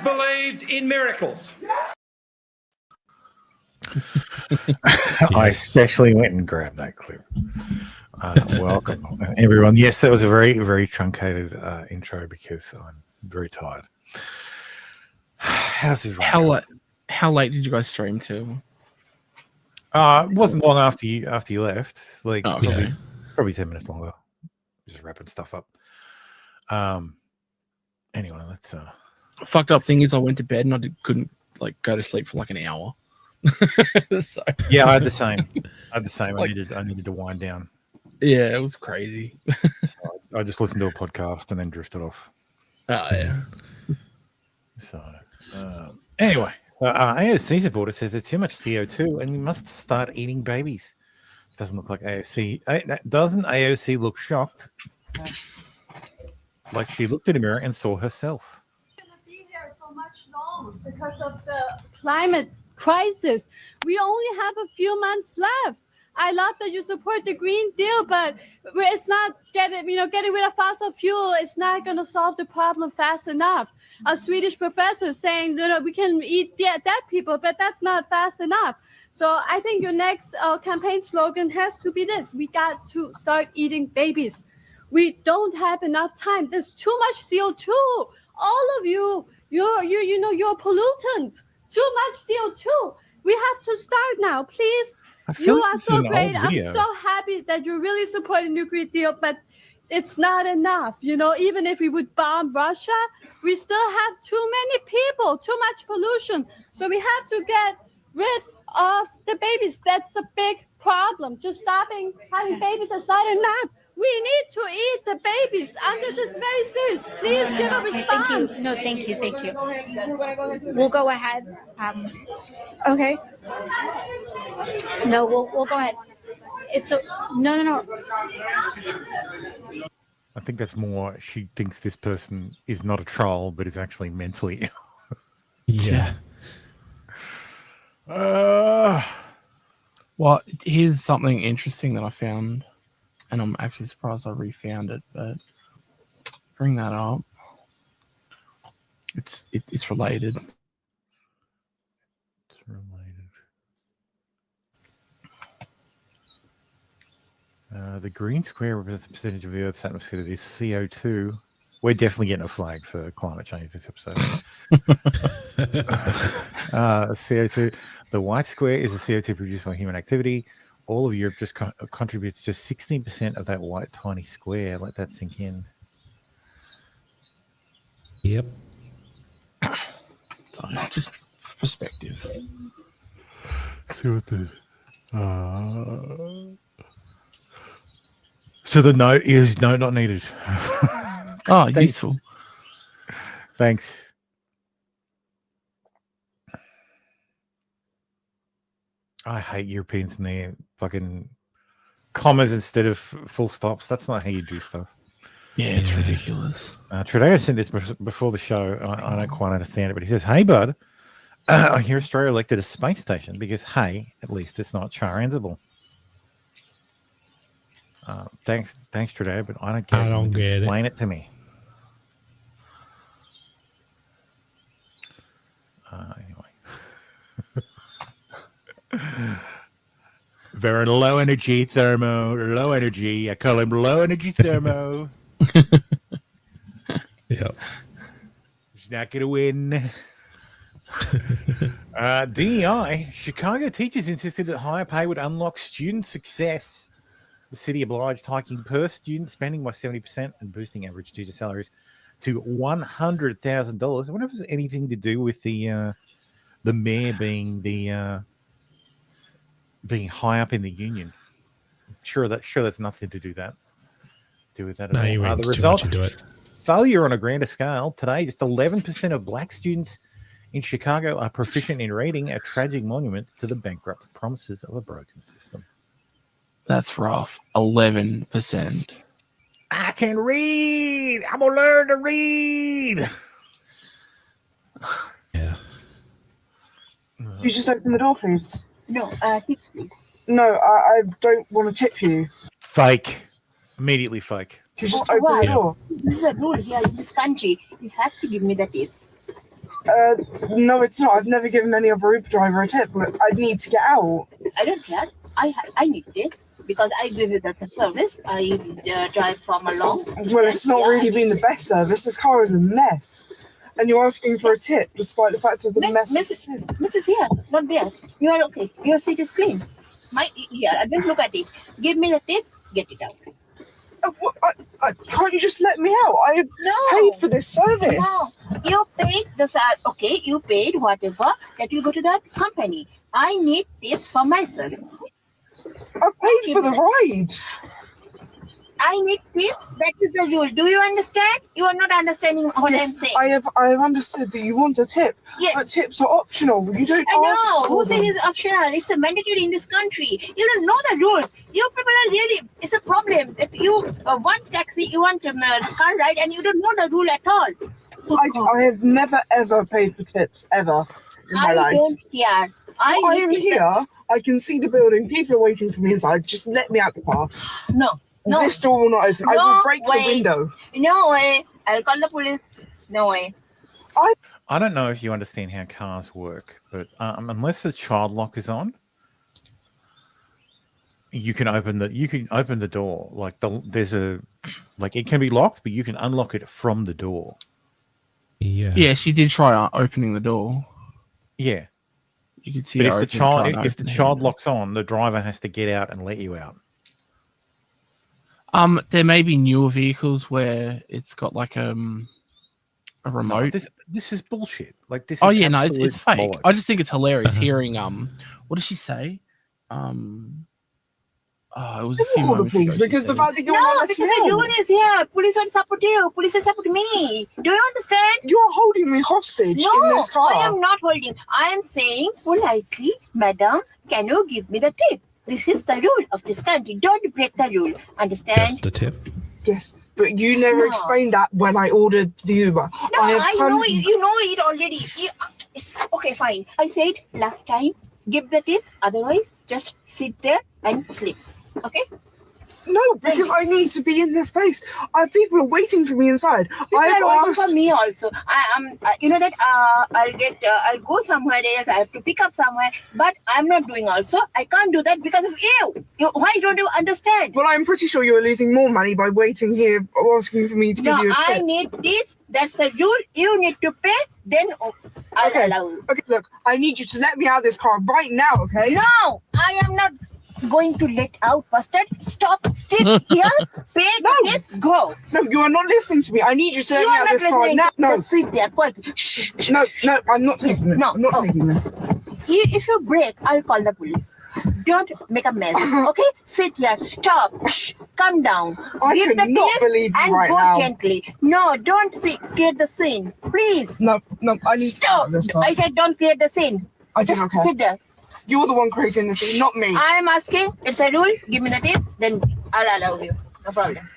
believed in miracles. I especially went and grabbed that clip. Welcome, everyone. Yes, that was a very, very truncated intro because I'm very tired. How's everyone? How late did you guys stream to? It wasn't long after you left. Like probably 10 minutes longer. Just wrapping stuff up. Anyway, let's. Fucked up thing is, I went to bed and I couldn't go to sleep for like an hour. So, yeah, I had the same. I needed to wind down. Yeah, it was crazy. So I just listened to a podcast and then drifted off. Oh yeah. So anyway, AOC supporter says there's too much CO2 and you must start eating babies. Doesn't look like AOC. Doesn't AOC look shocked? Like she looked in a mirror and saw herself. We're going to be here for much longer because of the climate crisis. We only have a few months left. I love that you support the Green Deal, but it's not getting rid of fossil fuel. It's not going to solve the problem fast enough. A Swedish professor saying, we can eat dead people, but that's not fast enough. So I think your next campaign slogan has to be this: we got to start eating babies. We don't have enough time. There's too much CO2. All of you're a pollutant. Too much CO2. We have to start now, please. You are so great. I'm so happy that you're really supporting the Green Deal, but it's not enough. Even if we would bomb Russia, we still have too many people, too much pollution. So we have to get rid of the babies. That's a big problem. Just stopping having babies is not enough. We need to eat the babies. And this is very serious. Please give a response. Thank you. We'll go ahead. Okay. No, we'll go ahead. No. I think that's more she thinks this person is not a troll, but is actually mentally ill. Yeah. Well, here's something interesting that I found, and I'm actually surprised I refound it, but bring that up. It's related. It's related. The green square represents the percentage of the Earth's atmosphere that is CO2. We're definitely getting a flag for climate change this episode. CO2. The white square is the CO2 produced by human activity. All of Europe just contributes just 16% of that white tiny square. Let that sink in. Yep. So just for perspective. See what So the note is no, not needed. Oh, useful. Thanks. I hate Europeans and their fucking commas instead of full stops. That's not how you do stuff. Yeah, it's ridiculous. Trudeau sent this before the show. I don't quite understand it, but he says, "Hey, bud, I hear Australia elected a space station because, hey, at least it's not transable." Thanks, Trudeau, but I don't get it. Explain it to me. Anyway. Very low energy thermo. Low energy. I call him low energy thermo. Yep. He's not going to win. DEI. Chicago teachers insisted that higher pay would unlock student success. The city obliged hiking per student spending by 70% and boosting average teacher salaries to $100,000. I wonder if there's anything to do with the mayor being being high up in the union. Sure that's nothing to do with that at all. The result, failure on a grander scale. Today, just 11% of black students in Chicago are proficient in reading, a tragic monument to the bankrupt promises of a broken system. That's rough. 11%. I can read. I'm gonna learn to read. Yeah. You just open the door, please. No, tips, please. No, I don't want to tip you. Fake. Immediately fake. You just open the door. This is a rule here in this country. You have to give me the tips. No, it's not. I've never given any other Uber driver a tip. Look, I need to get out. I don't care. I need tips because I give you that service. I drive from a long distance. Well, it's not really been the best service. This car is a mess. And you're asking for a tip despite the fact of the mess. Mrs. here, not there. You are okay. Your seat is clean. Here, I don't look at it. Give me the tips, get it out. Can't you just let me out? I have paid for this service. No, you paid okay, you paid whatever that will go to that company. I need tips for myself. I paid for the ride. I need tips. That is the rule. Do you understand? You are not understanding what I'm saying. I have understood that you want a tip. Yes. But tips are optional. You don't I ask know. for Who says them. it's optional? It's a mandatory in this country. You don't know the rules. You people are really, it's a problem. If you want taxi, you want a car ride, and you don't know the rule at all. I have never, ever paid for tips, ever in my life. I don't care. I am here. I can see the building. People are waiting for me inside. Just let me out the car. No. This door will not open. I will break the window. No way. I'll call the police. No way. I don't know if you understand how cars work, but unless the child lock is on, you can open the door. Like it can be locked, but you can unlock it from the door. Yeah. Yeah, she did try opening the door. Yeah. You could see. But if the child locks on, the driver has to get out and let you out. There may be newer vehicles where it's got like a remote. No, this is bullshit. Like this. Oh is yeah, no, it's fake. bollocks. I just think it's hilarious hearing what did she say? It was a few moments ago. Because the fact that you're no, because the rule is here. Police don't support you. Police support me. Do you understand? You're holding me hostage in this car. I am not holding. I am saying politely, madam, can you give me the tip? This is the rule of this country. Don't break the rule. Understand? Just the tip. Yes, but you never explained that when I ordered the Uber. No, I know it. You know it already. Okay, fine. I said last time, give the tips. Otherwise, just sit there and sleep. Okay? No, because I need to be in this place. People are waiting for me inside. People are waiting for me also. You know that I'll go somewhere else. I have to pick up somewhere, but I'm not doing also. I can't do that because of you. Why don't you understand? Well, I'm pretty sure you're losing more money by waiting here, asking for me to give you a tip. I need tips. That's the rule. You need to pay. Then I'll allow you. Okay, look, I need you to let me out of this car right now, okay? No, I am not going to let out, bastard. Stop, sit here, pay the tips, go. No, you are not listening to me. I need you to let me out of this car now. No. Just sit there quietly. Shh. No, I'm not taking this. No, I'm not taking this. If you break, I'll call the police. Don't make a mess, okay? Sit here, stop, shh, calm down. I cannot believe you and right go now. Gently. No, don't create the scene, please. No, I need to get out of this car. I said don't create the scene. Just sit there. You're the one creating the scene, not me. I'm asking. It's a rule. Give me the tips, then I'll allow you. No problem.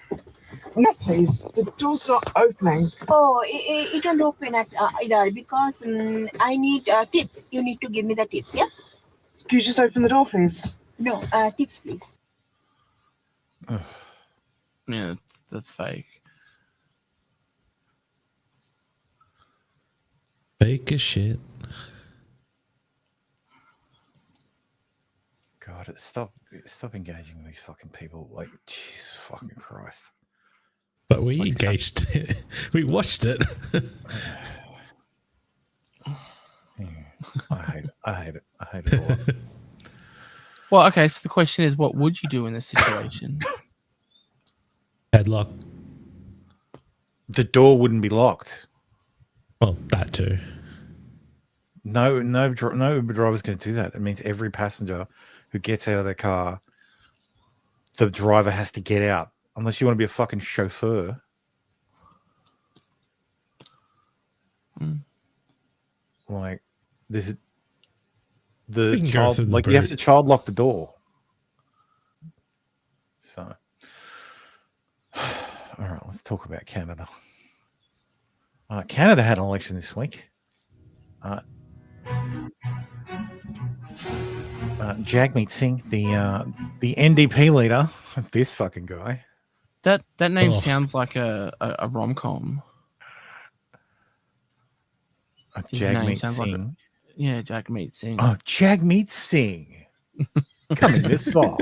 No, please. The door's not opening. Oh, it don't open at either because I need tips. You need to give me the tips, yeah? Could you just open the door, please? No, tips, please. Yeah, that's fake. Fake as shit. God, stop engaging with these fucking people. Like, Jesus fucking Christ. But we engaged. We watched it. I hate it a lot. Well, okay, so the question is, what would you do in this situation? Headlock. The door wouldn't be locked. Well, that too. No Uber driver's going to do that. It means every passenger who gets out of their car, the driver has to get out. Unless you want to be a fucking chauffeur. Like, this is the child. Like, you have to child lock the door. So, all right, let's talk about Canada. Canada had an election this week. Jagmeet Singh, the NDP leader, this fucking guy. That name sounds like a rom-com. Jagmeet Singh. Jagmeet Singh. Oh, Jagmeet Singh. Coming this fall.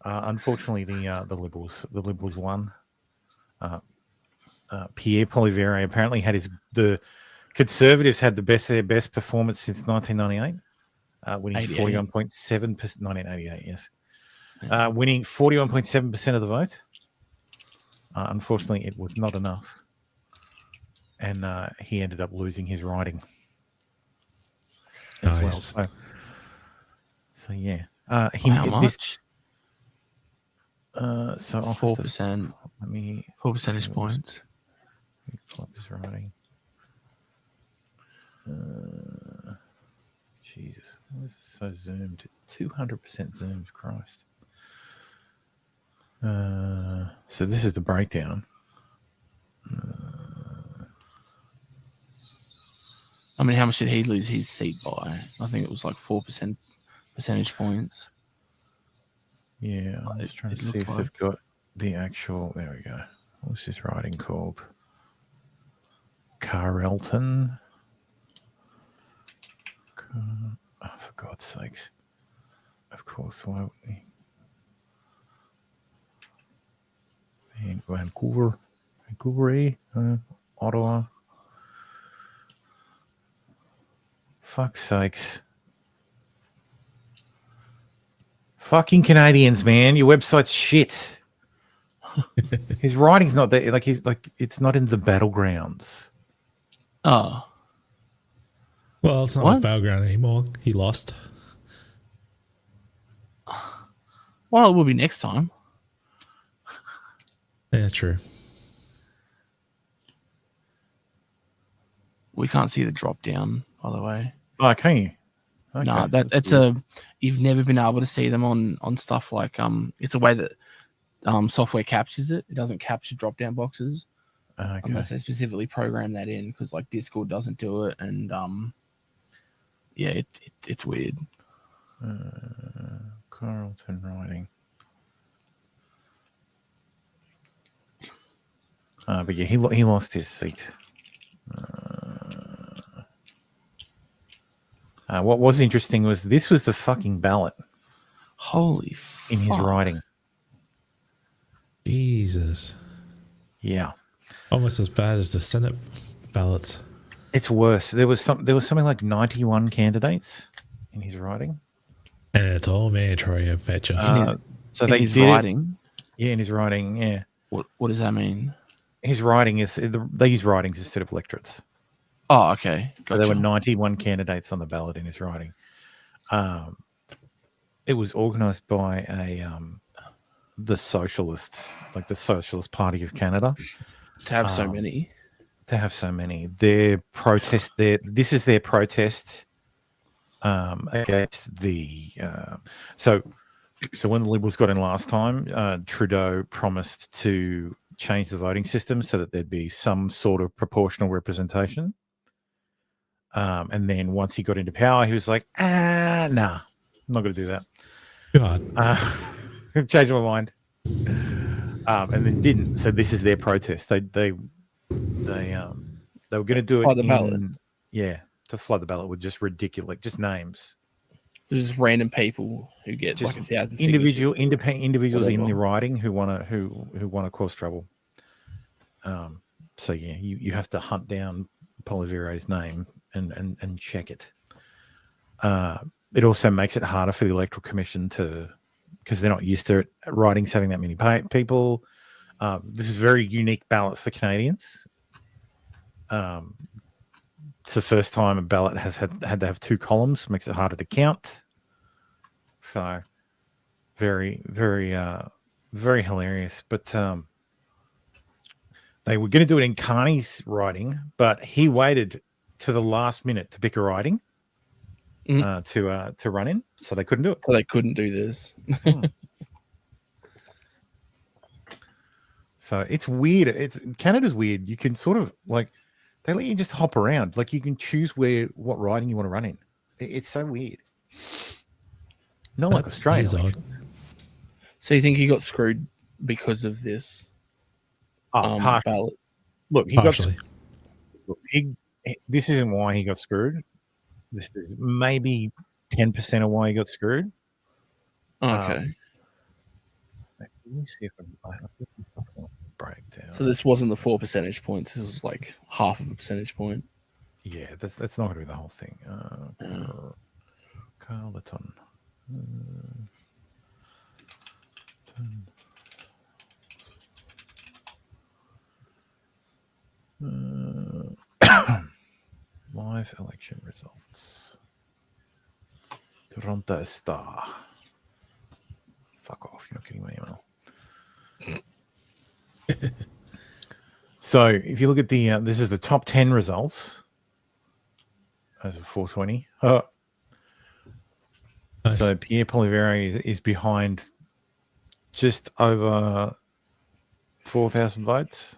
Unfortunately, the Liberals won. Pierre Poilievre apparently had the Conservatives had their best performance since 1998, winning 41.7%. 1988, yes, winning 41.7% of the vote. Unfortunately, it was not enough, and he ended up losing his riding as well. So yeah, How much? So 4%. Let me 4 percentage points. Pull up his writing. Jesus, why is it so zoomed? It's 200% zoomed. Christ. So this is the breakdown. I mean, how much did he lose his seat by? I think it was like 4% percentage points. Yeah, I'm just trying to see if they've got the actual. There we go. What's this writing called? Carlton. Oh, for God's sakes! Of course, why? In Vancouver, Ottawa. Fuck's sakes. Fucking Canadians, man. Your website's shit. His writing's not there. It's not in the battlegrounds. Oh. Well, it's not a battleground anymore. He lost. Well, it will be next time. Yeah, true. We can't see the drop down, by the way. Oh, can you? Okay. No, that's you've never been able to see them on stuff like it's a way that software captures it. It doesn't capture drop down boxes unless they specifically program that in, because like Discord doesn't do it, and it's weird. Carlton writing. But yeah, he lost his seat. What was interesting was this was the fucking ballot. Holy in his writing. Jesus. Yeah. Almost as bad as the Senate ballots. It's worse. There was something like 91 candidates in his writing. And it's all mandatory, I bet you. So they his did writing? Yeah, in his writing, yeah. What does that mean? His writing is they use writings instead of electorates. Oh, okay. Gotcha. So there were 91 candidates on the ballot in his writing. It was organised by the Socialists, like the Socialist Party of Canada. To have so many. Their protest. This is their protest against the. So when the Liberals got in last time, Trudeau promised to change the voting system so that there'd be some sort of proportional representation. And then once he got into power, he was like, nah, I'm not going to do that. God. Changed my mind. And then didn't. So this is their protest. They were going to do flood the ballot. To flood the ballot with just ridiculous, just names. Just random people who get just like 1,000 independent individuals in the riding who want to cause trouble. So yeah, you have to hunt down Poilievre's name and check it. It also makes it harder for the Electoral Commission because they're not used to ridings having that many people. This is a very unique ballot for Canadians. It's the first time a ballot has had to have two columns, makes it harder to count. So very, very, very hilarious. But they were going to do it in Carney's riding, but he waited to the last minute to pick a riding to run in, so they couldn't do it. So they couldn't do this. So it's weird. Canada's weird. You can sort of they let you just hop around. Like you can choose what riding you want to run in. It's so weird. Not like Australia. So you think he got screwed because of this? Partially. Ballot? Look, he This isn't why he got screwed. This is maybe 10% of why he got screwed. Okay. Let me see if I can break down. So this wasn't the 4 percentage points. This was like half of a percentage point. Yeah, that's not going to be the whole thing. Carleton. Live election results. Toronto Star. Fuck off, you're not getting my email. So if you look at the this is the top 10 results as of 420. Nice. So Pierre Poilievre is behind just over 4,000 votes.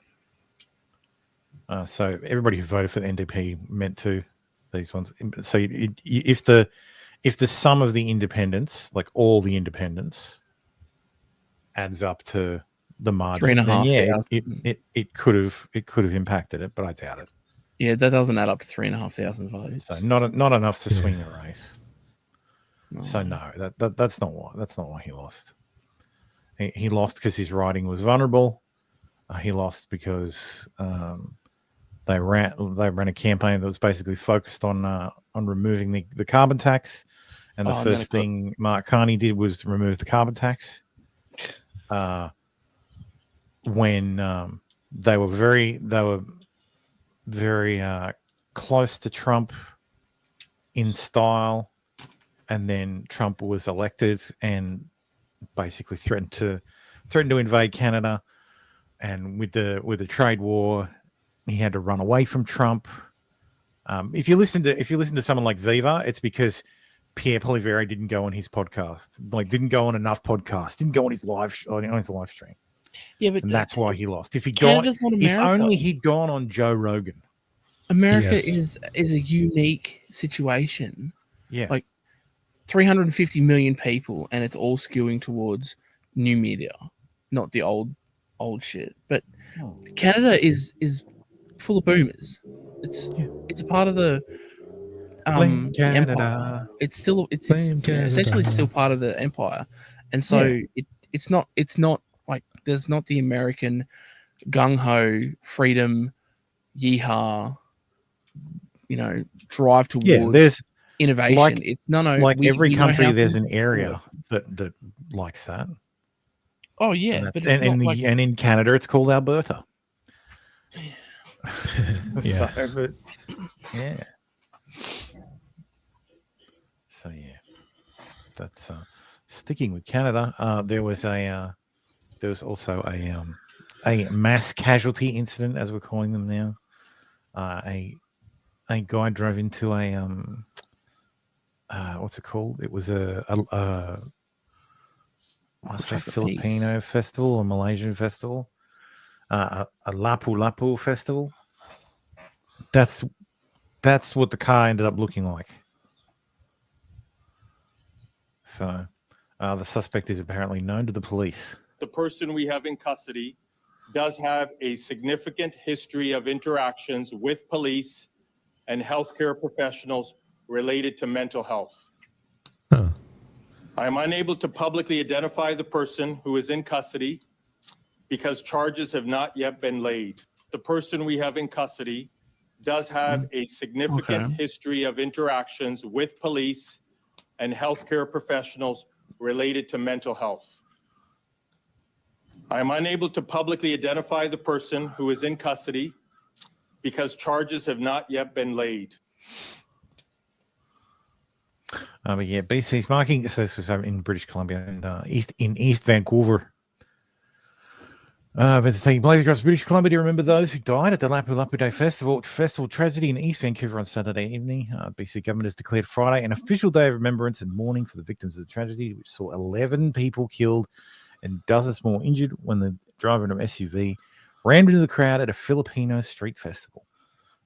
So everybody who voted for the NDP meant to these ones. So if the sum of the independents, like all the independents, adds up to the margin, 3,500. It could have impacted it, but I doubt it. Yeah, that doesn't add up to 3,500 votes. So not enough to swing the race. No. So no, that's not why he lost. He lost because his riding was vulnerable. He lost because they ran a campaign that was basically focused on removing the carbon tax, and the first thing Mark Carney did was to remove the carbon tax. When they were very close to Trump in style, and then Trump was elected and basically threatened to invade Canada, and with the trade war, he had to run away from Trump. If you listen to someone like Viva, it's because Pierre Poilievre didn't go on his podcast, didn't go on enough podcasts, didn't go on his live stream. Yeah, but that's why he lost. If only he'd gone on Joe Rogan. America is a unique situation. Yeah, like 350 million people, and it's all skewing towards new media, not the old shit. But Canada is full of boomers. It's a part of the empire. It's essentially still part of the empire, and so it's not like there's not the American gung ho freedom, yeehaw, drive towards there's innovation. It's every country there's an area that likes that. Oh yeah, but and in Canada it's called Alberta. So that's sticking with Canada. There was also a mass casualty incident, as we're calling them now. A guy drove into a what's it called? It was a Filipino festival or Malaysian festival, a Lapu-Lapu festival. That's what the car ended up looking like. So the suspect is apparently known to the police. The person we have in custody does have a significant history of interactions with police and healthcare professionals related to mental health. Huh. I am unable to publicly identify the person who is in custody because charges have not yet been laid. The person we have in custody does have a significant history of interactions with police and healthcare professionals related to mental health. I am unable to publicly identify the person who is in custody because charges have not yet been laid. But BC's marking. So this was in British Columbia and East Vancouver. But it's taking place across British Columbia to remember those who died at the Lapu-Lapu Day Festival tragedy in East Vancouver on Saturday evening. BC government has declared Friday an official day of remembrance and mourning for the victims of the tragedy, which saw 11 people killed and dozens more injured when the driver of an SUV rammed into the crowd at a Filipino street festival.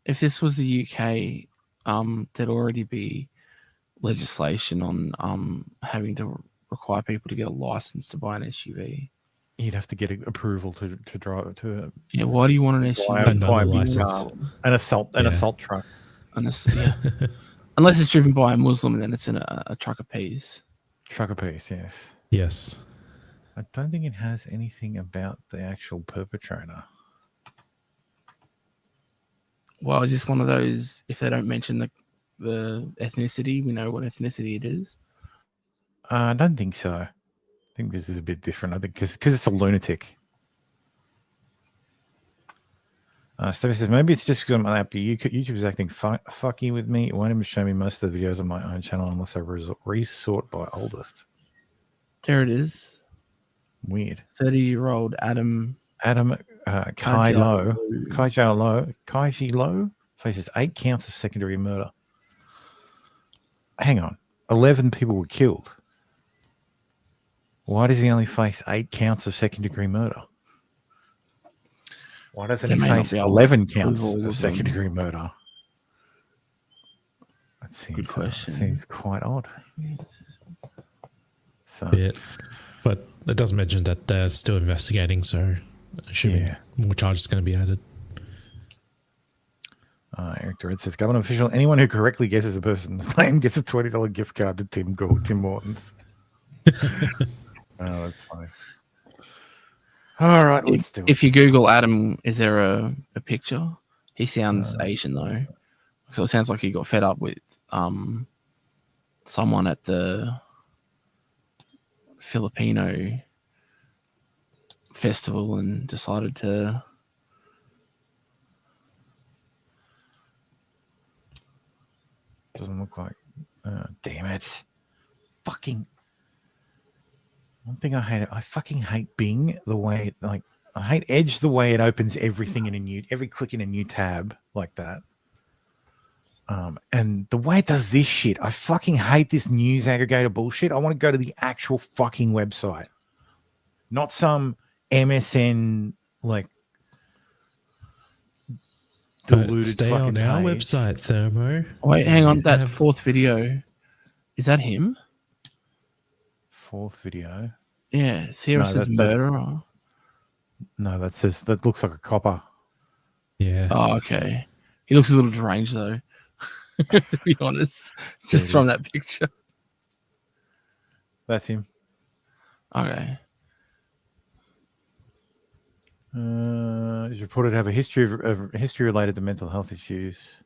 If this was the UK, there'd already be legislation on having to require people to get a license to buy an SUV. You'd have to get approval to drive to. Yeah, why do you want an Another license. An assault truck. Unless it's driven by a Muslim, and then it's in a truck apiece. Truck apiece, yes. Yes. I don't think it has anything about the actual perpetrator. Well, is this one of those? If they don't mention the ethnicity, we know what ethnicity it is. I don't think so. I think this is a bit different. I think because it's a lunatic. Stevie says, maybe it's just because I'm unhappy. YouTube is acting fucky with me. It won't even show me most of the videos on my own channel unless I resort by oldest. There it is. Weird. 30-year-old Adam Kaiji Lo faces 8 counts of secondary murder. Hang on. 11 people were killed. Why does he only face 8 counts of second-degree murder? Why doesn't he face 11 counts of second-degree murder? That seems quite odd. So, yeah, but it does mention that they're still investigating, so assuming more charges are going to be added. Eric Durrett says, government official, anyone who correctly guesses a person's name gets a $20 gift card to Tim Hortons. Oh, that's funny. All right, let's do it. If you Google Adam, is there a picture? He sounds Asian though, so it sounds like he got fed up with someone at the Filipino festival and decided to. Doesn't look like. Damn it! Fucking. One thing I hate, I fucking hate Bing the way I hate Edge the way it opens everything in every click in a new tab like that. And the way it does this shit, I fucking hate this news aggregator bullshit. I want to go to the actual fucking website, not some MSN diluted. Stay on our website, Thermo. Wait, hang on. That fourth video, is that him? Fourth video. Yeah, Sarah says murderer. No, that looks like a copper. Yeah. Oh, okay. He looks a little deranged though, to be honest, just from that picture. That's him. Okay. He's reported to have a history related to mental health issues.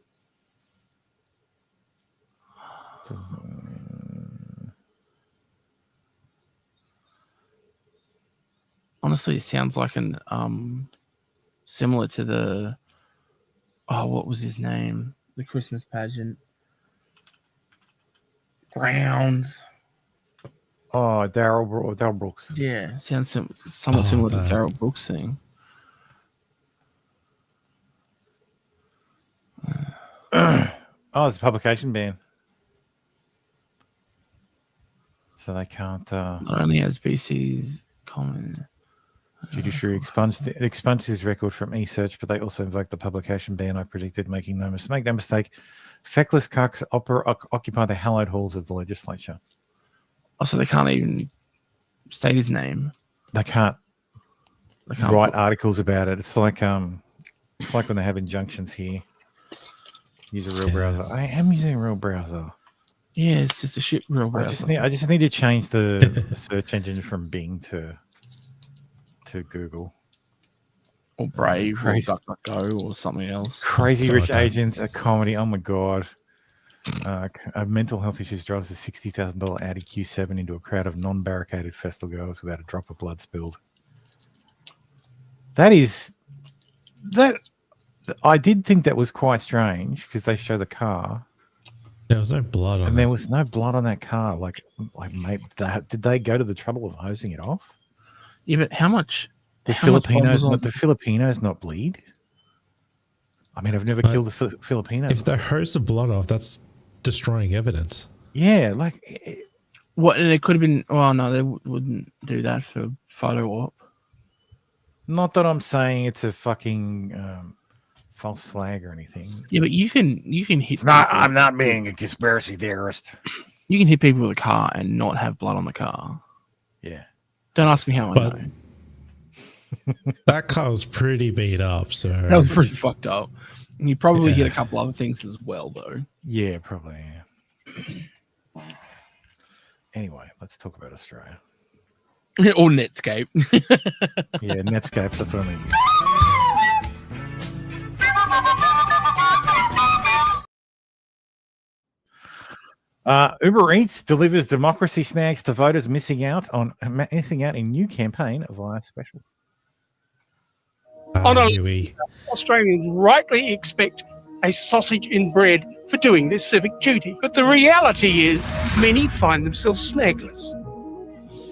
Honestly, it sounds like an similar to the what was his name? The Christmas pageant. Grounds. Oh, Daryl Brooks. Yeah, sounds somewhat similar to the Daryl Brooks thing. It's a publication ban. So they can't. Not only has BC's common. Judiciary expunged his record from e-search, but they also invoked the publication ban I predicted, making no mistake. Feckless cucks occupy the hallowed halls of the legislature. Oh, so they can't even state his name. They can't write articles about it. It's like when they have injunctions here. Use a real browser. I am using a real browser. Yeah, it's just a shit real browser. I just need to change the search engine from Bing to Google. Or Brave or DuckDuckGo or something else. Crazy Rich Asians, a comedy. Oh my god. A mental health issues drives a $60,000 Audi Q7 into a crowd of non-barricaded festival goers without a drop of blood spilled. That I did think that was quite strange because they show the car. There was no blood on it. And there was no blood on that car. Mate, did they go to the trouble of hosing it off? Yeah, but how much? The Filipinos not bleed? I mean, I've never killed a Filipino. If they hose the blood off, that's destroying evidence. Yeah, what? And it could have been. Oh no, they wouldn't do that for photo op. Not that I'm saying it's a fucking false flag or anything. Yeah, but you can hit. I'm not being a conspiracy theorist. You can hit people with a car and not have blood on the car. Yeah. Don't ask me how I know. That car was pretty beat up, so That was pretty fucked up. And he probably hit a couple other things as well, though. Yeah, probably. Yeah. Anyway, let's talk about Australia. Or Netscape. Yeah, Netscape. That's what I mean. Uber Eats delivers democracy snacks to voters missing out in new campaign via special. Australians rightly expect a sausage in bread for doing their civic duty. But the reality is many find themselves snagless.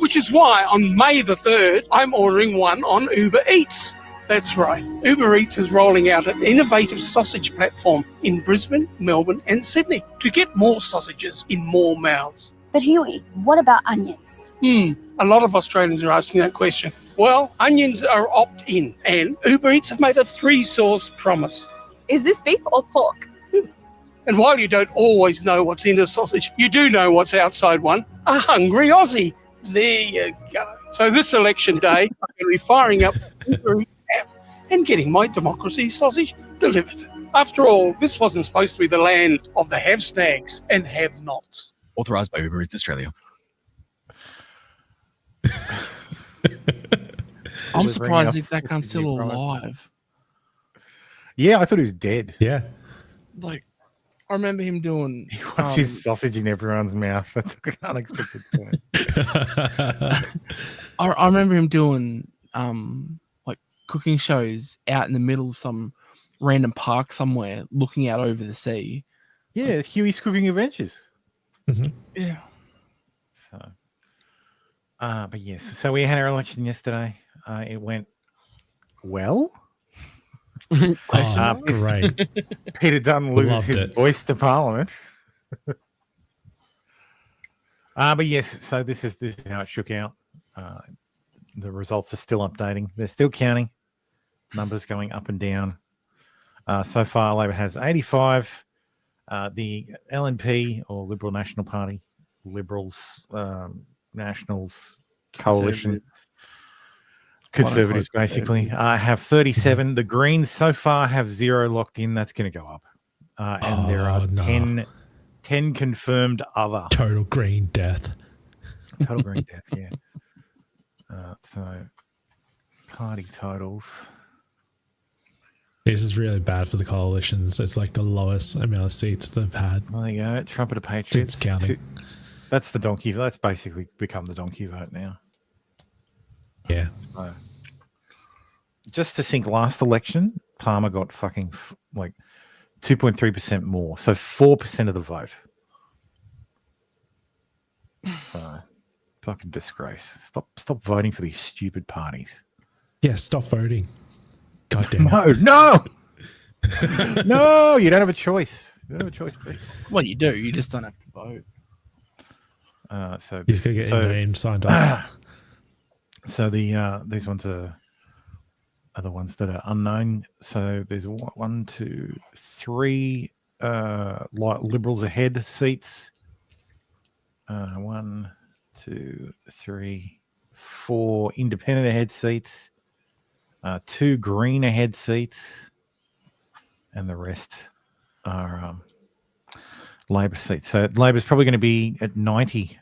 Which is why on May the 3rd, I'm ordering one on Uber Eats. That's right. Uber Eats is rolling out an innovative sausage platform in Brisbane, Melbourne and Sydney to get more sausages in more mouths. But Huey, what about onions? A lot of Australians are asking that question. Well, onions are opt-in and Uber Eats have made a 3-source promise. Is this beef or pork? And while you don't always know what's in a sausage, you do know what's outside one. A hungry Aussie. There you go. So this election day, I'm going to be firing up Uber Eats app and getting my democracy sausage delivered. After all, this wasn't supposed to be the land of the have-snags and have-nots. Authorised by Uber Eats Australia. I'm surprised if that cunt's still alive. Yeah, I thought he was dead. Yeah. Like, I remember him doing... He wants his sausage in everyone's mouth. That took an unexpected turn. I remember him doing like cooking shows out in the middle of some random park somewhere, looking out over the sea. Yeah, Huey's Cooking Adventures. Yeah. So, but yes. So we had our election yesterday. It went well. Great. Peter Dunn loses his voice to Parliament. But yes, so this is how it shook out. The results are still updating. They're still counting. Numbers going up and down. So far, Labor has 85. The LNP, or Liberal National Party, Liberals, Nationals, Coalition, Conservatives basically, have 37. The Greens so far have 0 locked in. That's going to go up. And there are 10 confirmed other. Total green death. Total green death, yeah. So, party totals. This is really bad for the coalitions. It's like the lowest amount of seats they've had. There you go. Trumpeter Patriots. It's counting. That's the donkey. That's basically become the donkey vote now. Yeah. So, just to think, last election, Palmer got fucking like 2.3% more. So 4% of the vote. So, fucking disgrace. Stop voting for these stupid parties. Yeah, stop voting. God damn it. No! No, you don't have a choice. You don't have a choice, please. Well, you do. You just don't have to vote. So you just gotta get your name signed off. So these ones are the ones that are unknown. So there's 1, 2, 3 Liberals ahead seats. 1, 2, 3, 4 independent ahead seats. 2 green ahead seats, and the rest are Labor seats. So Labor's probably going to be at 90,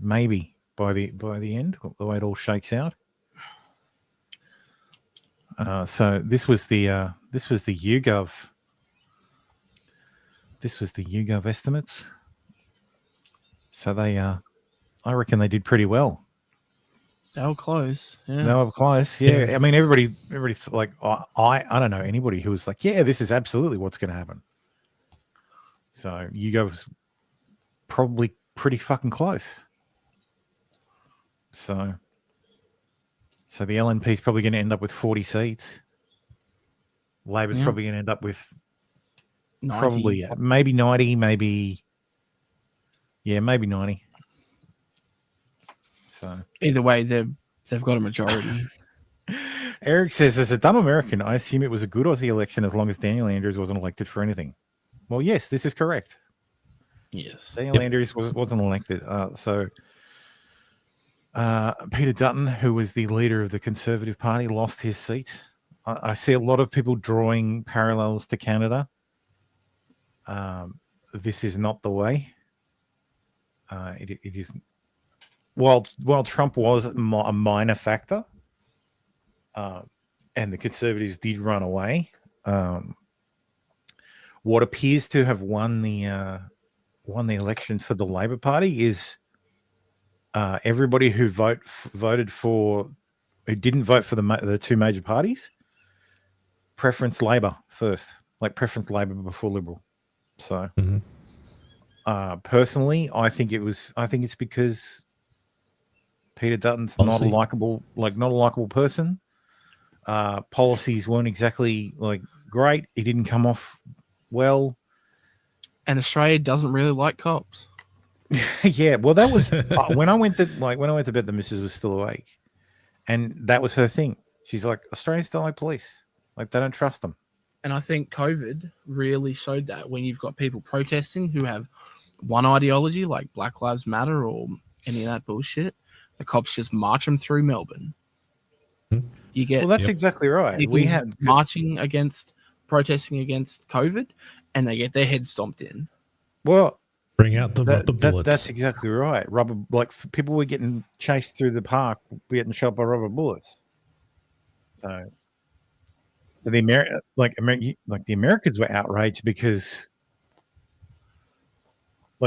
maybe by the end, the way it all shakes out. So this was the YouGov. This was the YouGov estimates. So they, I reckon they did pretty well. They were close. Yeah. They were close. Yeah. I mean, everybody like I don't know anybody who was like, yeah, this is absolutely what's going to happen. So YouGov's probably pretty fucking close. So the LNP is probably going to end up with 40 seats. Labor's probably going to end up with 90. Probably maybe 90, maybe 90. So either way, they've got a majority. Eric says, as a dumb American, I assume it was a good Aussie election as long as Daniel Andrews wasn't elected for anything. Well, yes, this is correct. Yes, Daniel Andrews wasn't elected. So Peter Dutton, who was the leader of the Conservative Party, lost his seat. I see a lot of people drawing parallels to Canada. This is not the way. It is. While Trump was a minor factor, and the Conservatives did run away, what appears to have won the election for the Labor Party is everybody who didn't vote for the two major parties preference Labor first, like preference Labor before Liberal. So, personally, I think it's because Peter Dutton's not a likable person. Policies weren't exactly great. He didn't come off well, and Australia doesn't really like cops. Yeah, well, that was when I went to bed. The missus was still awake, and that was her thing. She's like, Australians don't like police. Like, they don't trust them. And I think COVID really showed that when you've got people protesting who have one ideology, like Black Lives Matter or any of that bullshit, the cops just march them through Melbourne. You get that's exactly right. We had protesting against COVID, and they get their head stomped in. Well, bring out the rubber bullets. That's exactly right. People were getting chased through the park, getting shot by rubber bullets. So the Americans were outraged because,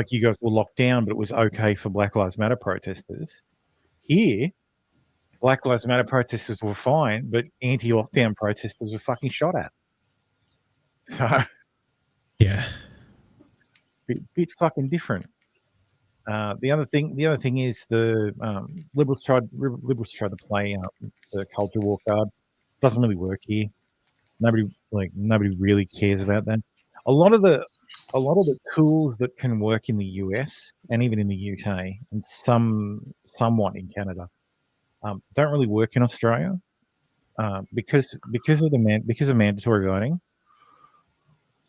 you guys were locked down, but it was okay for Black Lives Matter protesters. Here, Black Lives Matter protesters were fine, but anti-lockdown protesters were fucking shot at. So, yeah, bit fucking different. The other thing is the liberals tried to play the culture war card. Doesn't really work here. Nobody really cares about that. A lot of the tools that can work in the US and even in the UK and somewhat in Canada don't really work in Australia because of mandatory voting.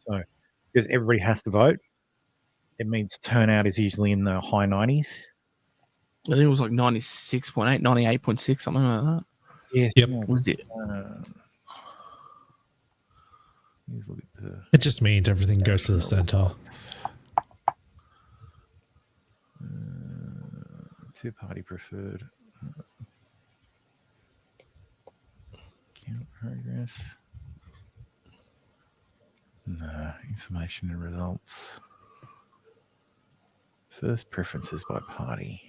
So because everybody has to vote, it means turnout is usually in the high 90s. I think it was like 96.8, 98.6, something like that. Yes. Yep. What was it? It just means everything goes to the center. Two-party preferred. Count progress. No, information and results. First preferences by party.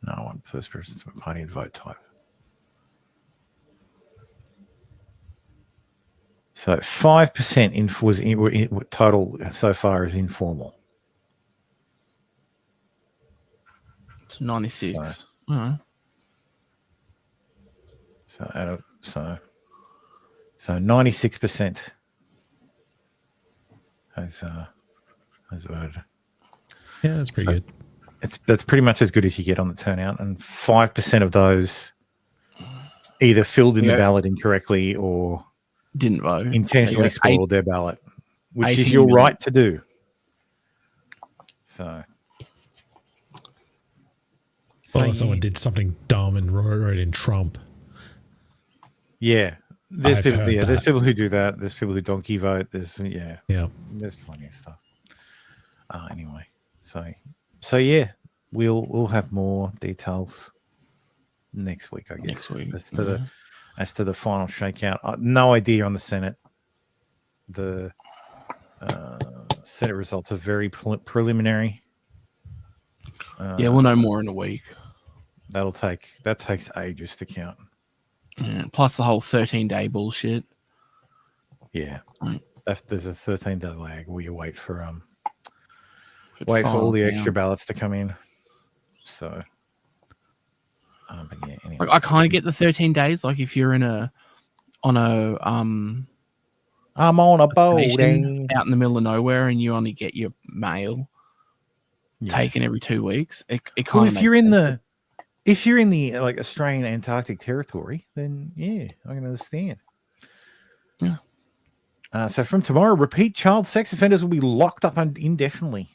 No, I want first preferences by party and vote type. So 5% total so far is informal. It's 96. So 96% has voted. Yeah, that's pretty good. That's pretty much as good as you get on the turnout, and 5% of those either filled in the ballot incorrectly or didn't vote, intentionally spoiled their ballot, which is your right to do. So someone did something dumb and wrote in Trump. Yeah, there's people who do that. There's people who donkey vote. There's there's plenty of stuff. Anyway, so yeah, we'll have more details next week, I guess. Next week. As to the final shakeout. No idea on the Senate. The Senate results are very preliminary. We'll know more in a week. That takes ages to count. Yeah, plus the whole 13-day bullshit. Yeah. There's a 13-day lag where you wait for all the extra ballots to come in. So but yeah, anyway. I kind of get the 13 days. Like if you're I'm on a boat out in the middle of nowhere and you only get your mail taken every 2 weeks. It kind of if you're in the Australian Antarctic territory, then yeah, I can understand. Yeah. So from tomorrow, repeat child sex offenders will be locked up indefinitely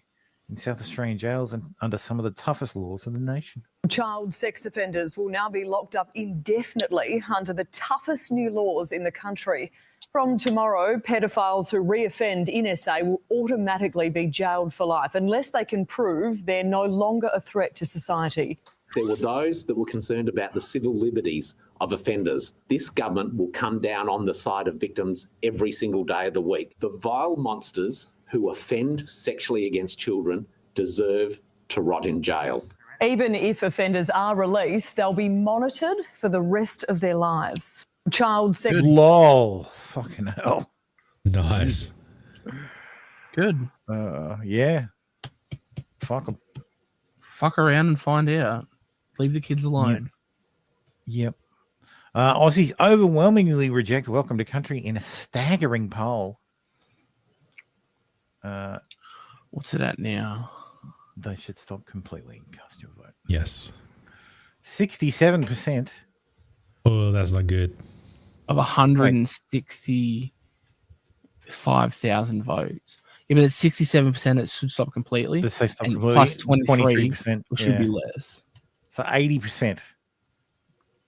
in South Australian jails and under some of the toughest laws in the nation. Child sex offenders will now be locked up indefinitely under the toughest new laws in the country. From tomorrow, pedophiles who reoffend in SA will automatically be jailed for life unless they can prove they're no longer a threat to society. There were those that were concerned about the civil liberties of offenders. This government will come down on the side of victims every single day of the week. The vile monsters who offend sexually against children deserve to rot in jail. Even if offenders are released, they'll be monitored for the rest of their lives. Child sex. Lol. Fucking hell. Nice. Good. Yeah. Fuck them. Fuck around and find out. Leave the kids alone. Yep. Aussies overwhelmingly reject welcome to country in a staggering poll. What's it at now? They should stop completely and cast your vote. Yes. 67%. Oh, that's not good. Of 165,000 votes. Yeah, but it's 67% it should stop completely. They say stop and completely. plus 23%. Which should be less. So 80%.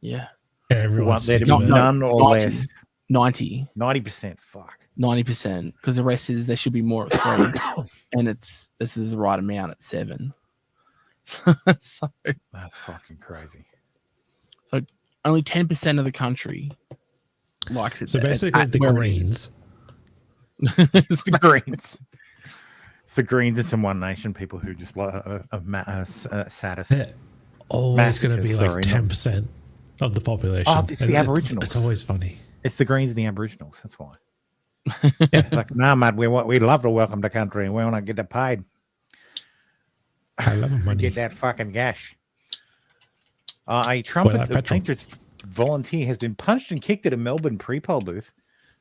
Yeah. Everyone's there to be none or 90, less. 90. 90%. Fuck. 90%. Because the rest is there should be more at 3. And this is the right amount at 7. So that's fucking crazy. So only 10% of the country likes it. So basically the Greens. It's the Greens. It's the Greens and some One Nation people who just like sadists. Yeah. Always going to be like 10% of the population. Oh, it's the Aboriginals. It's always funny. It's the Greens and the Aboriginals. That's why. Like, no, mate, we love to welcome the country and we want to get it paid. I love money. Get that fucking gash. A Trumpet Patriots volunteer has been punched and kicked at a Melbourne pre-poll booth.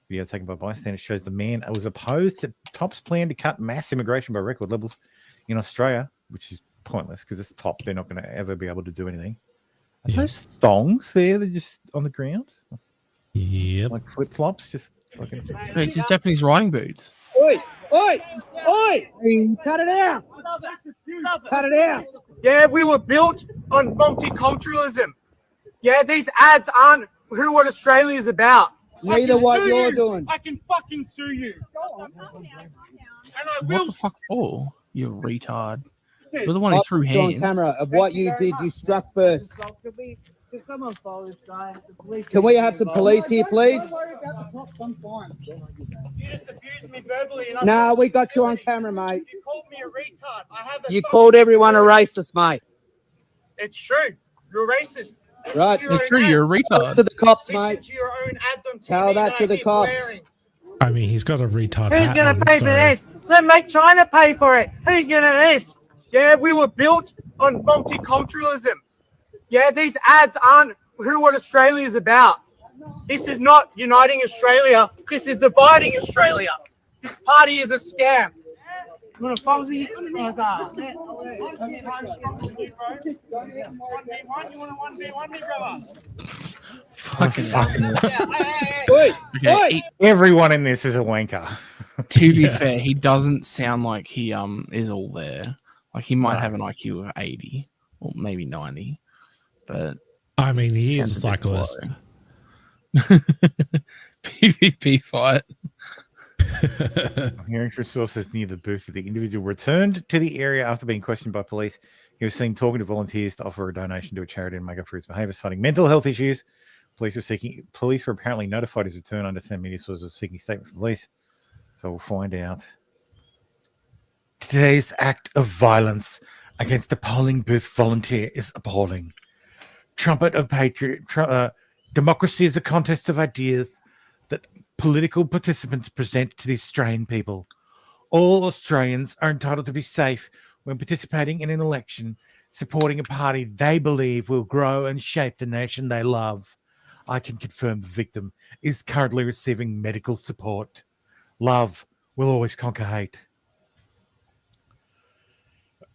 Video taken by bystanders shows the man was opposed to Top's plan to cut mass immigration by record levels in Australia, which is pointless because it's Top. They're not going to ever be able to do anything. Are those thongs there? They're just on the ground? Yep. Like flip-flops? Just fucking... It's just Japanese riding boots. Oi! Oi! Oi! Cut it out! Cut it out! Yeah, we were built on multiculturalism. Yeah, these ads aren't who what Australia is about. Neither what you're doing. I can fucking sue you. And I What will. the fuck for? You retard. You're the one who threw On hands. camera of what you did. You struck first. Can we have some police here, please? You just abused me verbally. And No, we got you on camera, mate. You called me a retard. I have a You called everyone a racist, mate. It's true. You're racist. Right. It's true, you're a retard. To the cops, Listen mate. to your own ads on TV Tell that to the I keep cops. wearing. I mean, he's got a retard Who's hat going on, to pay so- for this? Let make China pay for it. Who's going to this? Yeah, we were built on multiculturalism. Yeah, these ads aren't who what Australia is about. This is not uniting Australia. This is dividing Australia. This party is a scam. You want a fuzzy? You want a 1v1, me, brother? Okay, everyone in this is a wanker. To be fair, he doesn't sound like he is all there. Like he might have an IQ of 80 or maybe 90, but I mean, he is a cyclist. PvP fight. Hearing from sources near the booth that the individual returned to the area after being questioned by police. He was seen talking to volunteers to offer a donation to a charity and make up for his behavior, citing mental health issues. Police were apparently notified his return. Understand media sources seeking statement from police. So we'll find out. Today's act of violence against a polling booth volunteer is appalling. Trumpet of patriot. Democracy is a contest of ideas that political participants present to the Australian people. All Australians are entitled to be safe when participating in an election, supporting a party they believe will grow and shape the nation they love. I can confirm the victim is currently receiving medical support. Love will always conquer hate.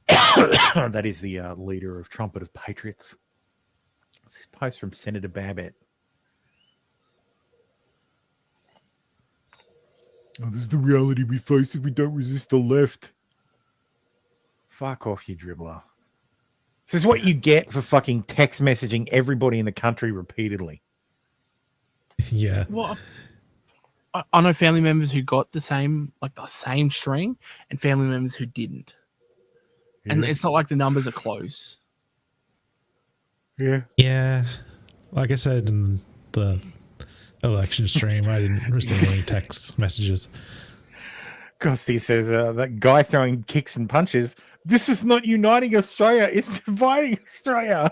That is the leader of Trumpet of Patriots. This post from Senator Babbitt. Oh, this is the reality we face if we don't resist the left. Fuck off, you dribbler. This is what you get for fucking text messaging everybody in the country repeatedly. Yeah. Well, I know family members who got the same string, and family members who didn't. Yeah. And it's not like the numbers are close. Yeah. Yeah. Like I said in the election stream, I didn't receive any text messages. Costi says that guy throwing kicks and punches. This is not uniting Australia. It's dividing Australia.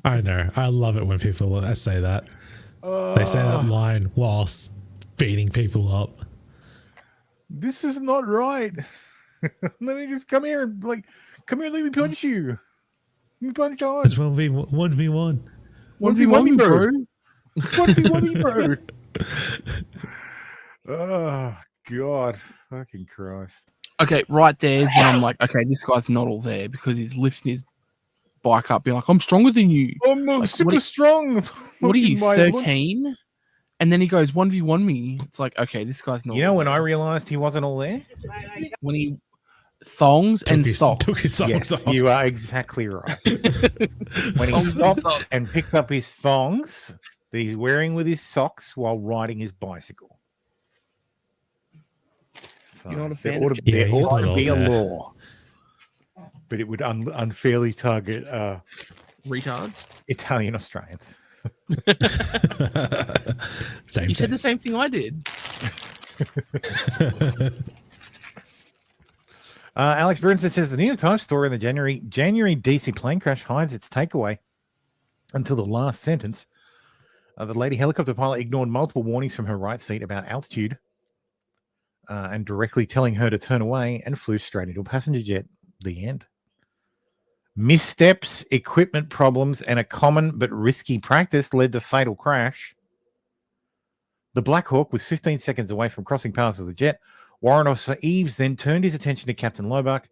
I know. I love it when people say that. They say that line whilst beating people up. This is not right. Let me just come here. Come here. Let me punch you. Let me punch on. It's 1v1. 1v1. 1v1, bro. 1v1, bro. Oh, God. Fucking Christ. Okay, right there is when I'm like, okay, this guy's not all there because he's lifting his bike up, being like, I'm stronger than you. I'm super strong. What are you, 13? And then he goes 1v1 me. It's like, okay, this guy's not. You know when I realized he wasn't all there? When he thongs and socks. Took his thongs off. You are exactly right. When he stopped and picked up his thongs that he's wearing with his socks while riding his bicycle. So you're not a fan? There ought to be a law. But it would unfairly target retards, Italian Australians. You said the same thing I did. Alex Burnson says the New York Times story in the January DC plane crash hides its takeaway until the last sentence. The lady helicopter pilot ignored multiple warnings from her right seat about altitude and directly telling her to turn away and flew straight into a passenger jet. The end. Missteps, equipment problems, and a common but risky practice led to fatal crash. The Black Hawk was 15 seconds away from crossing paths with the jet. Warrant Officer Eves then turned his attention to Captain Lobuck.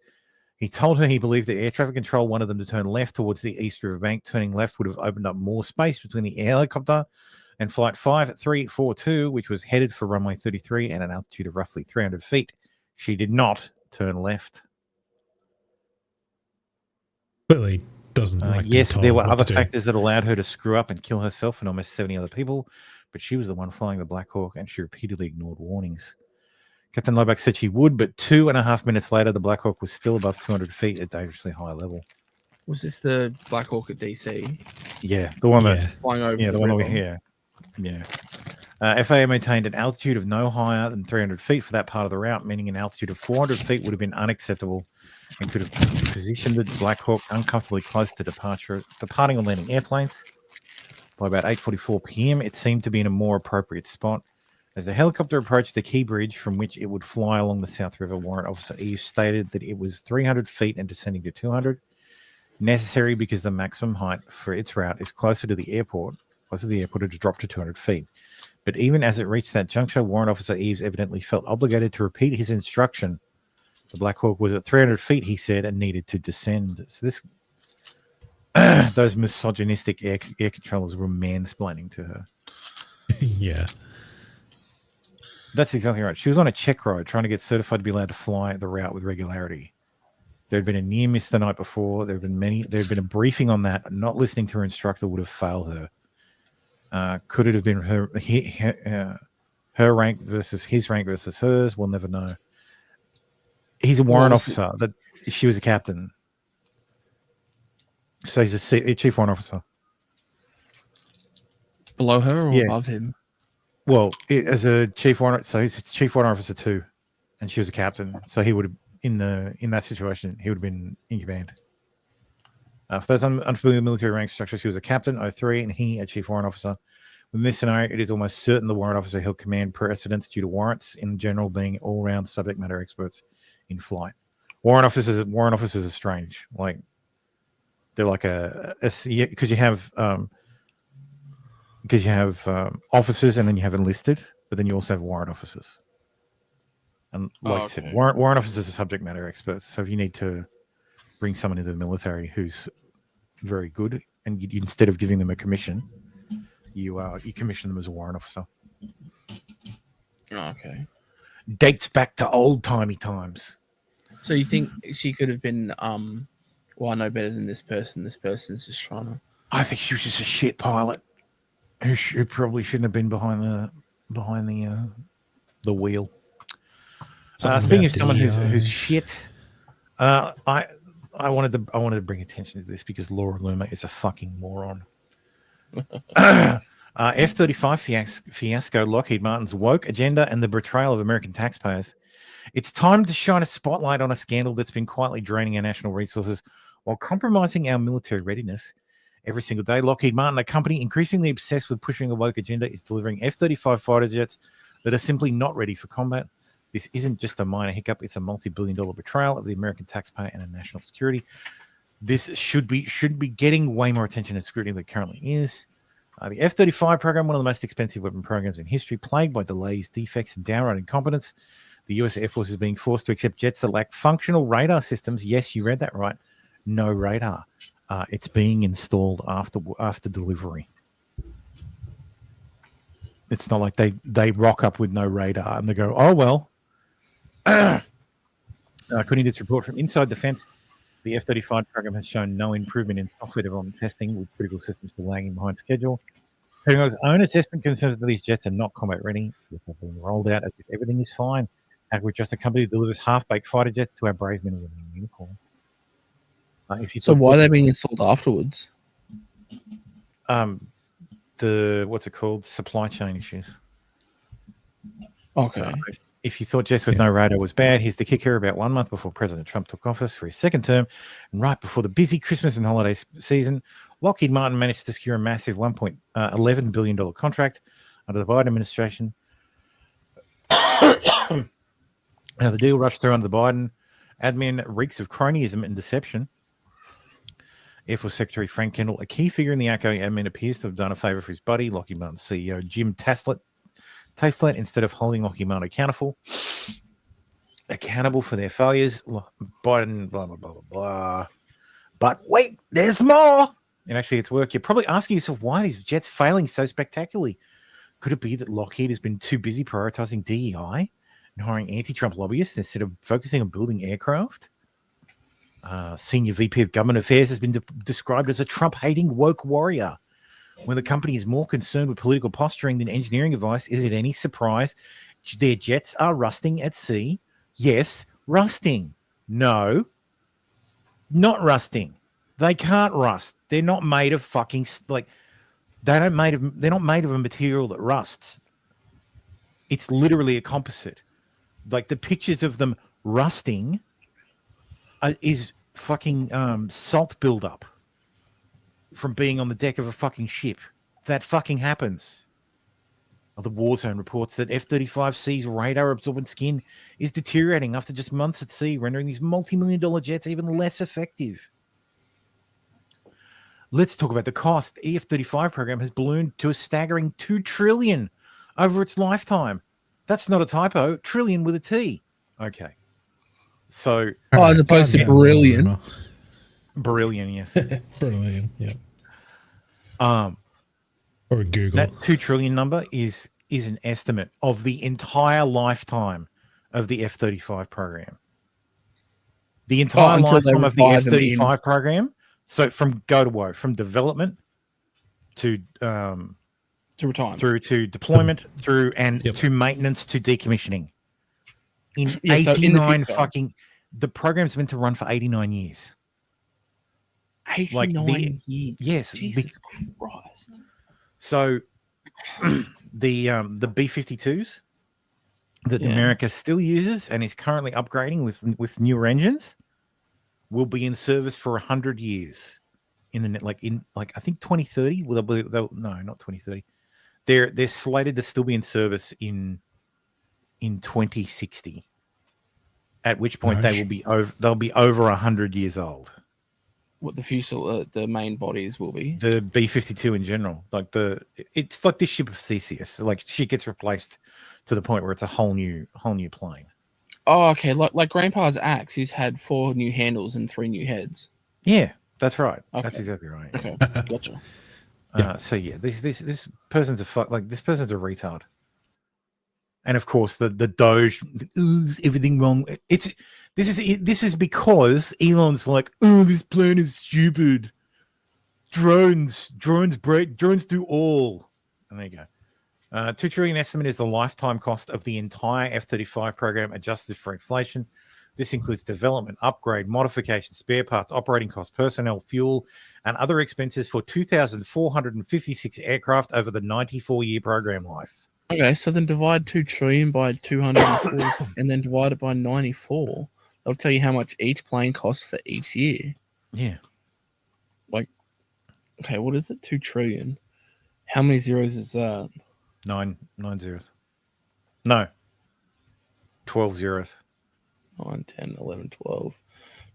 He told her he believed that air traffic control wanted them to turn left towards the East River Bank. Turning left would have opened up more space between the helicopter and Flight 5342, which was headed for runway 33 at an altitude of roughly 300 feet. She did not turn left. Clearly doesn't like. Yes, there were other factors that allowed her to screw up and kill herself and almost 70 other people, but she was the one flying the Black Hawk, and she repeatedly ignored warnings. Captain Lobuck said she would, but 2.5 minutes later, the Black Hawk was still above 200 feet at dangerously high level. Was this the Black Hawk at DC? Yeah, the one that flying over. Yeah, the one over here. Yeah. FAA maintained an altitude of no higher than 300 feet for that part of the route, meaning an altitude of 400 feet would have been unacceptable and could have positioned the Black Hawk uncomfortably close to departing or landing airplanes. By about 8:44 p.m., it seemed to be in a more appropriate spot. As the helicopter approached the key bridge from which it would fly along the South River, Warrant Officer Eves stated that it was 300 feet and descending to 200, necessary because the maximum height for its route is closer to the airport. Closer to the airport, it dropped to 200 feet. But even as it reached that juncture, Warrant Officer Eves evidently felt obligated to repeat his instruction. The Black Hawk was at 300 feet, he said, and needed to descend. So this, those misogynistic air controllers were mansplaining to her. Yeah. That's exactly right. She was on a check ride trying to get certified to be allowed to fly the route with regularity. There had been a near miss the night before. There had been a briefing on that. Not listening to her instructor would have failed her. Could it have been her rank versus his rank versus hers? We'll never know. He's a warrant officer. That she was a captain, so he's a chief warrant officer. Below her or above him? Well, as a chief warrant, so he's a chief warrant officer too, and she was a captain. So he would have in that situation, he would have been in command. For those unfamiliar with military rank structure, she was a captain, 03, and he a chief warrant officer. In this scenario, it is almost certain the warrant officer held command precedence due to warrants in general being all-round subject matter experts in flight. Warrant officers are strange. Like they're like because you have officers and then you have enlisted, but then you also have warrant officers. And like I said, warrant officers are subject matter experts. So if you need to bring someone into the military who's very good, and you, instead of giving them a commission, you commission them as a warrant officer. Okay. Dates back to old-timey times. So you think she could have been, well, I know better than this person. This person's just trying to. I think she was just a shit pilot who probably shouldn't have been behind the wheel. Speaking of someone who's shit, I wanted to bring attention to this because Laura Loomer is a fucking moron. F-35 fiasco, Lockheed Martin's woke agenda, and the betrayal of American taxpayers. It's time to shine a spotlight on a scandal that's been quietly draining our national resources while compromising our military readiness. Every single day, Lockheed Martin, a company increasingly obsessed with pushing a woke agenda, is delivering F-35 fighter jets that are simply not ready for combat. This isn't just a minor hiccup. It's a multi-billion-dollar betrayal of the American taxpayer and our national security. This should be getting way more attention and scrutiny than it currently is. The F-35 program, one of the most expensive weapon programs in history, plagued by delays, defects, and downright incompetence. The U.S. Air Force is being forced to accept jets that lack functional radar systems. Yes, you read that right. No radar. It's being installed after delivery. It's not like they rock up with no radar and they go, oh, well. According to this report from Inside Defense, the F-35 program has shown no improvement in software development testing, with critical systems still lagging behind schedule. Pentagon's own assessment confirms that these jets are not combat ready. They're being rolled out as if everything is fine. And we're just a company that delivers half-baked fighter jets to our brave men and women in uniform. So why are they being installed afterwards? What's it called? Supply chain issues. Okay. So if you thought jets with no radar was bad, here's the kicker. About 1 month before President Trump took office for his second term, and right before the busy Christmas and holiday season, Lockheed Martin managed to secure a massive $11 billion contract under the Biden administration. Now, the deal rushed through under the Biden admin reeks of cronyism and deception. Air Force Secretary Frank Kendall, a key figure in the outgoing admin, appears to have done a favor for his buddy, Lockheed Martin CEO Jim Taslett, instead of holding Lockheed Martin accountable for their failures. Biden, blah, blah, blah, blah, blah. But wait, there's more. And actually, it's work. You're probably asking yourself, why are these jets failing so spectacularly? Could it be that Lockheed has been too busy prioritizing DEI and hiring anti-Trump lobbyists instead of focusing on building aircraft? Senior VP of Government Affairs has been described as a Trump-hating woke warrior. When the company is more concerned with political posturing than engineering advice, is it any surprise their jets are rusting at sea? Yes, rusting. No, not rusting. They can't rust. They're not made of fucking they're not made of a material that rusts. It's literally a composite. Like the pictures of them rusting is fucking salt buildup from being on the deck of a fucking ship. That fucking happens. The Warzone reports that F-35C's radar-absorbent skin is deteriorating after just months at sea, rendering these multi-million-dollar jets even less effective. Let's talk about the cost. The F-35 program has ballooned to a staggering $2 trillion over its lifetime. That's not a typo. Trillion with a T. Okay. So, as opposed to brilliant. Brilliant, yes. Brilliant, yeah. Or Google. That 2 trillion number is an estimate of the entire lifetime of the F-35 program. The entire lifetime of the F-35 program. So from from development to retirement, through to deployment, to maintenance, to decommissioning. In 89 the program's meant to run for 89 years. 89 years. Yes. Jesus Christ. So the B-52s that America still uses and is currently upgrading with newer engines will be in service for 100 years in the I think 2030. No, not 2030. They're slated to still be in service in 2060. At which point they'll be over 100 years old. What the main bodies will be? The B-52 in general, it's like this ship of Theseus. Like she gets replaced to the point where it's a whole new plane. Oh, okay. Like Grandpa's axe, he's had 4 new handles and 3 new heads. Yeah, that's right. Okay. That's exactly right. Okay, gotcha. So this person's this person's a retard. And of course, the Doge, everything wrong. This is because Elon's like, oh, this plan is stupid. Drones do all. And there you go. $2 trillion estimate is the lifetime cost of the entire F-35 program adjusted for inflation. This includes development, upgrade, modification, spare parts, operating costs, personnel, fuel, and other expenses for 2,456 aircraft over the 94-year program life. Okay, so then divide 2 trillion by 204 and then divide it by 94. That'll tell you how much each plane costs for each year. Yeah. Like, okay, what is it? 2 trillion. How many zeros is that? 9 zeros. No. 12 zeros. 9, 10, 11, 12.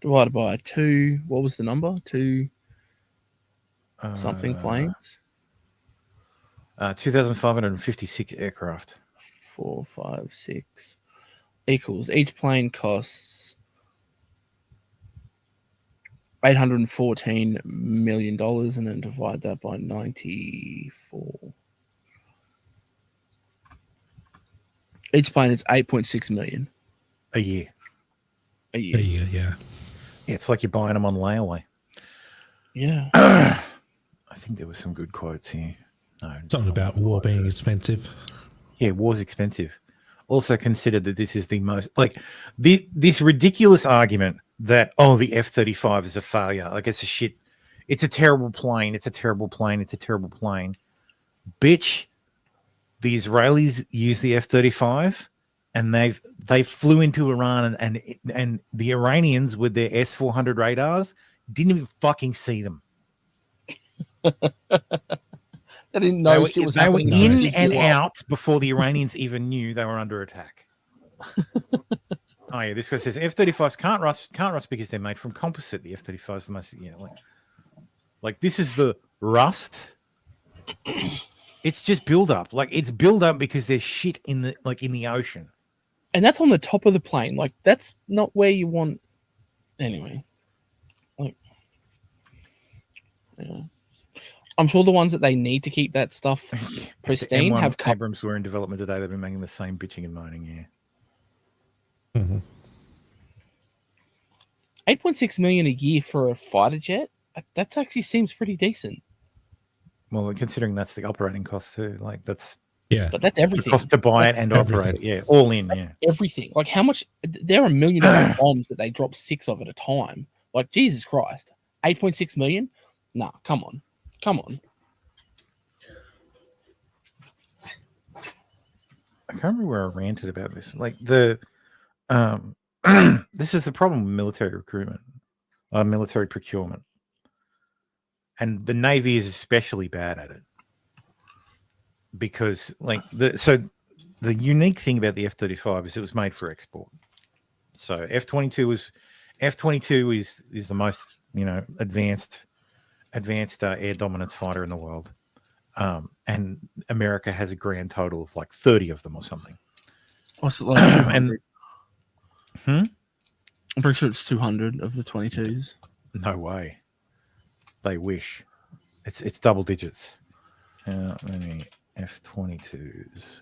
Divided by 2. What was the number? 2 something planes? 2,556 aircraft. 4, 5, 6 equals each plane costs $814 million, and then divide that by 94. Each plane is 8.6 million a year. A year, yeah. It's like you're buying them on layaway. Yeah. I think there were some good quotes here. No, something about war being expensive. Yeah, war's expensive. Also consider that this is the most, like, this ridiculous argument that, oh, the F-35 is a failure. Like, it's a shit. It's a terrible plane. It's a terrible plane. It's a terrible plane. Bitch, the Israelis use the F-35 and they flew into Iran and the Iranians with their S-400 radars didn't even fucking see them. They didn't know shit was happening. They were in and out before the Iranians even knew they were under attack. Oh yeah, this guy says F-35s can't rust because they're made from composite. The F-35 is the most, like this is the rust. It's just build up. Like it's build up because there's shit in the ocean. And that's on the top of the plane. Like that's not where you want. Anyway, like, yeah. I'm sure the ones that they need to keep that stuff pristine have Abrams were in development today. They've been making the same bitching and moaning. Yeah. Mm-hmm. 8.6 million a year for a fighter jet. That actually seems pretty decent. Well, considering that's the operating cost too, like that's but that's everything. The cost to buy it and operate it, yeah, all in, yeah, everything. Like how much? There are $1 million bombs that they drop 6 of at a time. Like Jesus Christ, 8.6 million? Nah, come on. I can't remember where I ranted about this. Like the this is the problem with military recruitment, military procurement, and the Navy is especially bad at it because, like, the unique thing about the F-35 is it was made for export. So F-22 is the most advanced air dominance fighter in the world, and America has a grand total of like 30 of them or something. What's it like? I'm pretty sure it's 200 of the 22s. No way. They wish. It's double digits. Many F-22s.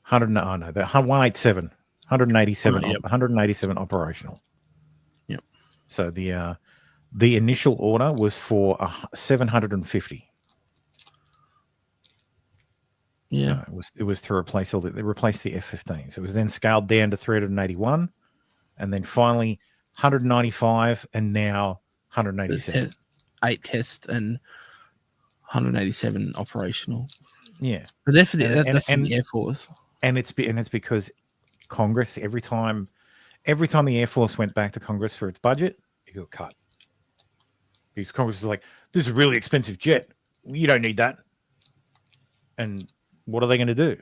187. 187 operational. Yep. So the initial order was for 750. Yeah. So it was to replace they replaced the F-15s. It was then scaled down to 381, and then finally 195, and now 187. 8 test and 187 operational. Yeah, but that's the Air Force, and it's because Congress every time the Air Force went back to Congress for its budget, it got cut. Because Congress is like, this is a really expensive jet. You don't need that. And what are they going to do?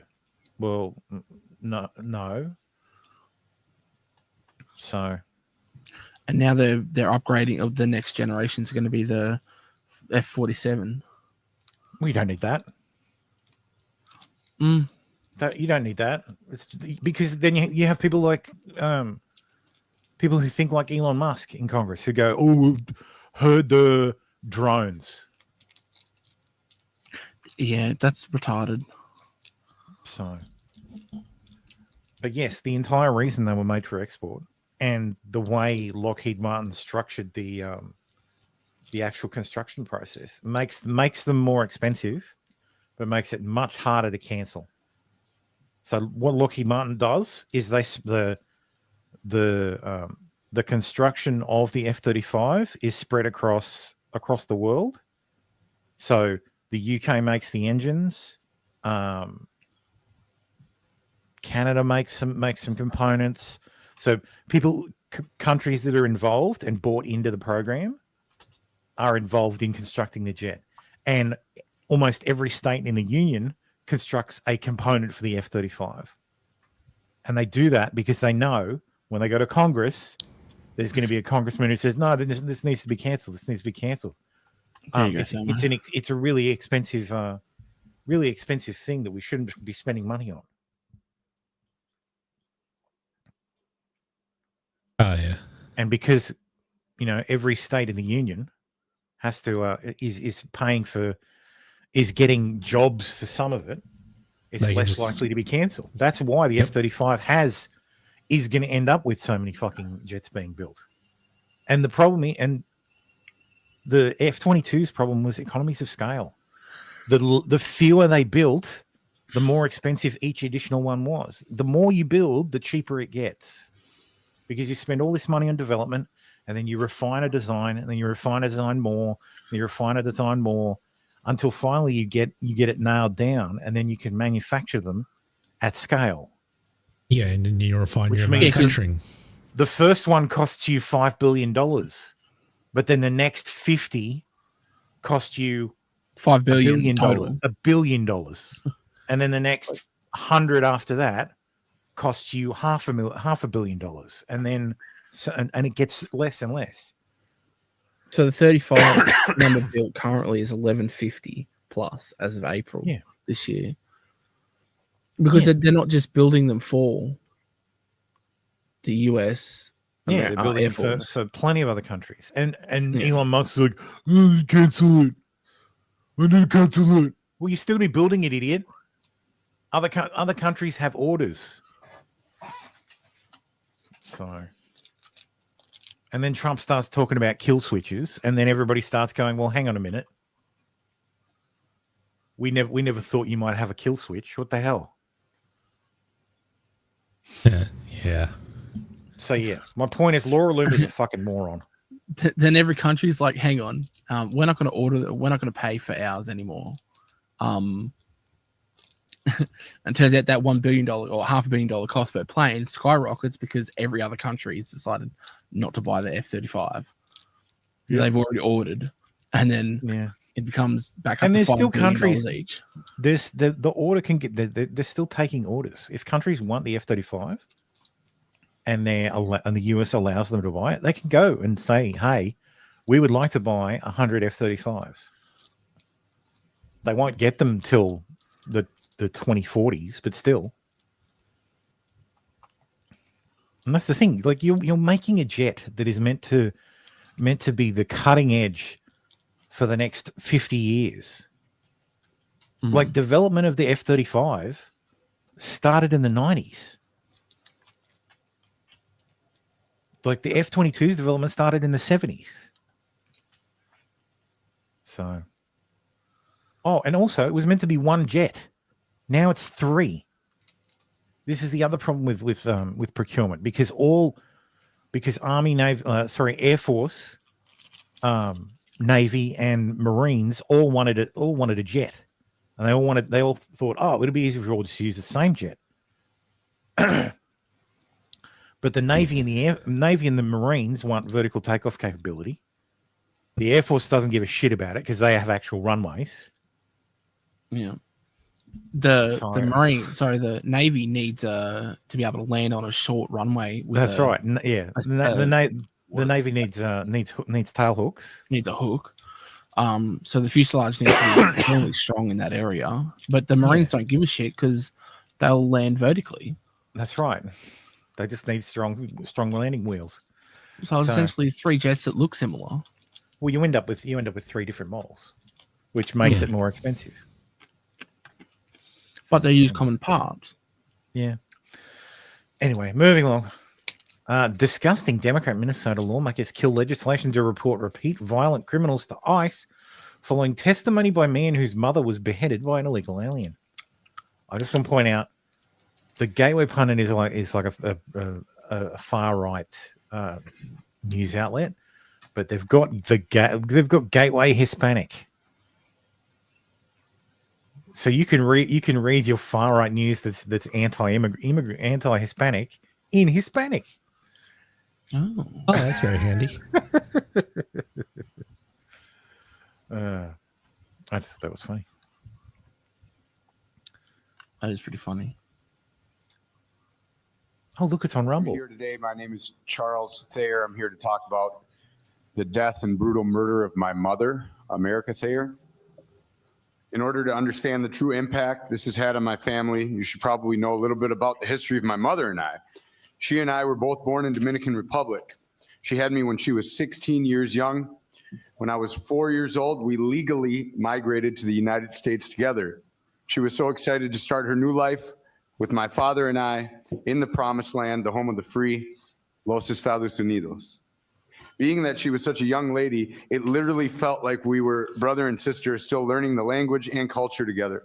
Well, no. So, and now they're upgrading. Of the next generation is going to be the F-47. We don't need that. You don't need that. It's because then you have people like people who think like Elon Musk in Congress who go, "Oh, heard the drones." Yeah, that's retarded. So, But yes, the entire reason they were made for export, and the way Lockheed Martin structured the actual construction process makes them more expensive, but makes it much harder to cancel. So what Lockheed Martin does is the construction of the F-35 is spread across the world. So the UK makes the engines. Canada makes some components. So countries that are involved and bought into the program are involved in constructing the jet. And almost every state in the union constructs a component for the F-35. And they do that because they know when they go to Congress, there's going to be a congressman who says, no, this needs to be cancelled. This needs to be cancelled. It's a really expensive thing that we shouldn't be spending money on. Oh yeah. And because, every state in the union has to is getting jobs for some of it, it's less likely to be cancelled. That's why the F-35 is going to end up with so many fucking jets being built. And the problem, and the F-22's problem was economies of scale. The fewer they built, the more expensive each additional one was. The more you build, the cheaper it gets. Because you spend all this money on development, and then you refine a design, and then you refine a design more, and you refine a design more, until finally you get it nailed down, and then you can manufacture them at scale. Yeah, and then you refine your manufacturing. The first one costs you $5 billion, but then the next 50 cost you $5 billion total. $1 billion. And then the next 100 after that costs you $500 million, and then and it gets less and less. So the 35 number built currently is 1150 plus as of April this year, because they're not just building them for the US. They're building for plenty of other countries, and Elon Musk's like, cancel it. I need to cancel it. Well, you still be building it, idiot. Other countries have orders. So, and then Trump starts talking about kill switches, and then everybody starts going, well, hang on a minute. We never thought you might have a kill switch. What the hell? Yeah. So yes, my point is Laura Loomer's a fucking moron. Then every country's like, hang on, we're not going to order, we're not going to pay for ours anymore. And turns out that $1 billion or $500 million cost per plane skyrockets because every other country has decided not to buy the F-35. They've already ordered, and then it becomes back up. And there's to $5 still billion countries each. There's the order can get. They're still taking orders. If countries want the F-35, and the US allows them to buy it, they can go and say, "Hey, we would like to buy 100 F-35s." They won't get them till the 2040s, but still. And that's the thing. Like you're making a jet that is meant to be the cutting edge for the next 50 years. Mm-hmm. Like development of the F-35 started in the 90s. Like the F-22's development started in the 70s. So, and also it was meant to be one jet. Now it's 3. This is the other problem with procurement, because Army, Navy, Air Force, Navy, and Marines all wanted a jet, and they all thought, oh, it'll be easy if we all just use the same jet. But the Navy and the Marines want vertical takeoff capability. The Air Force doesn't give a shit about it because they have actual runways. Yeah. The Navy needs to be able to land on a short runway. That's right. Yeah. The Navy needs tail hooks. Needs a hook. So the fuselage needs to be extremely strong in that area. But the Marines don't give a shit because they'll land vertically. That's right. They just need strong landing wheels. So essentially 3 jets that look similar. Well, you end up with 3 different models, which makes it more expensive. But they use common parts. Yeah. Anyway, moving along. Disgusting Democrat Minnesota lawmakers kill legislation to report repeat violent criminals to ICE following testimony by man whose mother was beheaded by an illegal alien. I just want to point out the Gateway Pundit is like a far right news outlet, but they've got Gateway Hispanic. So you can read your far right news that's anti-Hispanic in Hispanic. Oh, that's very handy. I just thought that was funny. That is pretty funny. Oh, look, it's on Rumble. Here today, my name is Charles Thayer. I'm here to talk about the death and brutal murder of my mother, America Thayer. In order to understand the true impact this has had on my family, you should probably know a little bit about the history of my mother and I. She and I were both born in Dominican Republic. She had me when she was 16 years young. When I was 4 years old, we legally migrated to the United States together. She was so excited to start her new life with my father and I in the promised land, the home of the free, Los Estados Unidos. Being that she was such a young lady, it literally felt like we were brother and sister still learning the language and culture together.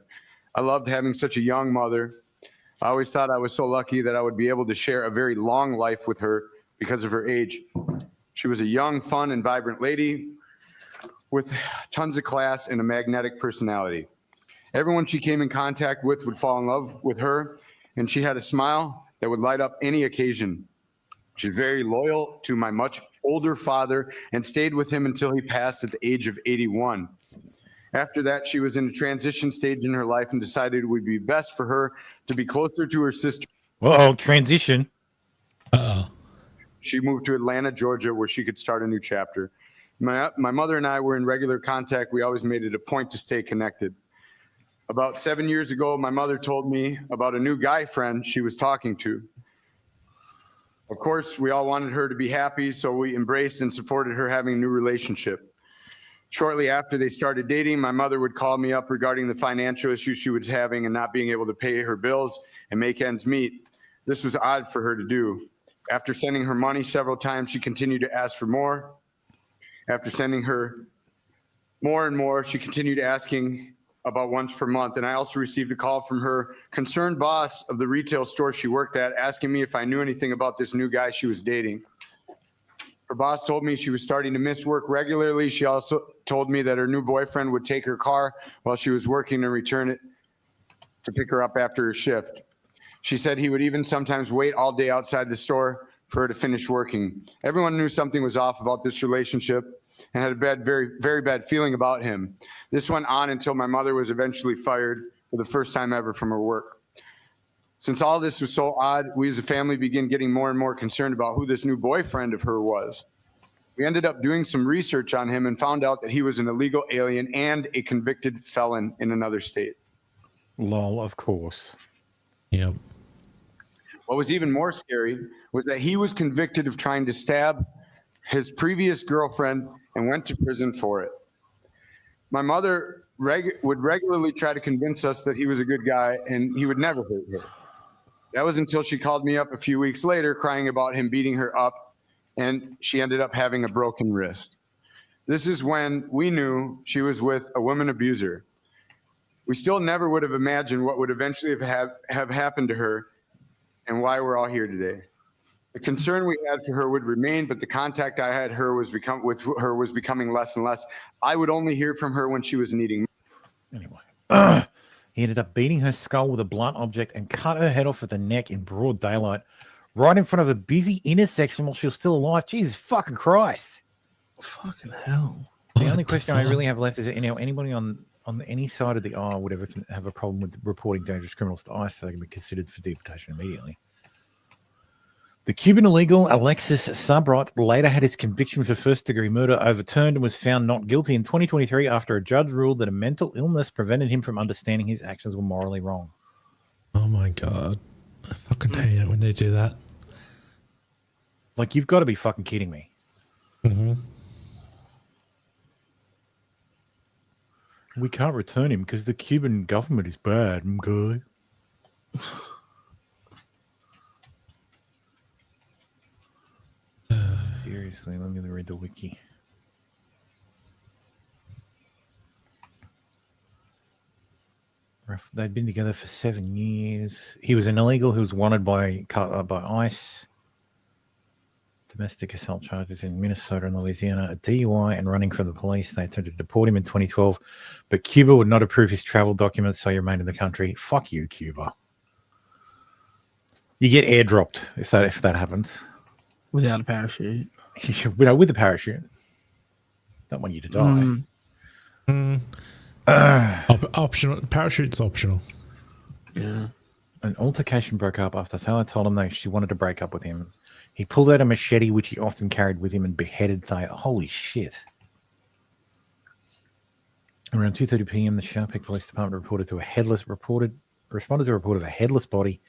I loved having such a young mother. I always thought I was so lucky that I would be able to share a very long life with her because of her age. She was a young, fun, and vibrant lady with tons of class and a magnetic personality. Everyone she came in contact with would fall in love with her, and she had a smile that would light up any occasion. She's very loyal to my much older father and stayed with him until he passed at the age of 81. After that, she was in a transition stage in her life and decided it would be best for her to be closer to her sister. Uh-oh, transition. Uh-oh. She moved to Atlanta, Georgia, where she could start a new chapter. My mother and I were in regular contact. We always made it a point to stay connected. About 7 years ago, my mother told me about a new guy friend she was talking to. Of course, we all wanted her to be happy, so we embraced and supported her having a new relationship. Shortly after they started dating, my mother would call me up regarding the financial issues she was having and not being able to pay her bills and make ends meet. This was odd for her to do. After sending her money several times, she continued to ask for more. After sending her more and more, she continued asking about once per month. And I also received a call from her concerned boss of the retail store she worked at, asking me if I knew anything about this new guy she was dating. Her boss told me she was starting to miss work regularly. She also told me that her new boyfriend would take her car while she was working and return it to pick her up after her shift. She said he would even sometimes wait all day outside the store for her to finish working. Everyone knew something was off about this relationship and had a very, very bad feeling about him. This went on until my mother was eventually fired for the first time ever from her work. Since all this was so odd, we as a family began getting more and more concerned about who this new boyfriend of her was. We ended up doing some research on him and found out that he was an illegal alien and a convicted felon in another state. Lol, of course. Yep. What was even more scary was that he was convicted of trying to stab his previous girlfriend and went to prison for it. My mother would regularly try to convince us that he was a good guy and he would never hurt her. That was until she called me up a few weeks later crying about him beating her up, and she ended up having a broken wrist. This is when we knew she was with a woman abuser. We still never would have imagined what would eventually have happened to her and why we're all here today. The concern we had for her would remain, but the contact I had with her was becoming less and less. I would only hear from her when she was needing me. Anyway, he ended up beating her skull with a blunt object and cut her head off at the neck in broad daylight, right in front of a busy intersection while she was still alive. Jesus fucking Christ. Fucking hell. The only question I really have left is, anybody on any side of the aisle would ever have a problem with reporting dangerous criminals to ICE so they can be considered for deportation immediately. The Cuban illegal Alexis Sabrot later had his conviction for first-degree murder overturned and was found not guilty in 2023 after a judge ruled that a mental illness prevented him from understanding his actions were morally wrong. Oh my God. I fucking hate it when they do that. Like, you've got to be fucking kidding me. Mm-hmm. We can't return him because the Cuban government is bad, okay? Seriously, let me read the wiki. They'd been together for 7 years. He was an illegal who was wanted by ICE. Domestic assault charges in Minnesota and Louisiana, a DUI and running from the police. They attempted to deport him in 2012, but Cuba would not approve his travel documents, so he remained in the country. Fuck you, Cuba. You get airdropped if that happens. Without a parachute. With a parachute. Don't want you to die. Optional. Parachute's optional. Yeah. An altercation broke up after Thayer told him that she wanted to break up with him. He pulled out a machete, which he often carried with him, and beheaded Thayer. Holy shit. Around 2:30 p.m., the Sharpek Police Department responded to a report of a headless body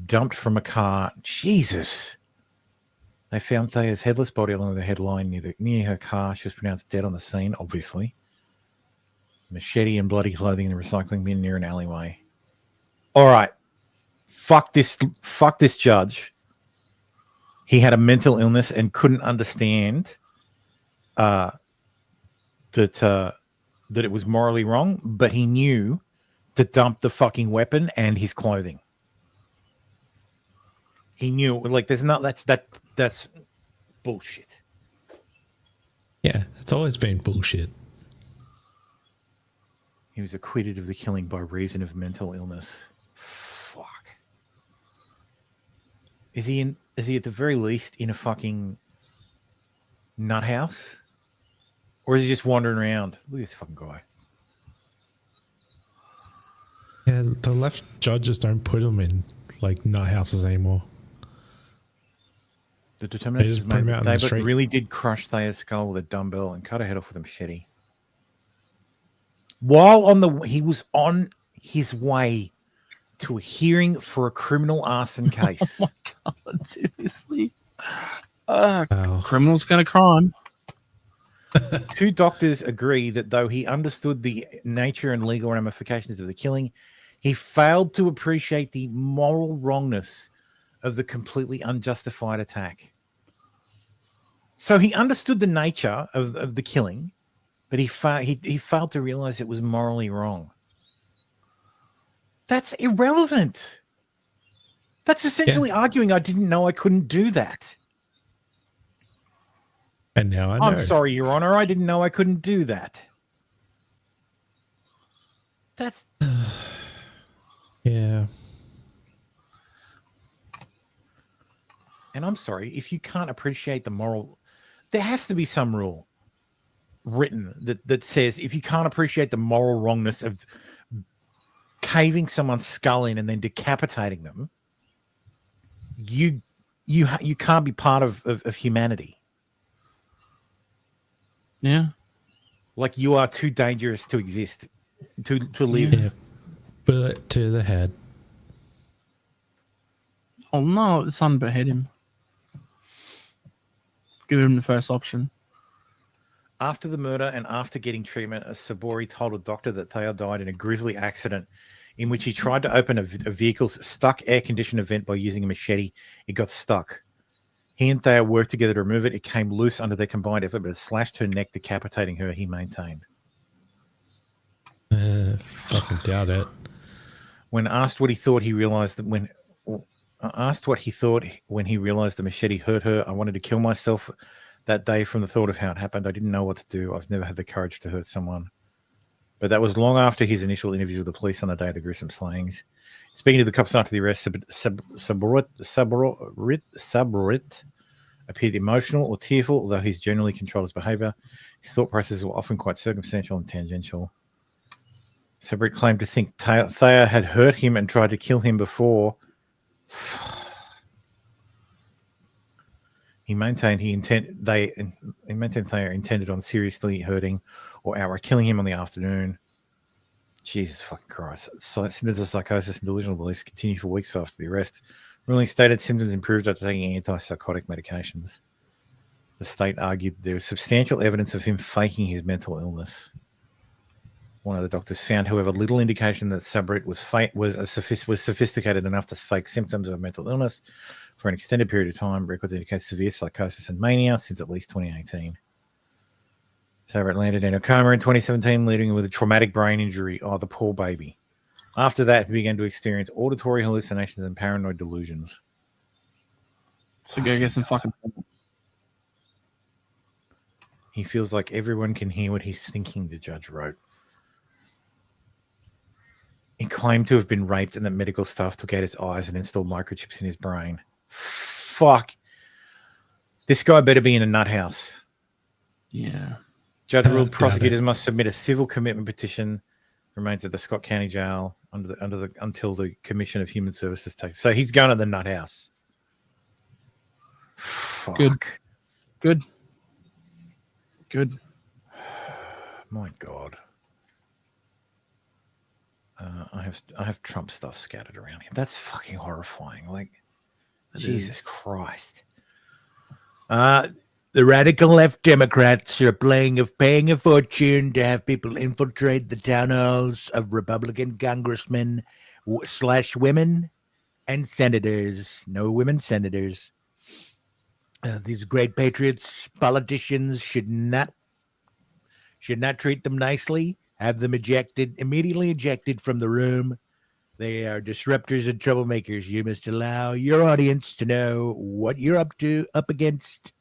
dumped from a car. Jesus. They found Thayer's headless body along with her head lying near her car. She was pronounced dead on the scene, obviously. Machete and bloody clothing in the recycling bin near an alleyway. All right. Fuck this judge. He had a mental illness and couldn't understand that it was morally wrong, but he knew to dump the fucking weapon and his clothing. He knew, like, that's bullshit. Yeah, it's always been bullshit. He was acquitted of the killing by reason of mental illness. Fuck. Is he at the very least in a fucking nut house? Or is he just wandering around? Look at this fucking guy. Yeah, the left judges don't put him in like nut houses anymore. The determination just put him out in the David street. really did crush Thayer's skull with a dumbbell and cut her head off with a machete. While he was on his way to a hearing for a criminal arson case. Oh my God, seriously? Criminals gonna crime. 2 doctors agree that though he understood the nature and legal ramifications of the killing, he failed to appreciate the moral wrongness of the completely unjustified attack. So he understood the nature of the killing, but he failed to realize it was morally wrong. That's irrelevant. That's essentially arguing I didn't know I couldn't do that. And now I know. I'm sorry, Your Honor, I didn't know I couldn't do that. That's... Yeah. And I'm sorry, if you can't appreciate the moral... There has to be some rule written that says if you can't appreciate the moral wrongness of caving someone's skull in and then decapitating them, you can't be part of humanity. Yeah. Like you are too dangerous to exist, to live. Yeah. Bullet to the head. Oh no, the son behead him. Give him the first option. After the murder and after getting treatment, Sabori told a doctor that Thayer died in a grisly accident in which he tried to open a vehicle's stuck air-conditioned vent by using a machete. It got stuck. He and Thayer worked together to remove it. It came loose under their combined effort, but it slashed her neck, decapitating her, he maintained. Fucking doubt it. When asked what he thought, he realized that when he realized the machete hurt her, I wanted to kill myself that day from the thought of how it happened. I didn't know what to do. I've never had the courage to hurt someone. But that was long after his initial interviews with the police on the day of the gruesome slayings. Speaking to the cops after the arrest, Sabrit appeared emotional or tearful, although he's generally controlled his behavior. His thought processes were often quite circumstantial and tangential. Sabrit claimed to think Thayer had hurt him and tried to kill him before. He maintained Thayer intended on seriously hurting or outright killing him on the afternoon. Jesus fucking Christ. Symptoms of psychosis and delusional beliefs continued for weeks after the arrest. Ruling stated symptoms improved after taking antipsychotic medications. The state argued there was substantial evidence of him faking his mental illness. One of the doctors found, however, little indication that subret was sophisticated enough to fake symptoms of mental illness for an extended period of time. Records indicate severe psychosis and mania since at least 2018. Subret landed in a coma in 2017, leading with a traumatic brain injury. Oh, the poor baby. After that, he began to experience auditory hallucinations and paranoid delusions. So go get some fucking... He feels like everyone can hear what he's thinking, the judge wrote. He claimed to have been raped and that medical staff took out his eyes and installed microchips in his brain. Fuck. This guy better be in a nut house. Yeah. Judge ruled prosecutors must submit a civil commitment petition. Remains at the Scott County Jail until the Commission of Human Services takes. So he's going to the nut house. Fuck. Good. My God. I have Trump stuff scattered around here. That's fucking horrifying. Like, Jesus Christ. The radical left Democrats are paying a fortune to have people infiltrate the town halls of Republican congressmen / women and senators. No women senators. These great patriots, politicians should not treat them nicely. Have them immediately ejected from the room. They are disruptors and troublemakers. You must allow your audience to know what you're up against,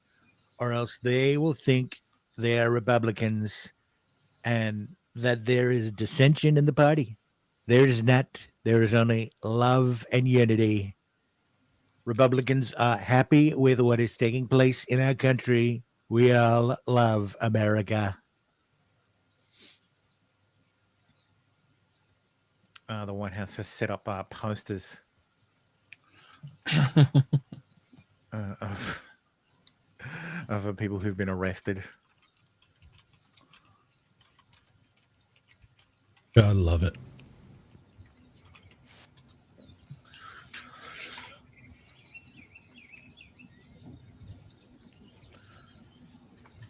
or else they will think they are Republicans and that there is dissension in the party. There is not. There is only love and unity. Republicans are happy with what is taking place in our country. We all love America. The White House has set up posters of the people who've been arrested. I love it.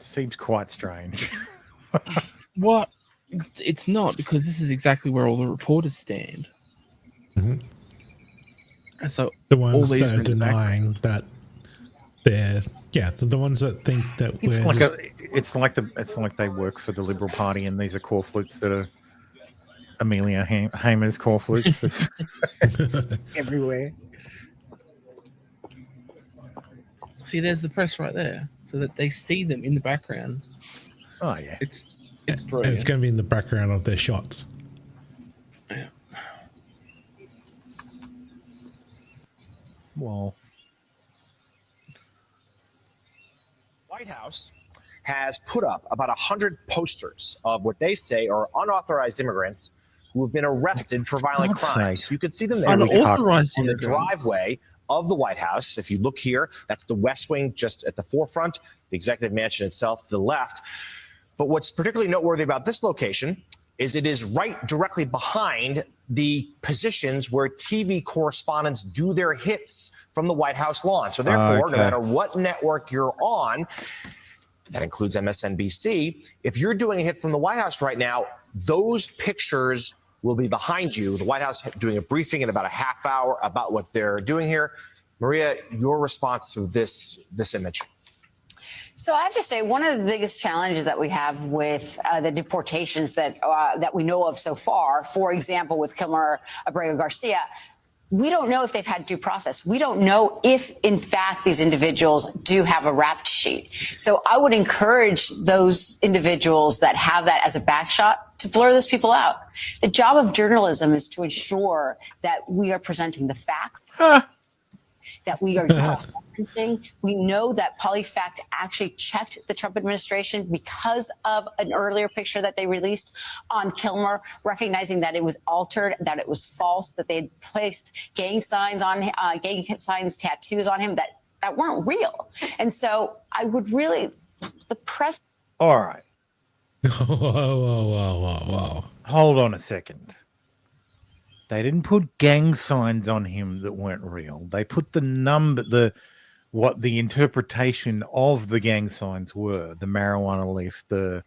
Seems quite strange. What? It's not, because this is exactly where all the reporters stand. Mm-hmm. And so the ones that are denying that they're the ones that think that it's like they work for the Liberal Party and these are corflutes that are Amelia Hamer's corflutes everywhere. See, there's the press right there, so that they see them in the background. Oh yeah, it's and it's going to be in the background of their shots. Yeah. Well, White House has put up about 100 posters of what they say are unauthorized immigrants who have been arrested for violent crimes. You can see them there on the driveway of the White House. If you look here, that's the West Wing just at the forefront, the Executive Mansion itself to the left. But what's particularly noteworthy about this location is it is right directly behind the positions where TV correspondents do their hits from the White House lawn. So therefore, no matter what network you're on, that includes MSNBC, if you're doing a hit from the White House right now, those pictures will be behind you. The White House doing a briefing in about a half hour about what they're doing here. Maria, your response to this image. So I have to say, one of the biggest challenges that we have with the deportations that we know of so far, for example, with Kilmer Abrego Garcia, we don't know if they've had due process. We don't know if, in fact, these individuals do have a rap sheet. So I would encourage those individuals that have that as a backshot to blur those people out. The job of journalism is to ensure that we are presenting the facts. That we are cross-referencing. We know that PolyFact actually checked the Trump administration because of an earlier picture that they released on Kilmer, recognizing that it was altered, that it was false, that they had placed gang signs, tattoos on him that weren't real. And so I would really, the press. All right. Whoa. Hold on a second. They didn't put gang signs on him that weren't real. They put what the interpretation of the gang signs were, the marijuana leaf, the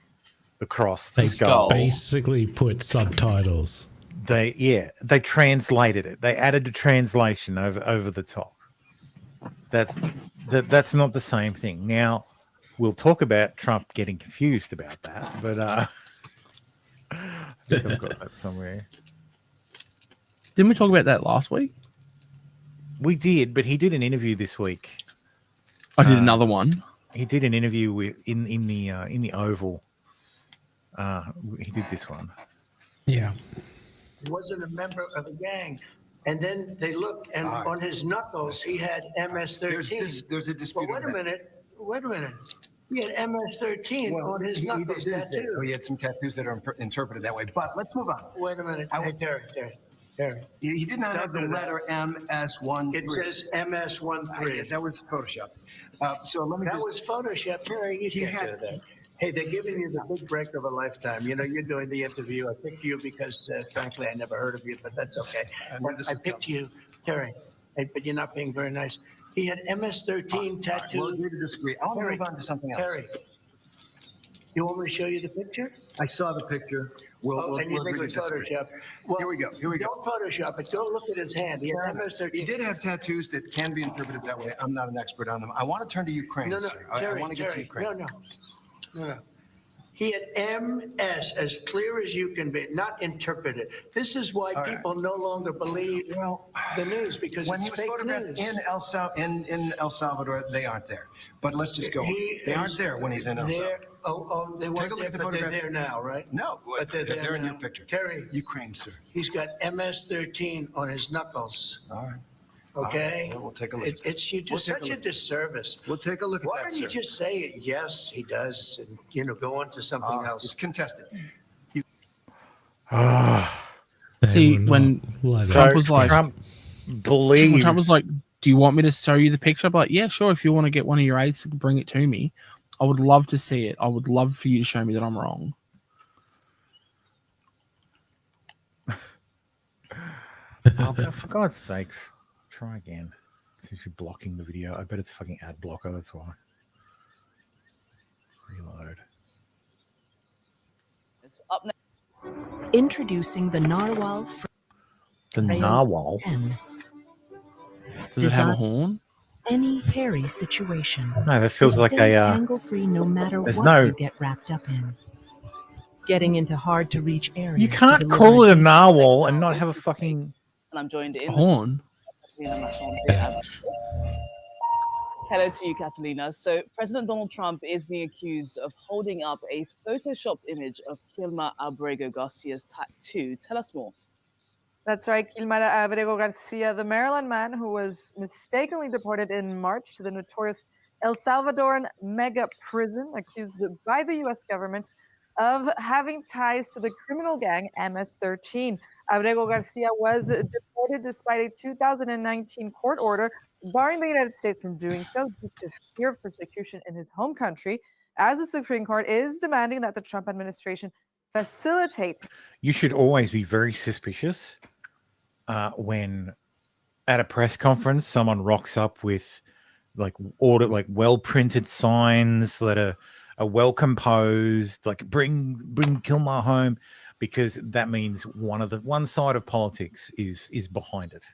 the cross, They the skull. basically put subtitles. They translated it. They added a translation over the top. That's not the same thing. Now, we'll talk about Trump getting confused about that, but I think I've got that somewhere. Didn't we talk about that last week? We did, but he did an interview this week. I did another one. He did an interview with in the Oval. He did this one. Yeah. He wasn't a member of a gang. And then they looked, and on his knuckles, he had MS-13. There's a dispute. Well, wait a minute. He had MS-13 on his knuckles tattoo. He had some tattoos that are interpreted that way. But let's move on. Wait a minute. Hey, Terry. He did not have the letter MS-13. It says MS-13. That was Photoshop. So let me That was Photoshop. Terry, you can't do that. Hey, they're giving you the big break of a lifetime. You know, you're doing the interview. I picked you because, frankly, I never heard of you, but that's okay. I picked you, Terry, but you're not being very nice. He had MS-13 tattooed. We'll agree to disagree. I want to move on to something else. Terry, you want me to show you the picture? I saw the picture. And you think it's Photoshop? Well, Here we go. Don't Photoshop it. Don't look at his hand. He had MS-13. He did have tattoos that can be interpreted that way. I'm not an expert on them. I want to turn to Ukraine, No, sir. Terry, I want to get to Ukraine. No. He had MS as clear as you can be, not interpreted. This is why people no longer believe the news, because When it's he was fake photographed news. in El Salvador, they aren't there. But let's just go on. They aren't there when he's in El Salvador. They Take a weren't look there, at the but they're photograph. there now, right? No, But they're there in now. your picture. Terry, Ukraine, sir. he's got MS-13 on his knuckles. All right. Okay? We'll take a look. You do such a disservice. We'll take a look at Why that, don't you sir. just say, yes, he does, and, go on to something else? It's contested. See, when Trump was like, Trump believes. when Trump was like, "Do you want me to show you the picture?" I'm like, "Yeah, sure. If you want to get one of your aides to bring it to me, I would love to see it. I would love for you to show me that I'm wrong." For God's sakes, try again. Since you're blocking the video, I bet it's fucking ad blocker. That's why. Reload. It's up next. Introducing the narwhal. The narwhal. Does it have a horn? Any hairy situation. No, that feels like a. Tangle-free, no matter what you get wrapped up in. Getting into hard-to-reach areas. You can't call it a narwhal and not have a fucking. And I'm joined in horn. Hello to you, Catalina. So President Donald Trump is being accused of holding up a photoshopped image of Kilma Abrego Garcia's tattoo. Tell us more. That's right, Kilma Abrego Garcia, the Maryland man who was mistakenly deported in March to the notorious El Salvadoran mega prison, accused by the U.S. government of having ties to the criminal gang MS-13. Abrego Garcia was deported despite a 2019 court order barring the United States from doing so due to fear of persecution in his home country, as the Supreme Court is demanding that the Trump administration facilitate. You should always be very suspicious when at a press conference someone rocks up with like well printed signs that are well composed, like bring Kilmar home, because that means one side of politics is behind it.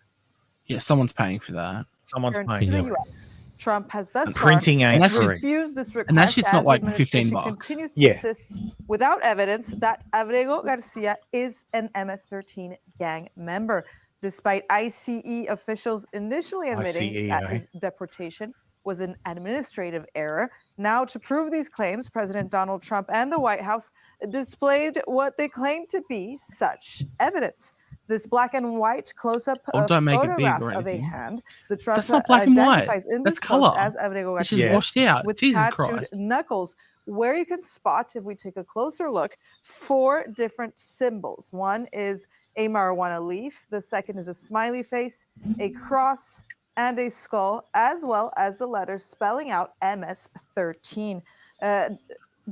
Yeah, someone's paying for that. Someone's Return paying to for the it. US. Trump has thus And printing far ain't free. refused this request. And that shit's not as like the $15. administration continues to Yeah. insist without evidence that Abrego Garcia is an MS-13 gang member, despite ICE officials initially admitting that his deportation was an administrative error. Now, to prove these claims, President Donald Trump and the White House displayed what they claim to be such evidence. This black and white close-up don't make it big photograph or of a anything. hand. The Trump That's not black and white. identifies in That's this post color. as Abrego It's Garcia just washed out. with Jesus tattooed Christ. knuckles, where you can spot, if we take a closer look, 4 different symbols. One is a marijuana leaf. The second is a smiley face, a cross, and a skull, as well as the letters spelling out MS-13.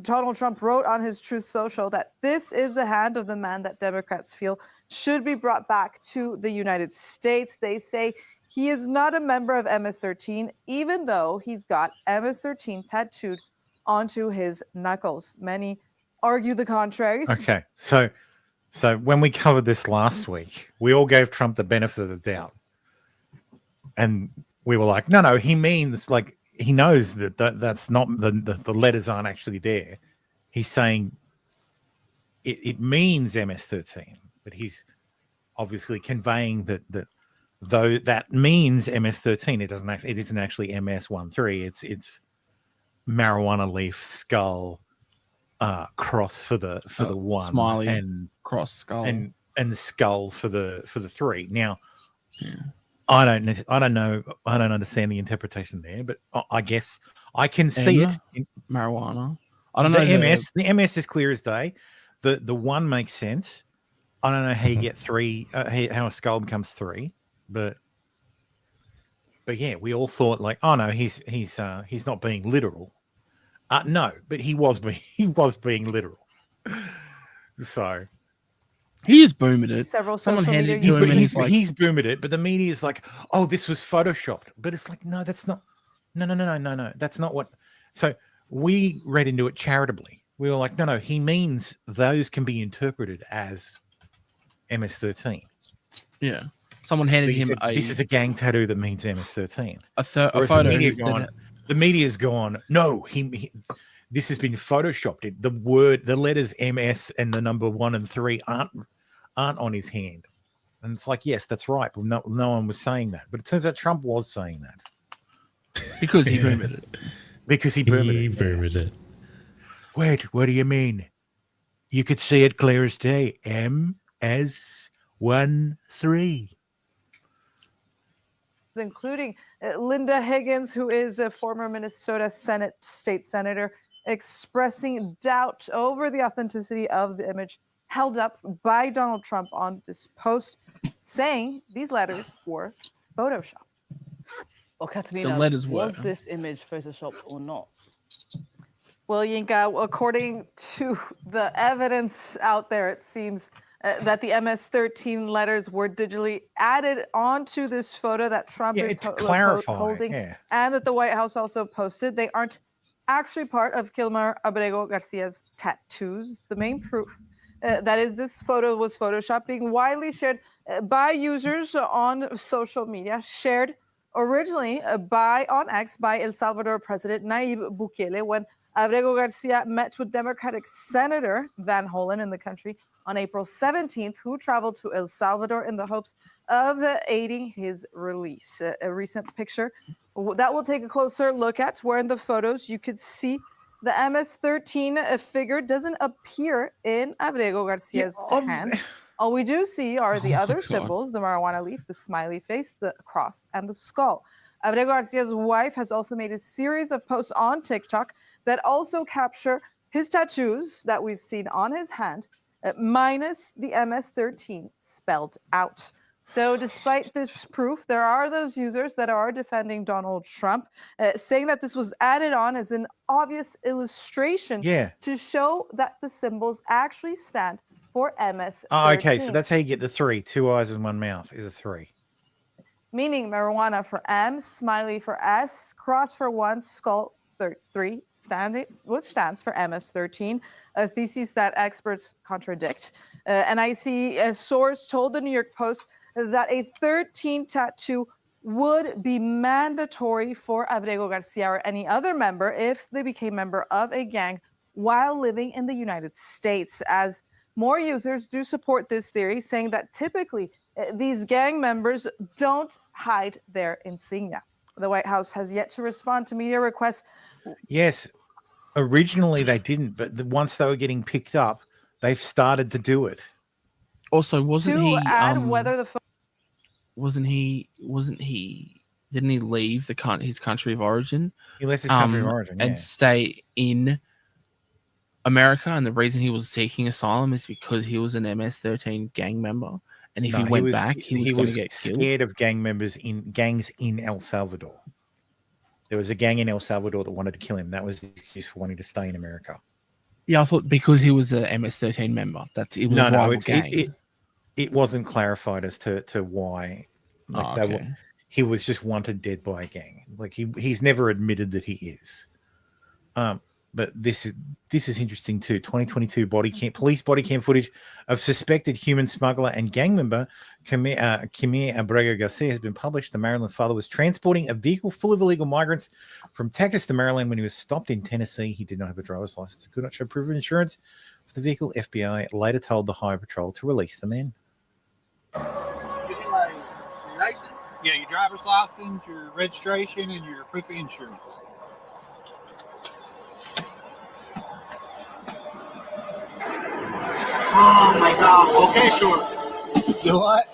Donald Trump wrote on his Truth Social that this is the hand of the man that Democrats feel should be brought back to the United States. They say he is not a member of MS-13, even though he's got MS-13 tattooed onto his knuckles. Many argue the contrary. Okay, so when we covered this last week, we all gave Trump the benefit of the doubt, and we were like, no, he means like he knows that's not the letters aren't actually there. He's saying it means MS-13, but he's obviously conveying that though that means MS-13, it isn't actually MS-13. It's marijuana leaf skull cross for the one, smiley and cross skull and skull for the 3. Now, I don't know. I don't understand the interpretation there, but I guess I can see it. Marijuana. I don't know. The MS is clear as day. The 1 makes sense. I don't know how you get 3. How a skull becomes 3, but yeah, we all thought like, oh no, he's not being literal. No, but he was being literal. So he just boomed it. Someone handed it to him, and he's boomed it. But the media is like, oh, this was photoshopped. But it's like, no, that's not. No. That's not what. So we read into it charitably. We were like, no. He means those can be interpreted as MS-13. Yeah. Someone handed him this is a gang tattoo that means MS-13. A photo. The media's gone, no, this has been photoshopped. The letters MS and the number 1 and 3 aren't on his hand. And it's like, yes, that's right. But no one was saying that. But it turns out Trump was saying that. Because he boomed it. Because he boomed it. Wait, what do you mean? You could see it clear as day. MS-13. Including Linda Higgins, who is a former Minnesota state senator, expressing doubt over the authenticity of the image held up by Donald Trump on this post, saying these letters were photoshopped. Well, Catalina, was this image photoshopped or not? Well, Yinka, according to the evidence out there, it seems that the MS-13 letters were digitally added onto this photo that Trump is holding, and that the White House also posted. They aren't actually part of Kilmer Abrego Garcia's tattoos. The main proof that is this photo was photoshopped, being widely shared by users on social media, shared originally on X by El Salvador President Nayib Bukele when Abrego Garcia met with Democratic Senator Van Hollen in the country on April 17th, who traveled to El Salvador in the hopes of aiding his release. A recent picture that we'll take a closer look at, where in the photos you could see the MS-13 figure doesn't appear in Abrego Garcia's hand. All we do see are the other symbols, the marijuana leaf, the smiley face, the cross, and the skull. Abrego Garcia's wife has also made a series of posts on TikTok that also capture his tattoos that we've seen on his hand, minus the MS-13 spelled out. So despite this proof, there are those users that are defending Donald Trump, saying that this was added on as an obvious illustration to show that the symbols actually stand for MS-13. Oh, okay, so that's how you get the 3. 2 eyes and 1 mouth is a 3. Meaning marijuana for M, smiley for S, cross for 1, skull 3, which stands for MS-13, a thesis that experts contradict. And I see a source told the New York Post that a 13 tattoo would be mandatory for Abrego Garcia or any other member if they became member of a gang while living in the United States, as more users do support this theory, saying that typically these gang members don't hide their insignia. The White House has yet to respond to media requests. Yes, originally they didn't, but once they were getting picked up, they've started to do it. Also, wasn't to he? Add whether the wasn't he? Didn't he leave his country of origin? He left his country of origin and stay in America. And the reason he was seeking asylum is because he was an MS-13 gang member. And if he went back, he was going to get killed. Scared of gangs in El Salvador. There was a gang in El Salvador that wanted to kill him. That was his excuse for wanting to stay in America. Yeah, I thought because he was a MS-13 member. It was a rival gang. It wasn't clarified as to why. He was just wanted dead by a gang. Like he's never admitted that he is. But this is interesting too. 2022 police body cam footage of suspected human smuggler and gang member Kimir Abrego Garcia has been published. The Maryland father was transporting a vehicle full of illegal migrants from Texas to Maryland when he was stopped in Tennessee. He did not have a driver's license. Could not show proof of insurance for the vehicle. FBI later told the Highway Patrol to release the men. My license? Yeah, your driver's license, your registration, and your proof of insurance. Oh my God. Okay, sure. The what?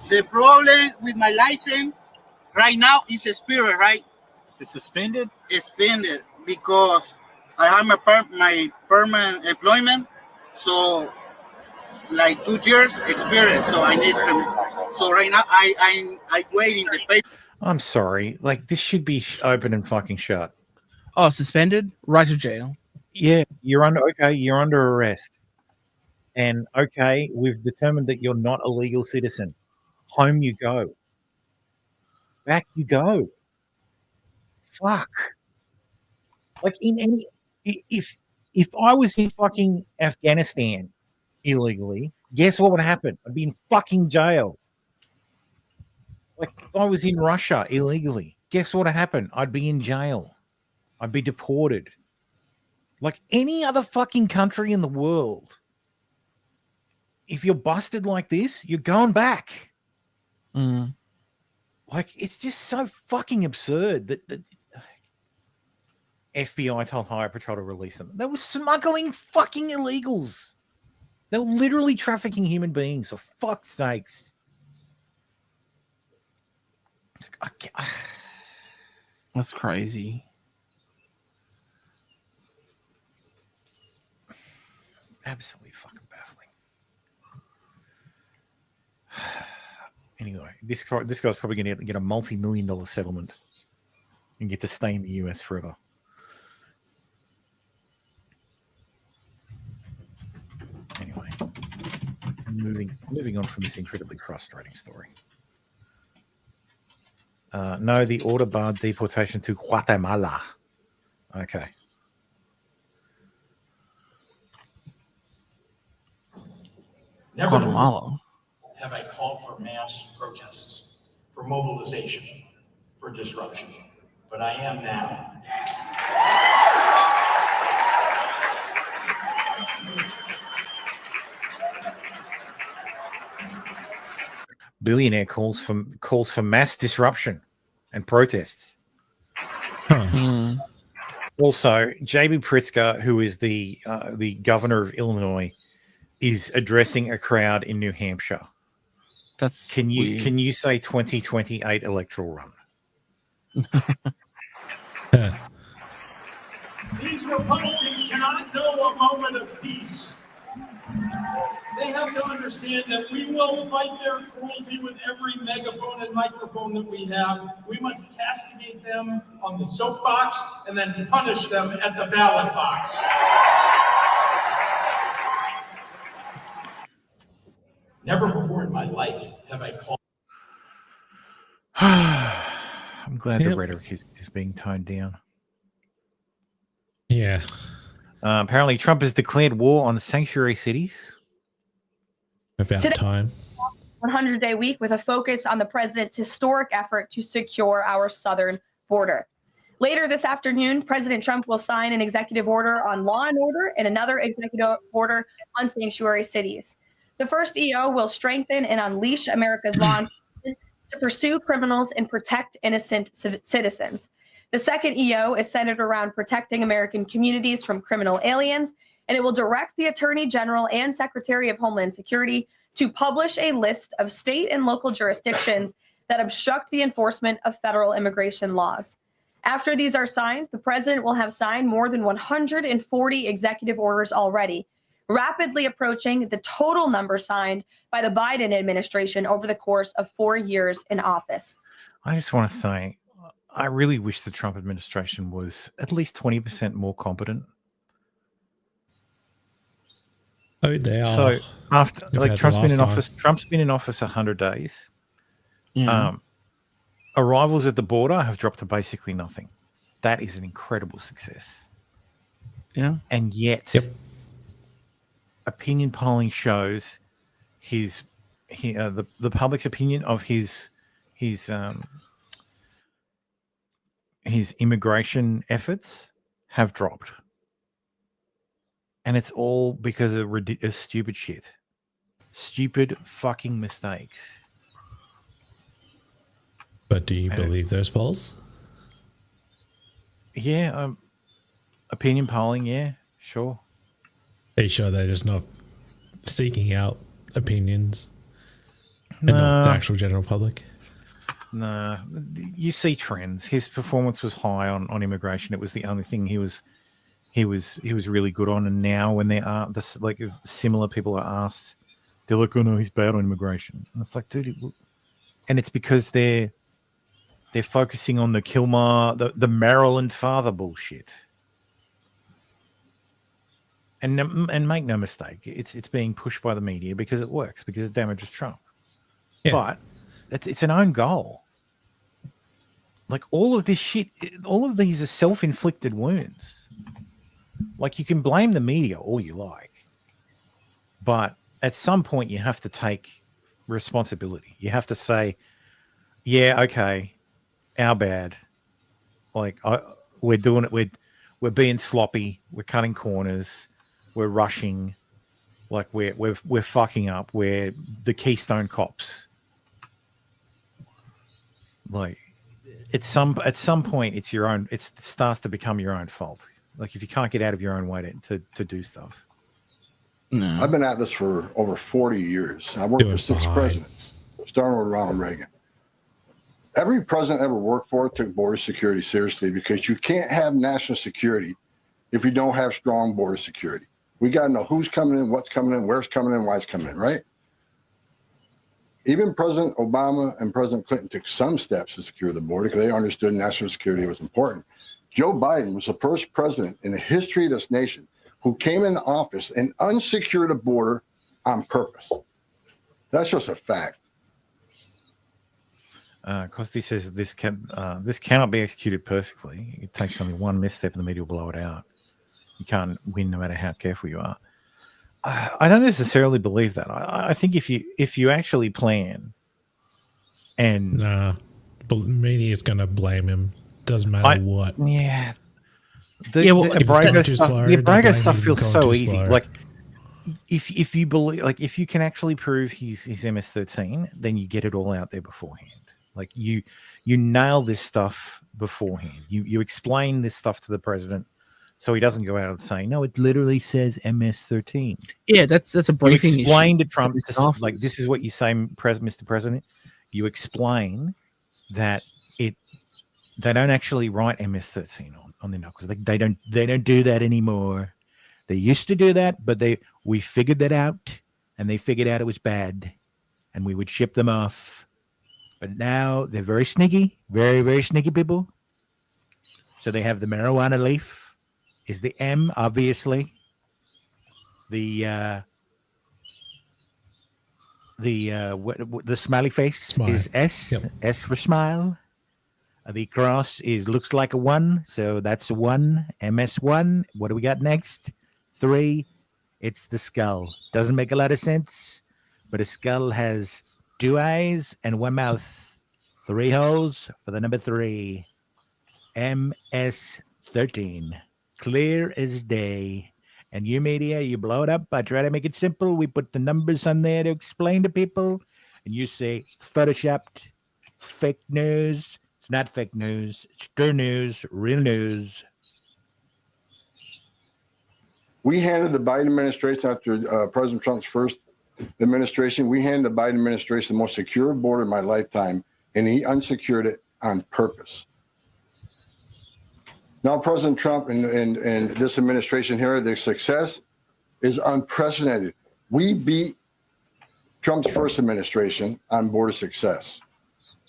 The problem with my license right now is expired, right? It's suspended? Suspended because I have my permanent employment. So, like 2 years experience. So I need to. So right now I'm waiting the paper. I'm sorry. Like, this should be open and fucking shut. Oh, suspended? Right to jail. Yeah, you're under arrest. And okay, we've determined that you're not a legal citizen. Home you go. Back you go. Fuck. Like if I was in fucking Afghanistan illegally, guess what would happen? I'd be in fucking jail. Like if I was in Russia illegally, guess what would happen? I'd be in jail. I'd be deported. Like any other fucking country in the world. If you're busted like this, you're going back. Mm. Like, it's just so fucking absurd that FBI told Highway Patrol to release them. They were smuggling fucking illegals. They were literally trafficking human beings, for fuck's sakes. That's crazy. Absolutely fucking baffling. Anyway, this guy's probably going to get a multi-million-dollar settlement and get to stay in the US forever. Anyway, moving on from this incredibly frustrating story. No, the order barred deportation to Guatemala. Okay. Never Guatemala. have I called for mass protests, for mobilization, for disruption, but I am now. Billionaire calls for mass disruption and protests. Also, J.B. Pritzker, who is the governor of Illinois, is addressing a crowd in New Hampshire. Can you say 2028 electoral run? These Republicans cannot know a moment of peace. They have to understand that we will fight their cruelty with every megaphone and microphone that we have. We must castigate them on the soapbox and then punish them at the ballot box. Never before in my life have I called. I'm glad the rhetoric is being toned down. Yeah. Apparently, Trump has declared war on the sanctuary cities. About time. 100-day week with a focus on the president's historic effort to secure our southern border. Later this afternoon, President Trump will sign an executive order on law and order and another executive order on sanctuary cities. The first EO will strengthen and unleash America's law enforcement to pursue criminals and protect innocent citizens. The second EO is centered around protecting American communities from criminal aliens, and it will direct the Attorney General and Secretary of Homeland Security to publish a list of state and local jurisdictions that obstruct the enforcement of federal immigration laws. After these are signed, the president will have signed more than 140 executive orders already, rapidly approaching the total number signed by the Biden administration over the course of 4 years in office. I just want to say, I really wish the Trump administration was at least 20% more competent. Oh, they are. So after Trump's been in office 100 days. Arrivals at the border have dropped to basically nothing. That is an incredible success. Yeah. And yet, opinion polling shows the public's opinion of his immigration efforts have dropped. And it's all because of stupid shit. Stupid fucking mistakes. But do you believe those polls? Yeah. Opinion polling, yeah, sure. Are you sure they're just not seeking out opinions and not the actual general public? No. You see trends. His performance was high on immigration. It was the only thing he was really good on. And now when they are if similar people are asked, they're like, oh no, he's bad on immigration. And it's like, dude, and it's because they're focusing on the Kilmar, the Maryland father bullshit. And make no mistake, it's being pushed by the media because it works, because it damages Trump. Yeah. But it's an own goal. Like all of this shit, all of these are self-inflicted wounds. Like you can blame the media all you like, but at some point you have to take responsibility. You have to say, yeah, okay, our bad. Like we're doing it. We're being sloppy. We're cutting corners. We're rushing. Like we're fucking up. We're the Keystone Cops. Like at some point it's your own. It starts to become your own fault. Like if you can't get out of your own way to do stuff. No. I've been at this for over 40 years. I worked for 6 presidents, starting with Ronald Reagan. Every president ever worked for took border security seriously, because you can't have national security if you don't have strong border security. We got to know who's coming in, what's coming in, where's coming in, why it's coming in, right? Even President Obama and President Clinton took some steps to secure the border because they understood national security was important. Joe Biden was the first president in the history of this nation who came into office and unsecured a border on purpose. That's just a fact. Costi says this cannot be executed perfectly. It takes only one misstep and the media will blow it out. You can't win no matter how careful you are. I don't necessarily believe that. I think if you actually plan and media is going to blame him. Doesn't matter what. Yeah. The Abrego stuff feels so easy. Slow. Like if you believe, like if you can actually prove he's MS-13, then you get it all out there beforehand. Like you nail this stuff beforehand. You explain this stuff to the president, so he doesn't go out and say, no, it literally says MS-13. Yeah, that's a briefing. You explain to Trump, like this is what you say, Mr. President. You explain that they don't actually write MS-13 on their knuckles. They don't do that anymore. They used to do that, but we figured that out, and they figured out it was bad, and we would ship them off. But now they're very sneaky, very, very sneaky people. So they have the marijuana leaf is the M, obviously. The smiley face is S. Yep. S for smile. The cross looks like a 1, so that's a 1. MS1. What do we got next? 3. It's the skull. Doesn't make a lot of sense, but a skull has 2 eyes and 1 mouth. 3 holes for the number 3. MS-13. Clear as day. And you media, you blow it up. I try to make it simple. We put the numbers on there to explain to people. And you say, it's photoshopped. It's fake news. It's not fake news. It's true news, real news. We handed the Biden administration, after President Trump's first administration, we handed the Biden administration the most secure border in my lifetime, and he unsecured it on purpose. Now, President Trump and this administration here, the success is unprecedented. We beat Trump's first administration on border success.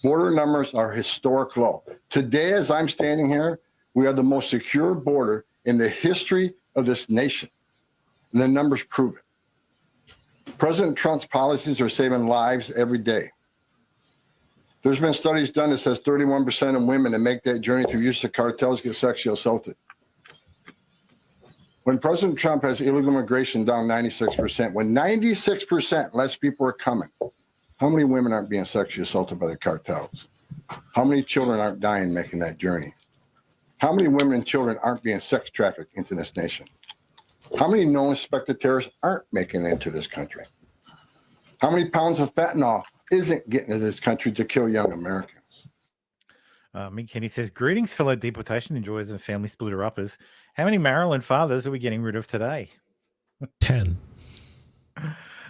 Border numbers are historic low. Today, as I'm standing here, we have the most secure border in the history of this nation. And the numbers prove it. President Trump's policies are saving lives every day. There's been studies done that says 31% of women that make that journey through use of cartels get sexually assaulted. When President Trump has illegal immigration down 96%, when 96% less people are coming, how many women aren't being sexually assaulted by the cartels? How many children aren't dying making that journey? How many women and children aren't being sex trafficked into this nation? How many known suspected terrorists aren't making it into this country? How many pounds of fentanyl isn't getting into this country to kill young Americans? Kenny says, greetings, fellow deportation enjoyers and family splitter uppers. How many Maryland fathers are we getting rid of today? 10.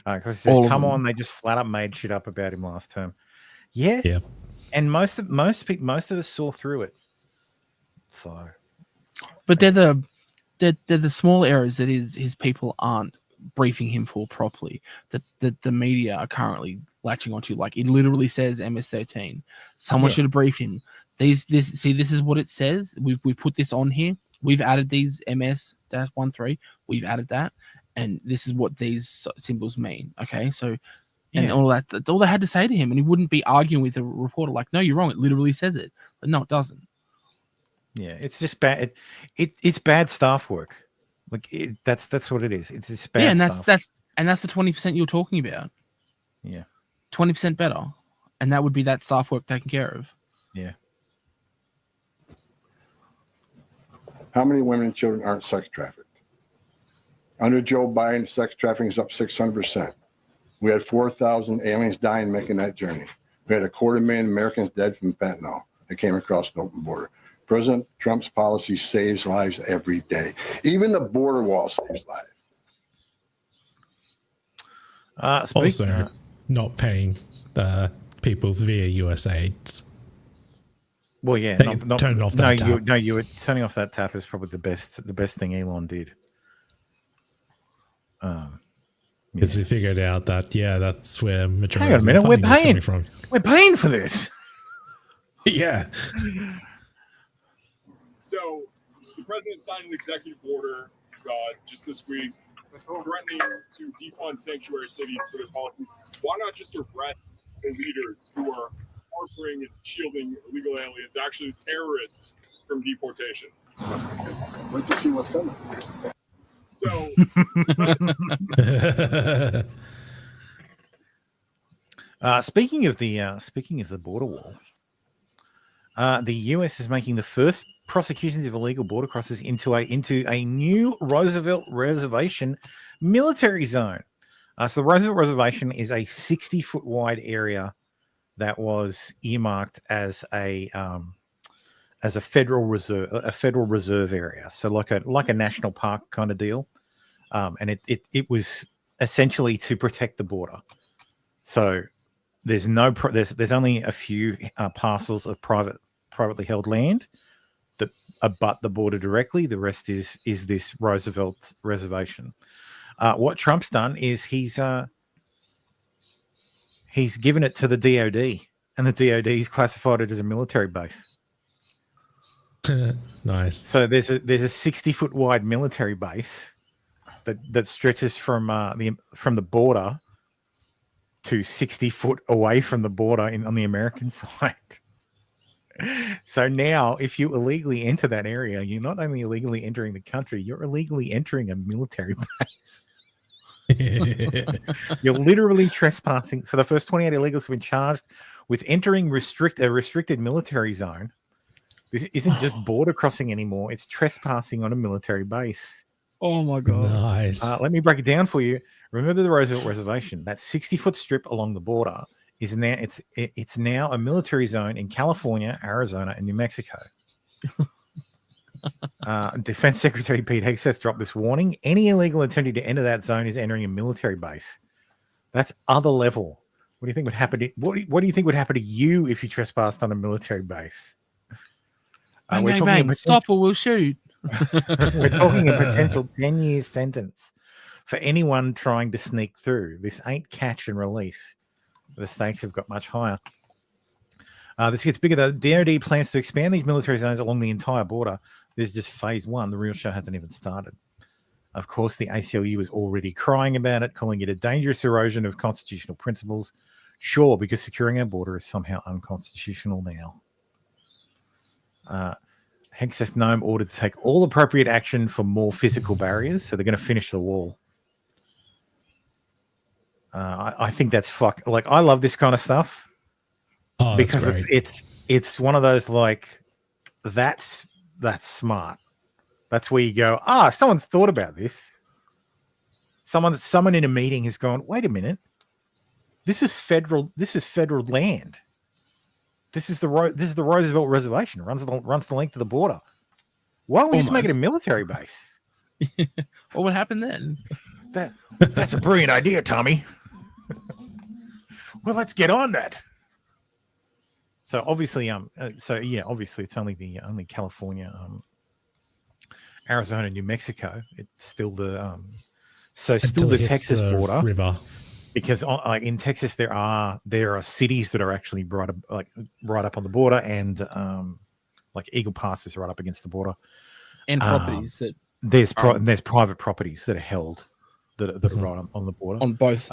Because he says, come on, they just flat up made shit up about him last term. Yeah. And most of us saw through it. So, but they're the small errors that his people aren't briefing him for properly. That the media are currently latching onto. Like, it literally says MS-13. Someone should have briefed him. This is what it says. We put this on here. We've added these MS-13. We've added that, and this is what these symbols mean. Okay, so and all that. That's all they had to say to him, and he wouldn't be arguing with a reporter like, "No, you're wrong. It literally says it." But no, it doesn't. Yeah, it's just bad. It's bad staff work. Like that's what it is. It's just bad. Yeah, and that's the 20% you're talking about. Yeah, 20% better, and that would be that staff work taken care of. Yeah. How many women and children aren't sex trafficked? Under Joe Biden, sex trafficking is up 600%. We had 4,000 aliens dying making that journey. We had 250,000 Americans dead from fentanyl that came across the open border. President Trump's policy saves lives every day. Even the border wall saves lives. Also, not paying people via USAID. Well, yeah, turning off that tap. You were turning off that tap is probably the best thing Elon did. Because we figured out that that's where majority Hang on a minute, of the funding is coming from. We're paying for this. Yeah. So the president signed an executive order just this week threatening to defund sanctuary cities for their policies. Why not just arrest the leaders who are harboring and shielding illegal aliens, actually terrorists, from deportation? Wait to see what's coming. So, speaking of the border wall, the US is making the first prosecutions of illegal border crossers into a new Roosevelt Reservation military zone. So the Roosevelt Reservation is a 60-foot wide area that was earmarked as a federal reserve area. So like a national park kind of deal. And it was essentially to protect the border. So there's only a few parcels of privately held land that abut the border directly. The rest is this Roosevelt Reservation. What Trump's done is he's given it to the DOD, and the DOD's classified it as a military base. Nice. So there's a 60-foot wide military base that stretches from the border to 60 foot away from the border on the American side. So now, if you illegally enter that area, you're not only illegally entering the country, you're illegally entering a military base. You're literally trespassing. So the first 28 illegals have been charged with entering a restricted military zone. This isn't just border crossing anymore. It's trespassing on a military base. Oh my God. Nice. Let me break it down for you. Remember the Roosevelt Reservation, that 60-foot strip along the border is now it's now a military zone in California, Arizona, and New Mexico. Defense Secretary Pete Hegseth dropped this warning. Any illegal attempting to enter that zone is entering a military base. That's other level. What do you think would happen what do you think would happen to you if you trespassed on a military base? Bang, stop or we'll shoot. We're talking a potential 10-year sentence for anyone trying to sneak through. This ain't catch and release. The stakes have got much higher. This gets bigger though. DoD plans to expand these military zones along the entire border. This is just phase one. The real show hasn't even started. Of course, the ACLU is already crying about it, calling it a dangerous erosion of constitutional principles. Sure, because securing our border is somehow unconstitutional now. Hexeth Gnome ordered to take all appropriate action for more physical barriers, so they're going to finish the wall. I think that's like I love this kind of stuff because it's one of those like that's smart. That's where you go, someone's thought about this. Someone in a meeting has gone, wait a minute, this is federal land. This is the Roosevelt Reservation. Runs the length of the border. Why don't we just make it a military base? What would happen then? That's a brilliant idea, Tommy. Well, let's get on that. So obviously, obviously it's only California, Arizona, New Mexico. It's still the Texas border river. Because in Texas there are cities that are actually right up on the border, and like Eagle Pass is right up against the border, and properties that there's private properties that are held that are right on the border on both.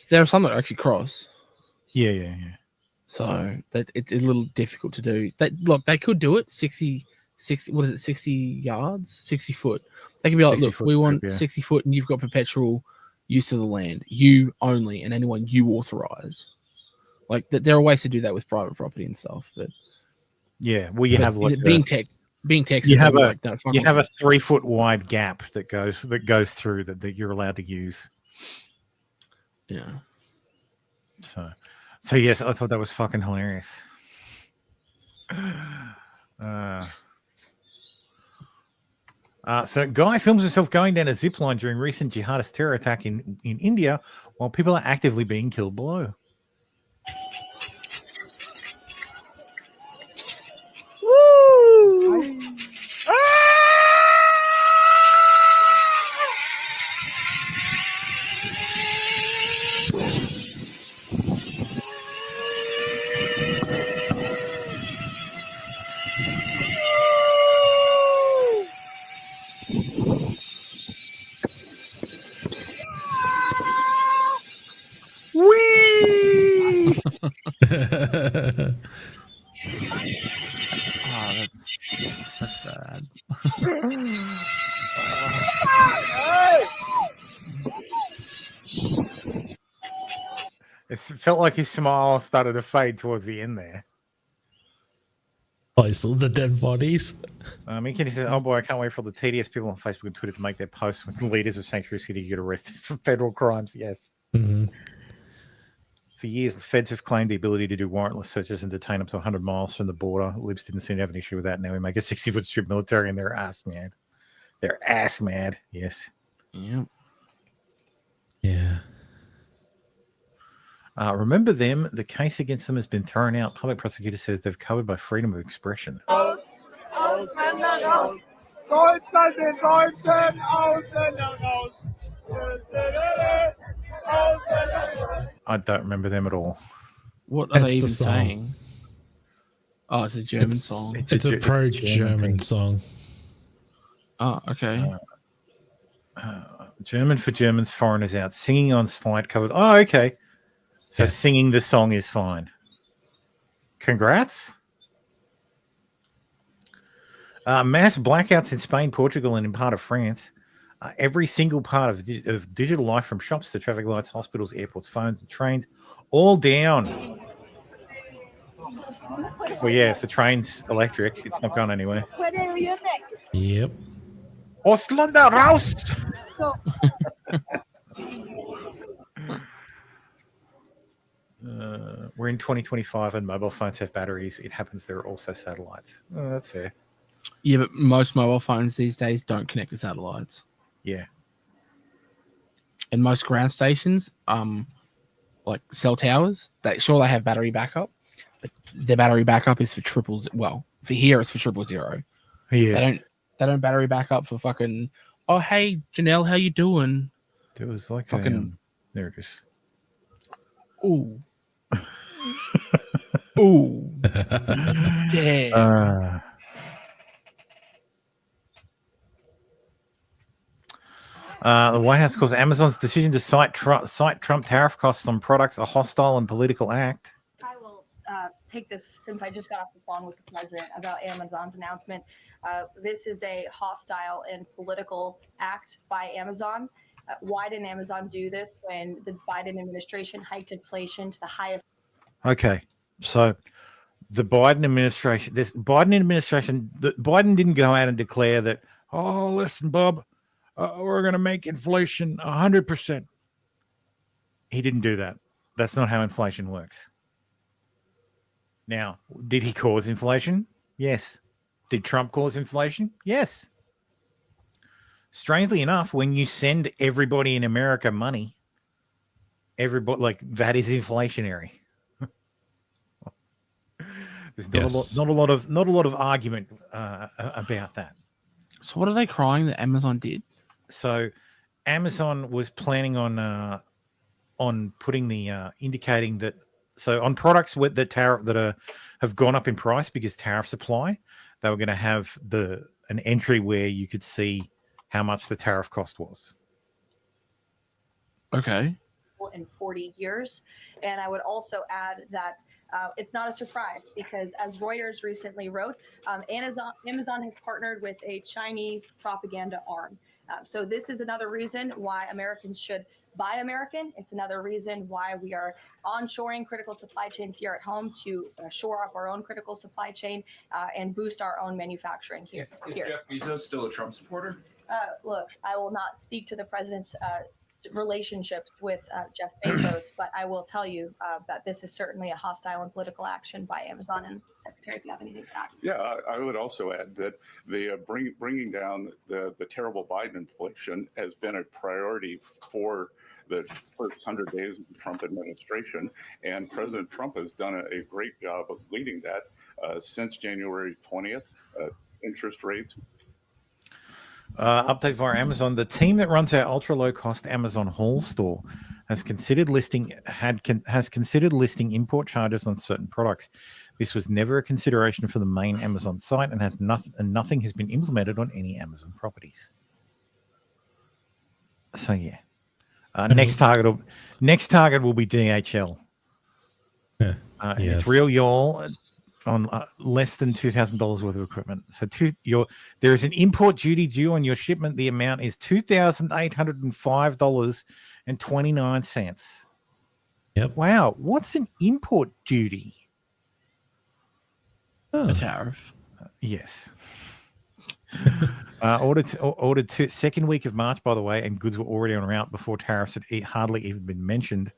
There are some that actually cross. Yeah. So that it's a little difficult to do. They could do it 60 what is it, 60 yards, 60 foot. They could be like, look, we want 60 foot, and you've got perpetual use of the land, you only, and anyone you authorize. Like there are ways to do that with private property and stuff. But yeah, well, you have like being Texas, you have a like, no, you have a 3 foot wide gap that goes through that you're allowed to use. Yeah. So yes, I thought that was fucking hilarious. So guy films himself going down a zip line during recent jihadist terror attack in India while people are actively being killed below. Woo! That's bad. It felt like his smile started to fade towards the end there. The dead bodies. He says, "Oh boy, I can't wait for the tedious people on Facebook and Twitter to make their posts when the leaders of Sanctuary City get arrested for federal crimes." Yes. Mm-hmm. For years, the feds have claimed the ability to do warrantless searches and detain up to 100 miles from the border. Libs didn't seem to have an issue with that. Now we make a 60-foot strip military, and they're ass mad. They're ass mad. Yes. Yeah. Yeah. Remember them? The case against them has been thrown out. Public prosecutor says they've covered by freedom of expression. I don't remember them at all. What are they even saying? Oh, it's a German song. It's a pro-German song. Oh, okay. German for Germans, foreigners out. Singing on slide covered. Oh, okay. So singing the song is fine. Congrats. Mass blackouts in Spain, Portugal, and in part of France. Every single part of digital life, from shops to traffic lights, hospitals, airports, phones, and trains, all down. Well, yeah, if the train's electric, it's not going anywhere. Yep. Ausländer raus! We're in 2025 and mobile phones have batteries. It happens there are also satellites. Oh, that's fair. Yeah, but most mobile phones these days don't connect to satellites. Yeah. And most ground stations, like cell towers, they have battery backup, but their battery backup is for triples. Well, for here it's for 000. Yeah. They don't battery backup for fucking. Oh, hey Janelle, how you doing? There was like fucking. There it is. Ooh. Ooh. Damn. The White House calls Amazon's decision to cite Trump tariff costs on products a hostile and political act. I will take this since I just got off the phone with the president about Amazon's announcement. This is a hostile and political act by Amazon. Why didn't Amazon do this when the Biden administration hiked inflation to the highest? Okay, so the Biden administration, Biden didn't go out and declare that, oh, listen, Bob, we're going to make inflation 100%. He didn't do that. That's not how inflation works. Now, did he cause inflation? Yes. Did Trump cause inflation? Yes. Strangely enough, when you send everybody in America money, everybody that is inflationary. There's not a lot of argument about that. So what are they crying that Amazon did? So Amazon was planning on putting the indicating that on products that have gone up in price because tariffs apply, they were going to have an entry where you could see how much the tariff cost was. Okay. In 40 years. And I would also add that it's not a surprise because, as Reuters recently wrote, Amazon has partnered with a Chinese propaganda arm. So this is another reason why Americans should buy American. It's another reason why we are onshoring critical supply chains here at home to shore up our own critical supply chain and boost our own manufacturing here. Is Jeff Bezos still a Trump supporter? Look, I will not speak to the president's relationships with Jeff Bezos, but I will tell you that this is certainly a hostile and political action by Amazon. And Secretary, if you have anything to add. Yeah, I would also add that the bringing down the terrible Biden inflation has been a priority for the first 100 days of the Trump administration, and President Trump has done a great job of leading that since January 20th. Interest rates. Update via Amazon. The team that runs our ultra low cost Amazon Hall store has considered listing import charges on certain products. This was never a consideration for the main Amazon site and nothing has been implemented on any Amazon properties. So yeah, next target will be DHL. Yeah. Yes. It's real, y'all. On less than $2,000 worth of equipment. So there is an import duty due on your shipment. The amount is $2,805.29. Yep. Wow. What's an import duty? A tariff. Yes. Ordered second week of March, by the way, and goods were already on route before tariffs had hardly even been mentioned.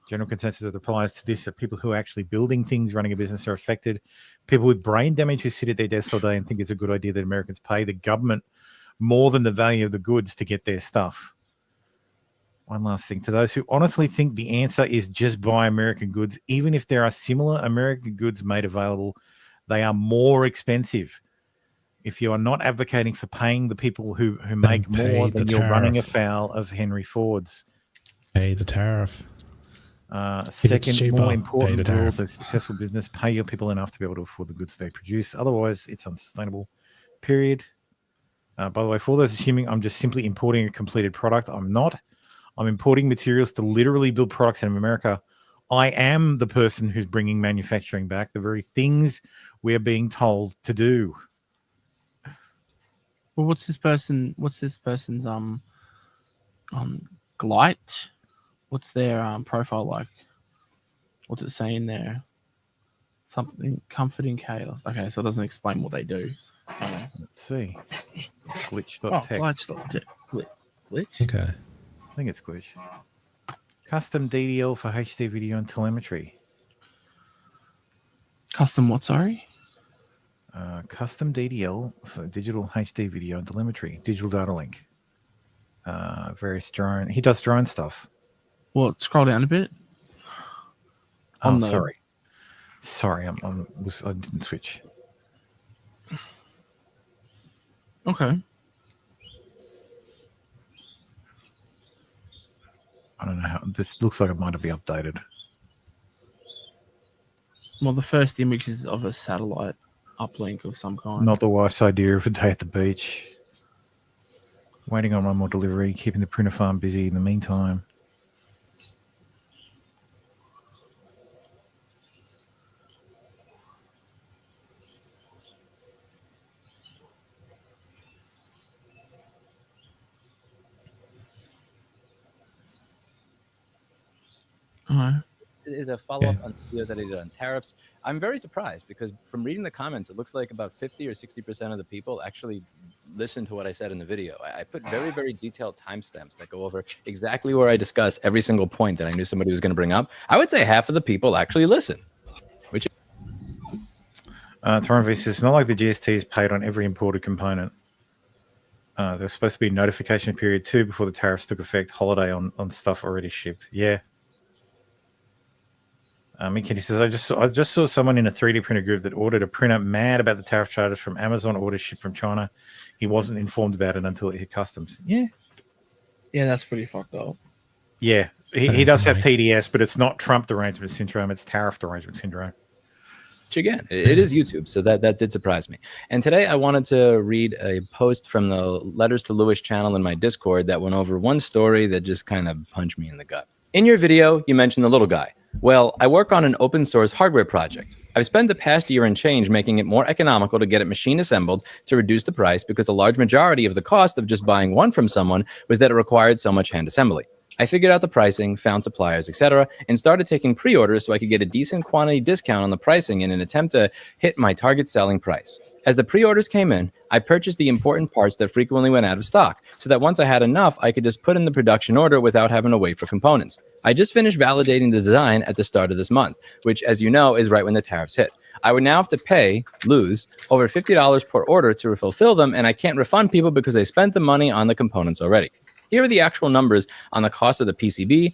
General consensus that applies to this are people who are actually building things, running a business are affected. People with brain damage who sit at their desks all day and think it's a good idea that Americans pay the government more than the value of the goods to get their stuff. One last thing. To those who honestly think the answer is just buy American goods, even if there are similar American goods made available, they are more expensive. If you are not advocating for paying the people who make more, then you're running afoul of Henry Ford's. Pay the tariff. Second, more important rule of a successful business, pay your people enough to be able to afford the goods they produce. Otherwise, it's unsustainable, period. By the way, for those assuming I'm just simply importing a completed product, I'm not. I'm importing materials to literally build products in America. I am the person who's bringing manufacturing back, the very things we're being told to do. Well, what's this person's Glite? What's their profile like? What's it saying there? Something comforting chaos. Okay, so it doesn't explain what they do. Let's see. Glitch.tech. Oh, glitch.tech. Glitch? Okay. I think it's Glitch. Custom DDL for HD video and telemetry. Custom what, sorry? Custom DDL for digital HD video and telemetry. Digital data link. Various drone. He does drone stuff. Well, scroll down a bit. Sorry, I didn't switch. Okay. I don't know how this looks like. It might be updated. Well, the first image is of a satellite uplink of some kind. Not the wife's idea of a day at the beach. Waiting on one more delivery, keeping the printer farm busy in the meantime. Is a follow-up on the video that I did on tariffs. I'm very surprised because from reading the comments, it looks like about 50 or 60% of the people actually listened to what I said in the video. I put very, very detailed timestamps that go over exactly where I discuss every single point that I knew somebody was going to bring up. I would say half of the people actually listen. Which Torrenvis says, it's not like the GST is paid on every imported component. There's supposed to be a notification period too before the tariffs took effect, holiday on stuff already shipped. Yeah. Mickey says, I just saw someone in a 3D printer group that ordered a printer mad about the tariff charges from Amazon orders shipped from China. He wasn't informed about it until it hit customs. Yeah. Yeah, that's pretty fucked up. Yeah. He does have TDS, but it's not Trump derangement syndrome. It's tariff derangement syndrome. Which again, it is YouTube, so that did surprise me. And today I wanted to read a post from the Letters to Lewis channel in my Discord that went over one story that just kind of punched me in the gut. In your video, you mentioned the little guy. Well, I work on an open source hardware project. I've spent the past year and change making it more economical to get it machine assembled to reduce the price because a large majority of the cost of just buying one from someone was that it required so much hand assembly. I figured out the pricing, found suppliers, etc., and started taking pre-orders so I could get a decent quantity discount on the pricing in an attempt to hit my target selling price. As the pre-orders came in, I purchased the important parts that frequently went out of stock so that once I had enough, I could just put in the production order without having to wait for components. I just finished validating the design at the start of this month, which, as you know, is right when the tariffs hit. I would now have to lose over $50 per order to fulfill them, and I can't refund people because they spent the money on the components already. Here are the actual numbers on the cost of the PCB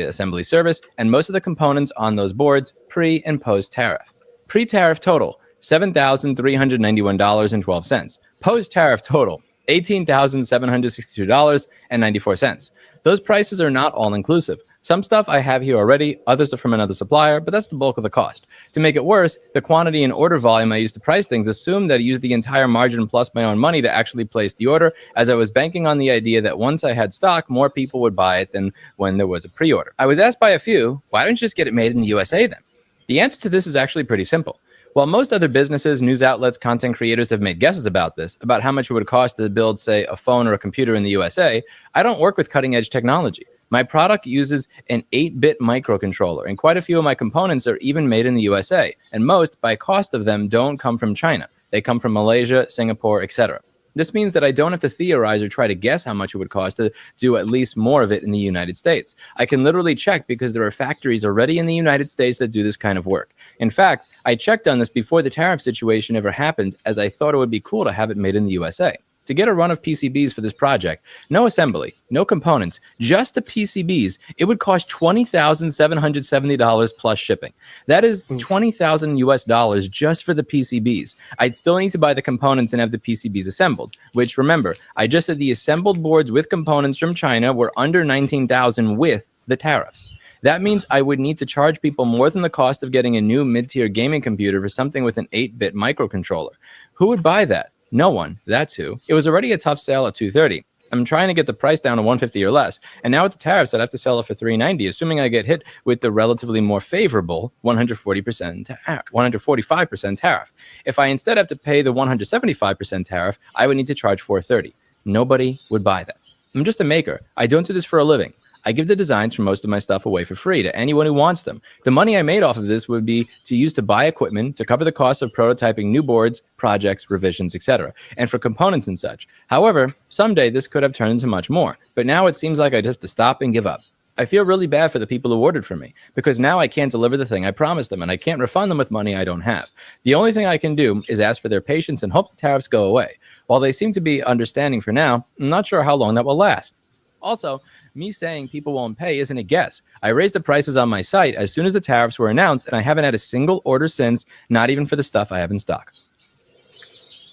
assembly service, and most of the components on those boards pre and post tariff. Pre-tariff total, $7,391.12. Post-tariff total, $18,762.94. Those prices are not all inclusive. Some stuff I have here already, others are from another supplier, but that's the bulk of the cost. To make it worse, the quantity and order volume I used to price things assumed that I used the entire margin plus my own money to actually place the order, as I was banking on the idea that once I had stock, more people would buy it than when there was a pre-order. I was asked by a few, why don't you just get it made in the USA then? The answer to this is actually pretty simple. While most other businesses, news outlets, content creators have made guesses about this, about how much it would cost to build, say, a phone or a computer in the USA, I don't work with cutting-edge technology. My product uses an 8-bit microcontroller, and quite a few of my components are even made in the USA, and most, by cost of them, don't come from China. They come from Malaysia, Singapore, etc. This means that I don't have to theorize or try to guess how much it would cost to do at least more of it in the United States. I can literally check because there are factories already in the United States that do this kind of work. In fact, I checked on this before the tariff situation ever happened, as I thought it would be cool to have it made in the USA. To get a run of PCBs for this project, no assembly, no components, just the PCBs, it would cost $20,770 plus shipping. That is $20,000 US just for the PCBs. I'd still need to buy the components and have the PCBs assembled, which, remember, I just said the assembled boards with components from China were under $19,000 with the tariffs. That means I would need to charge people more than the cost of getting a new mid-tier gaming computer for something with an 8-bit microcontroller. Who would buy that? No one. That's who. It was already a tough sale at $230. I'm trying to get the price down to $150 or less, and now with the tariffs, I'd have to sell it for $390, assuming I get hit with the relatively more favorable 145% tariff. If I instead have to pay the 175% tariff, I would need to charge $430. Nobody would buy that. I'm just a maker. I don't do this for a living. I give the designs for most of my stuff away for free to anyone who wants them. The money I made off of this would be to use to buy equipment to cover the cost of prototyping new boards, projects, revisions, etc., and for components and such. However, someday this could have turned into much more, but now it seems like I'd have to stop and give up. I feel really bad for the people who ordered from me, because now I can't deliver the thing I promised them, and I can't refund them with money I don't have. The only thing I can do is ask for their patience and hope the tariffs go away. While they seem to be understanding for now, I'm not sure how long that will last. Also, me saying people won't pay isn't a guess. I raised the prices on my site as soon as the tariffs were announced, and I haven't had a single order since, not even for the stuff I have in stock.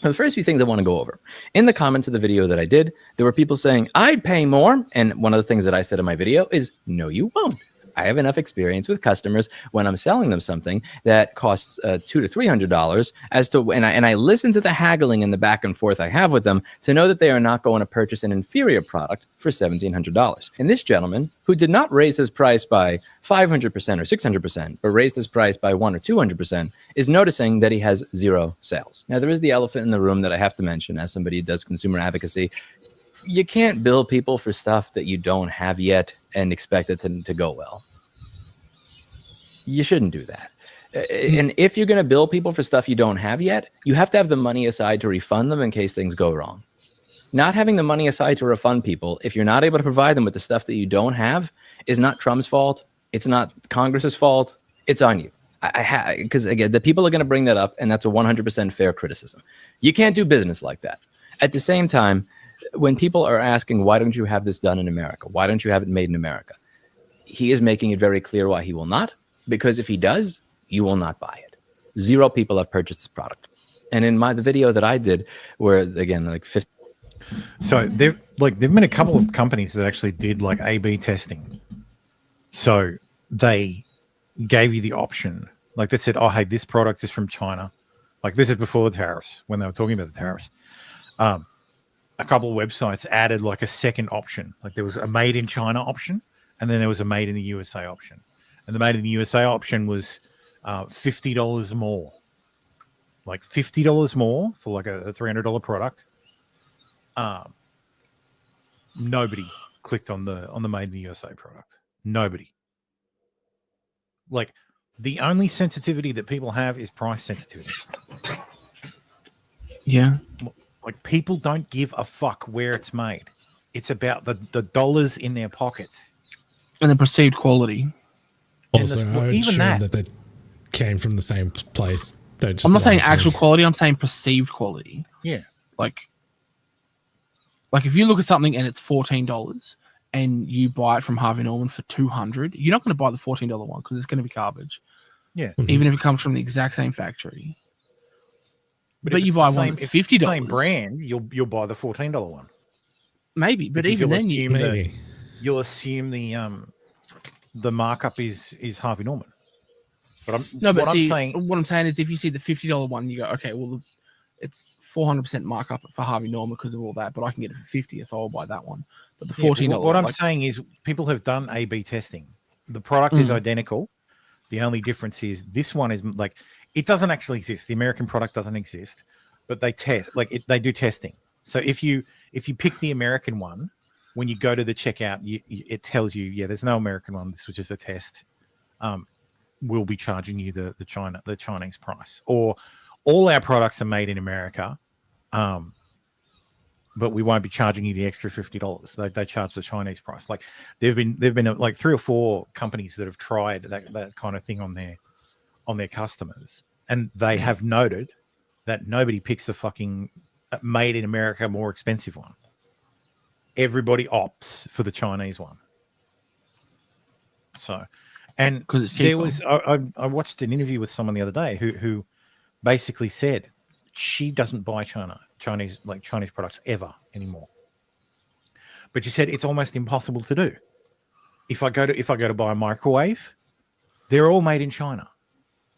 Now, the first few things I want to go over. In the comments of the video that I did, there were people saying, I'd pay more. And one of the things that I said in my video is, no, you won't. I have enough experience with customers when I'm selling them something that costs $200 to $300 and I listen to the haggling and the back and forth I have with them to know that they are not going to purchase an inferior product for $1,700. And this gentleman, who did not raise his price by 500% or 600%, but raised his price by 100 or 200%, is noticing that he has zero sales. Now, there is the elephant in the room that I have to mention as somebody who does consumer advocacy. You can't bill people for stuff that you don't have yet and expect it to go well. You shouldn't do that. And if you're going to bill people for stuff you don't have yet, you have to have the money aside to refund them in case things go wrong. Not having the money aside to refund people, if you're not able to provide them with the stuff that you don't have, is not Trump's fault. It's not Congress's fault. It's on you. Because again, the people are going to bring that up, and that's a 100% fair criticism. You can't do business like that. At the same time, when people are asking, why don't you have this done in America? Why don't you have it made in America? He is making it very clear why he will not, because if he does, you will not buy it. 0 people have purchased this product. And in the video that I did, where again, like 50. So there've been a couple of companies that actually did like A/B testing. So they gave you the option, like they said, oh, hey, this product is from China. Like this is before the tariffs, when they were talking about the tariffs. A couple of websites added like a second option. Like there was a made in China option, and then there was a made in the USA option. And the made in the USA option was $50 more. Like $50 more for like a $300 product. Nobody clicked on the made in the USA product. Nobody. Like the only sensitivity that people have is price sensitivity. Yeah. Like people don't give a fuck where it's made. It's about the dollars in their pockets. And the perceived quality. Also, even that they came from the same place. I'm not saying actual quality. I'm saying perceived quality. Yeah. Like if you look at something and it's $14 and you buy it from Harvey Norman for $200, you're not going to buy the $14 one because it's going to be garbage. Yeah. Even if it comes from the exact same factory. But you buy one that's $50. Same brand, you'll buy the $14 one. Maybe, but Because even then you'll assume the markup is Harvey Norman. But what I'm saying is if you see the $50 one, you go, okay, well, it's 400% markup for Harvey Norman because of all that, but I can get it for $50, so I'll buy that one. But the $14. What I'm saying is people have done A/B testing. The product is identical. The only difference is this one is like it doesn't actually exist. The American product doesn't exist, but they test they do testing. So if you pick the American one, when you go to the checkout, it tells you, yeah, there's no American one. This was just a test. We'll be charging you the Chinese price, or all our products are made in America, but we won't be charging you the extra $50. They charge the Chinese price. Like there've been like 3 or 4 companies that have tried that kind of thing on their customers, and they have noted that nobody picks the fucking made in America more expensive one. Everybody opts for the Chinese one. So, and because there was I watched an interview with someone the other day who basically said she doesn't buy Chinese products ever anymore. But she said it's almost impossible to do. If I go to buy a microwave, they're all made in China.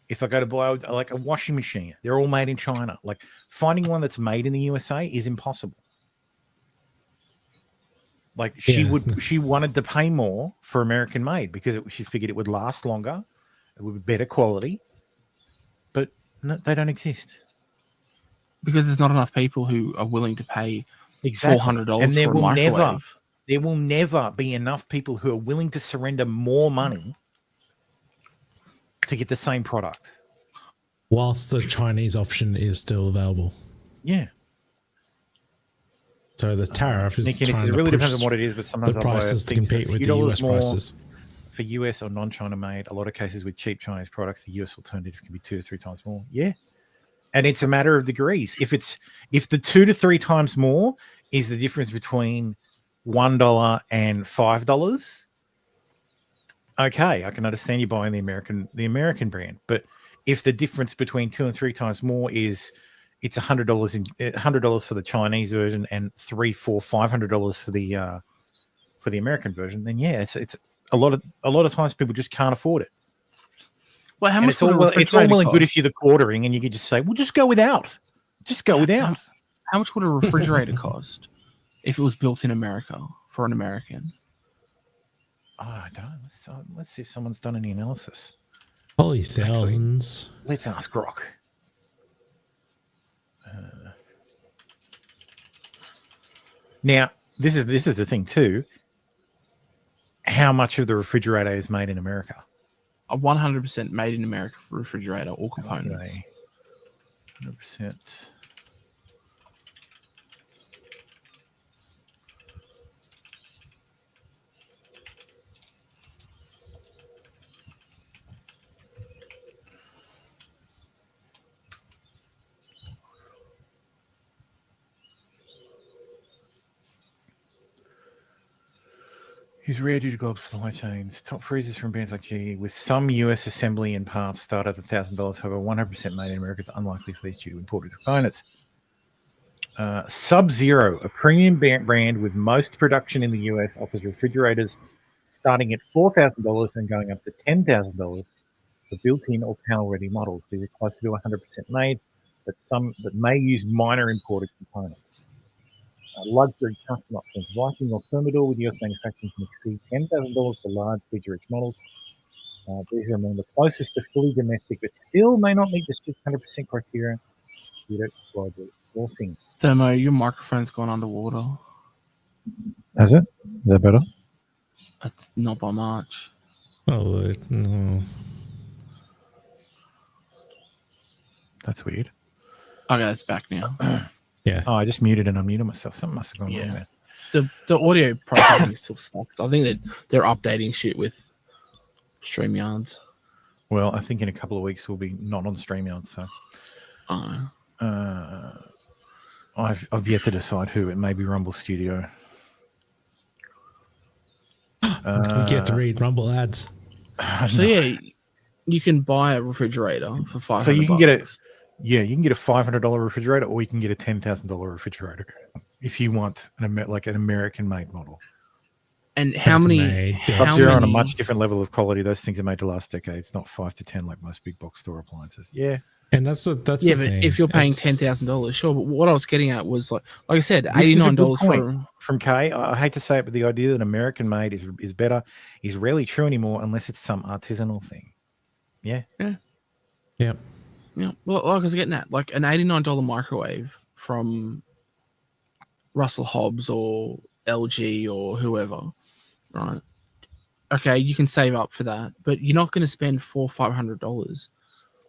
If I go to buy like a washing machine, they're all made in China. Like finding one that's made in the USA is impossible. Like she wanted to pay more for American made because she figured it would last longer, it would be better quality. But no, they don't exist. Because there's not enough people who are willing to pay $400 and for a microwave. There will never be enough people who are willing to surrender more money to get the same product. Whilst the Chinese option is still available. Yeah. So the tariff is it really depends on what it is, but sometimes the prices to compete with the US prices. For US or non-China made, a lot of cases with cheap Chinese products, the US alternative can be 2 to 3 times more. Yeah. And it's a matter of degrees. If the 2 to 3 times more is the difference between $1 and $5, okay, I can understand you buying the American brand. But if the difference between 2 and 3 times more is it's $100 for the Chinese version and $500 for the American version, then yeah, it's a lot of times people just can't afford it. Well, how much it's all well and good if you're the quartering and you could just say, well, just go without. Just go without. How much would a refrigerator cost if it was built in America for an American? Oh, I don't. Let's see if someone's done any analysis. Probably thousands. Actually, let's ask Grok. Now, this is the thing too. How much of the refrigerator is made in America? a 100% made in America refrigerator or components. 100%. He's rare due to global supply chains. Top freezers from brands like GE, with some US assembly and parts start at $1,000. However, 100% made in America is unlikely for these due to imported components. Sub-Zero, a premium brand with most production in the US, offers refrigerators starting at $4,000 and going up to $10,000 for built-in or panel-ready models. These are closer to 100% made, but some that may use minor imported components. Luxury custom options. Viking or Thermador with US manufacturing can exceed $10,000 for large feature-rich models. These are among the closest to fully domestic, but still may not meet the strict 100% criteria due to global sourcing. Thermo, your microphone's gone underwater. Has it? Is that better? It's not by much. Oh, no. That's weird. Okay, it's back now. Yeah. Oh, I just muted and unmuted myself. Something must have gone wrong there. The audio processing still sucks. I think that they're updating shit with StreamYards. Well, I think in a couple of weeks we'll be not on StreamYard, so I've yet to decide who. It may be Rumble Studio. We get to read Rumble ads. So yeah, you can buy a refrigerator for $500. So you can get a $500 refrigerator, or you can get a $10,000 refrigerator if you want an American-made model. And how many? They're on a much different level of quality. Those things are made to last decades, not 5 to 10 like most big box store appliances. Yeah, and that's yeah. the But thing. if you're paying $10,000, sure. But what I was getting at was like I said, $89 from Kay. I hate to say it, but the idea that American-made is better is rarely true anymore, unless it's some artisanal thing. Yeah. Yeah. Well, like I was getting at, like an $89 microwave from Russell Hobbs or LG or whoever, right? Okay, you can save up for that, but you're not going to spend $400-500.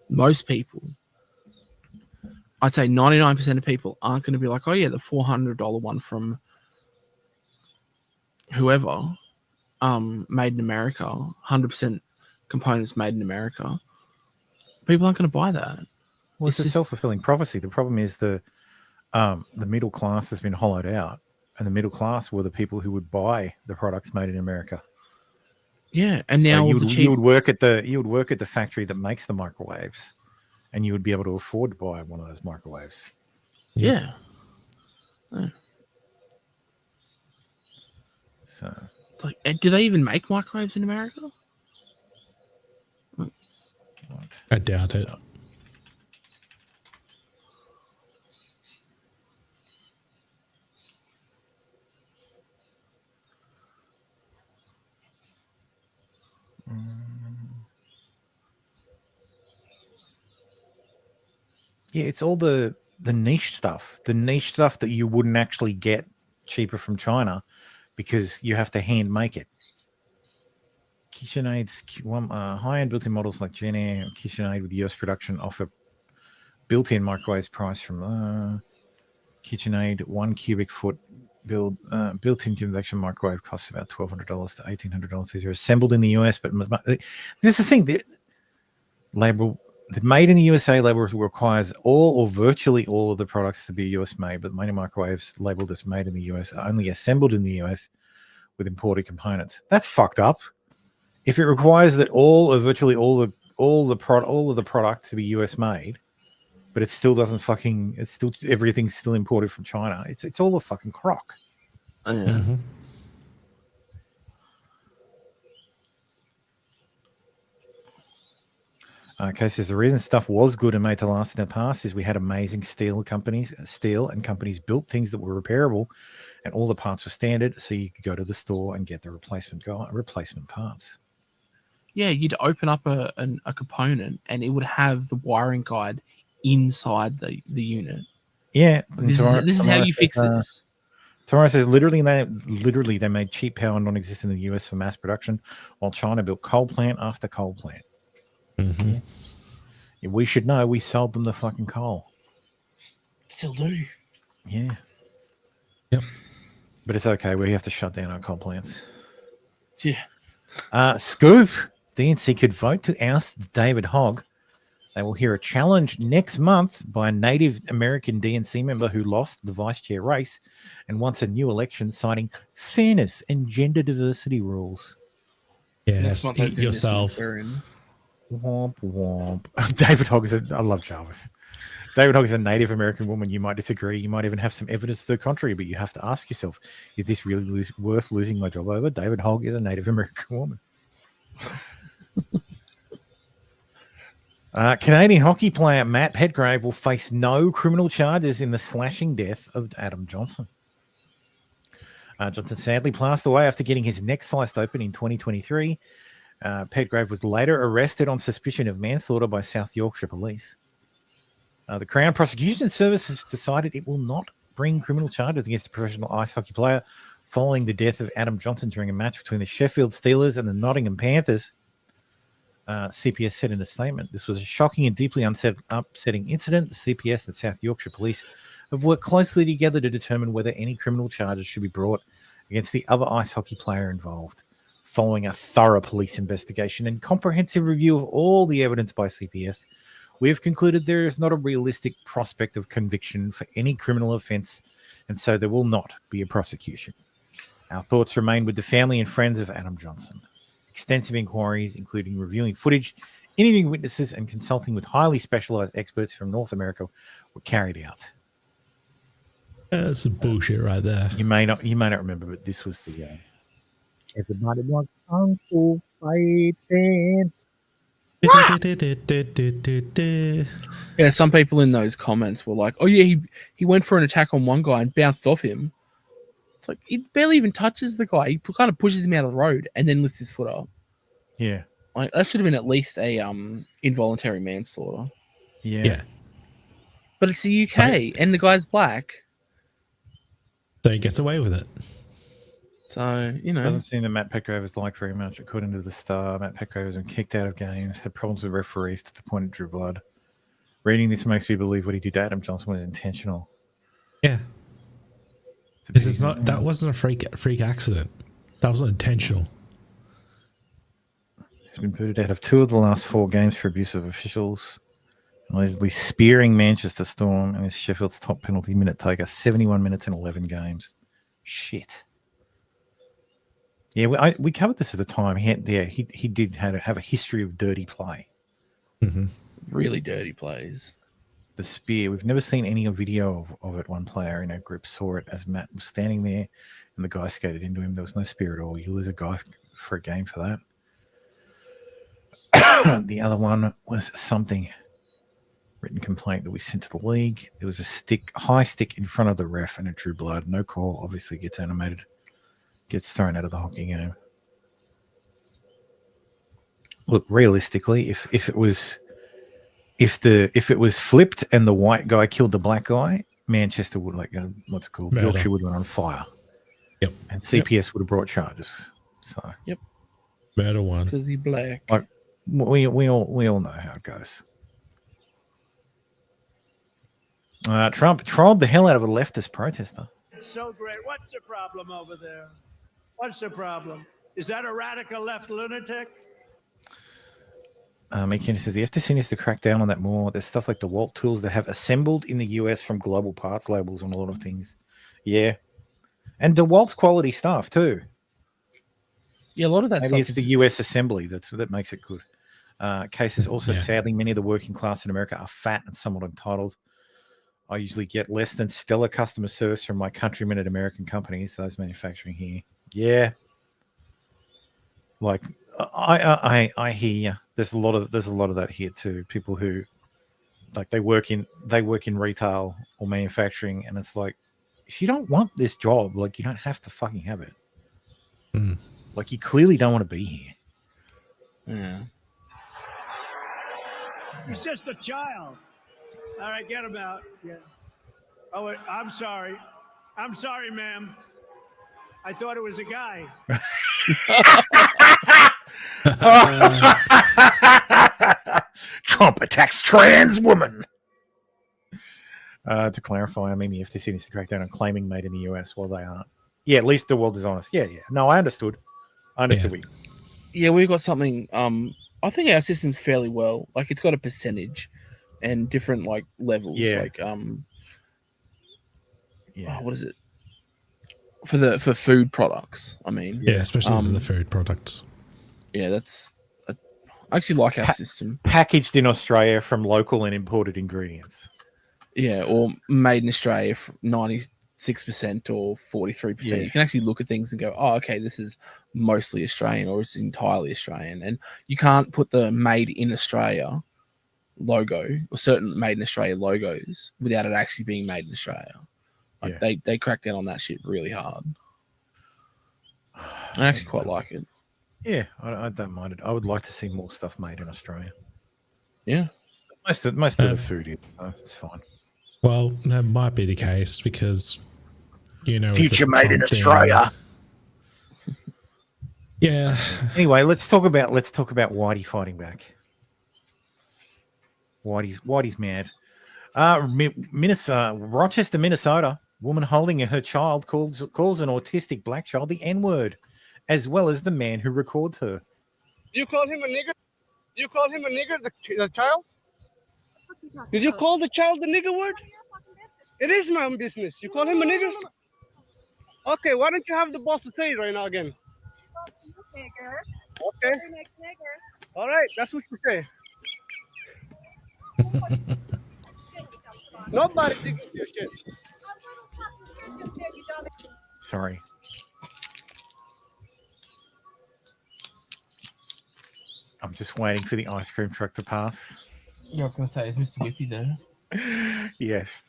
Most people, I'd say 99% of people aren't going to be like, oh yeah, the $400 one from whoever, made in America, 100% components made in America. People aren't going to buy that. Well, it's a self-fulfilling prophecy. The problem is the middle class has been hollowed out, and the middle class were the people who would buy the products made in America. Yeah, and now you would work at the factory that makes the microwaves, and you would be able to afford to buy one of those microwaves. Yeah. So, like, do they even make microwaves in America? I doubt it. Yeah, it's all the niche stuff. The niche stuff that you wouldn't actually get cheaper from China because you have to hand make it. KitchenAid's high-end built-in models like Gen Air and KitchenAid with US production offer built-in microwaves priced from KitchenAid 1 cubic foot built-in convection microwave costs about $1,200 to $1,800. These are assembled in the US, but this is the thing. The made in the USA label requires all or virtually all of the products to be US made, but many microwaves labeled as made in the US are only assembled in the US with imported components. That's fucked up. If it requires that all or virtually all of the products to be US made, but it still doesn't everything's still imported from China. It's all a fucking crock. Mm-hmm. Okay, says the reason stuff was good and made to last in the past is we had amazing steel and companies built things that were repairable, and all the parts were standard, so you could go to the store and get the replacement parts. Yeah, you'd open up a component and it would have the wiring guide inside the unit. Yeah, This is how you fix this. Tomorrow says literally they made cheap power non-existent in the US for mass production, while China built coal plant after coal plant. Mm-hmm. Yeah, we should know we sold them the fucking coal. Still do. Yeah. Yep. But it's okay. We have to shut down our coal plants. Yeah. Scoop. DNC could vote to oust David Hogg. They will hear a challenge next month by a Native American DNC member who lost the vice chair race and wants a new election, citing fairness and gender diversity rules. Yes, eat yourself. Womp womp. David Hogg I love Jarvis. David Hogg is a Native American woman. You might disagree. You might even have some evidence to the contrary, but you have to ask yourself, is this really worth losing my job over? David Hogg is a Native American woman. Canadian hockey player Matt Petgrave will face no criminal charges in the slashing death of Adam Johnson. Johnson sadly passed away after getting his neck sliced open in 2023. Petgrave was later arrested on suspicion of manslaughter by South Yorkshire Police. The Crown Prosecution Service has decided it will not bring criminal charges against a professional ice hockey player following the death of Adam Johnson during a match between the Sheffield Steelers and the Nottingham Panthers. CPS said in a statement, this was a shocking and deeply upsetting incident. The CPS and South Yorkshire Police have worked closely together to determine whether any criminal charges should be brought against the other ice hockey player involved. Following a thorough police investigation and comprehensive review of all the evidence by CPS, we have concluded there is not a realistic prospect of conviction for any criminal offence, and so there will not be a prosecution. Our thoughts remain with the family and friends of Adam Johnson. Extensive inquiries, including reviewing footage, interviewing witnesses, and consulting with highly specialised experts from North America, were carried out. That's some bullshit right there. You may not remember, but this was the everybody wants kung fu fighting. Yeah, some people in those comments were like, "Oh yeah, he went for an attack on one guy and bounced off him." It's like he barely even touches the guy. He kind of pushes him out of the road and then lifts his foot up. Yeah, like that should have been at least a involuntary manslaughter. Yeah. But it's the UK and the guy's black, so he gets away with it. So doesn't seem that Matt Petgrave is liked very much. According to the Star, Matt Petgrave has been kicked out of games, had problems with referees to the point it drew blood. Reading this makes me believe what he did to Adam Johnson was intentional. Yeah. This is not. That wasn't a freak accident. That wasn't intentional. He's been booted out of 2 of the last 4 games for abuse of officials, allegedly spearing Manchester Storm and is Sheffield's top penalty minute taker, 71 minutes in 11 games. Shit. Yeah, we covered this at the time. He did have a history of dirty play. Mm-hmm. Really dirty plays. The spear. We've never seen any video of it. One player in our group saw it as Matt was standing there and the guy skated into him. There was no spear at all. You lose a guy for a game for that. The other one was something written complaint that we sent to the league. There was a high stick in front of the ref and it drew blood. No call. Obviously gets animated. Gets thrown out of the hockey game. Look, realistically, if it was flipped and the white guy killed the black guy, Manchester would what's it called? Murder. Yorkshire would have been on fire. Yep. And CPS would have brought charges. So yep. Murder one. Because he's black. Like we all know how it goes. Trump trolled the hell out of a leftist protester. It's so great. What's the problem over there? What's the problem? Is that a radical left lunatic? McKinney says the FTC needs to crack down on that more. There's stuff like the Walt tools that have assembled in the US from global parts labels on a lot of things. Yeah. And DeWalt's quality stuff too. Yeah, a lot of that Maybe stuff it's the US assembly that makes it good. Cases also, sadly, many of the working class in America are fat and somewhat entitled. I usually get less than stellar customer service from my countrymen at American companies, those manufacturing here. Yeah. Like I hear you. There's a lot of that here too. People who like they work in retail or manufacturing, and it's like, if you don't want this job, like you don't have to fucking have it. Mm. Like you clearly don't want to be here. Yeah. He's just a child. All right, get him out. Yeah. Oh, I'm sorry. I'm sorry, ma'am. I thought it was a guy. Trump attacks trans woman. To clarify, I mean the FTC needs to crack down on claiming made in the US while they aren't. Yeah, at least the world is honest. Yeah. No, I understood. Yeah, we've got something. I think our system's fairly well. Like it's got a percentage and different like levels. Yeah. Like what is it for food products? I mean, yeah, especially for the food products. Yeah, I actually like our system. Packaged in Australia from local and imported ingredients. Yeah, or made in Australia, 96% or 43%. Yeah. You can actually look at things and go, oh, okay, this is mostly Australian or it's entirely Australian. And you can't put the made in Australia logo or certain made in Australia logos without it actually being made in Australia. Like they crack down on that shit really hard. I actually quite like it. Yeah, I don't mind it. I would like to see more stuff made in Australia. Yeah. Most of the food is, so it's fine. Well, that might be the case because, future made in Australia. Yeah. Anyway, let's talk about Whitey fighting back. Whitey's mad. Rochester, Minnesota. Woman holding her child calls an autistic black child the N-word, as well as the man who records her. You call him a nigger? You call him a nigger, the child? Did you call the child the nigger word? It is my own business. You call him a nigger? Okay, why don't you have the boss to say it right now again? Okay. All right, that's what you say. Nobody digging into your shit. Sorry. I'm just waiting for the ice cream truck to pass. Yeah, I was going to say, is Mr. Whippy there? Yes.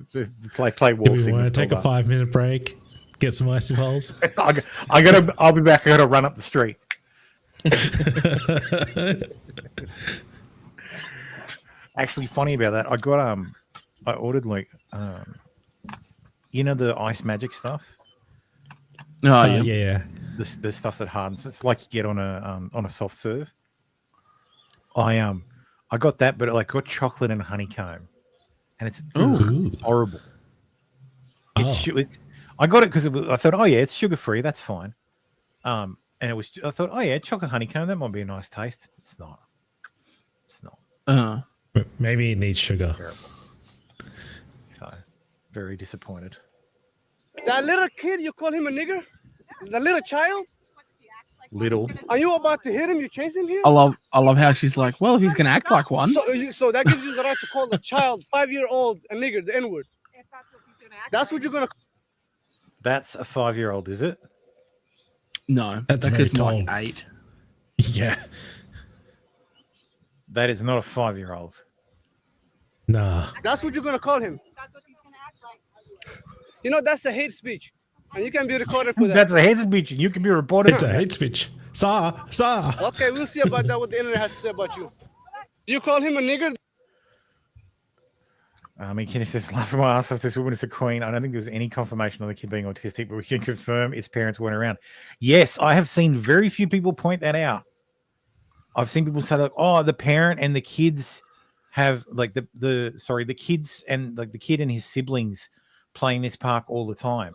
Play Do War. we want to take a 5-minute break? Get some icy balls? I'll be back. I got to run up the street. Actually, funny about that. I got I ordered like the ice magic stuff. Oh yeah. The stuff that hardens. It's like you get on a soft serve. I got that, but I got chocolate and honeycomb, and it's horrible. It's I got it because I thought, oh yeah, it's sugar free. That's fine. And it was. I thought, oh yeah, chocolate honeycomb. That might be a nice taste. It's not. Maybe it needs sugar. Terrible. So, very disappointed. That little kid, you call him a nigger? The little child? Little. Are you about to hit him? You chase him here? I love how she's like, well, if he's going to act like one. So that gives you the right to call the child 5-year-old a nigger, the N-word. That's what you're going to. That's a 5-year-old, is it? No, that's very tall. Like 8. Yeah. That is not a 5-year-old. Nah. That's what you're going to call him. That's what he's going to act like. That's a hate speech. And you can be recorded for that. That's a hate speech, and you can be reported. It's a hate speech. Saw. Okay, we'll see about that, what the internet has to say about you. You call him a nigger? I mean, Kenny says, laugh from my ass if this woman is a queen. I don't think there was any confirmation on the kid being autistic, but we can confirm its parents weren't around. Yes, I have seen very few people point that out. I've seen people say, like, oh, the parent and the kids have, like, the kids and, like, the kid and his siblings playing this park all the time.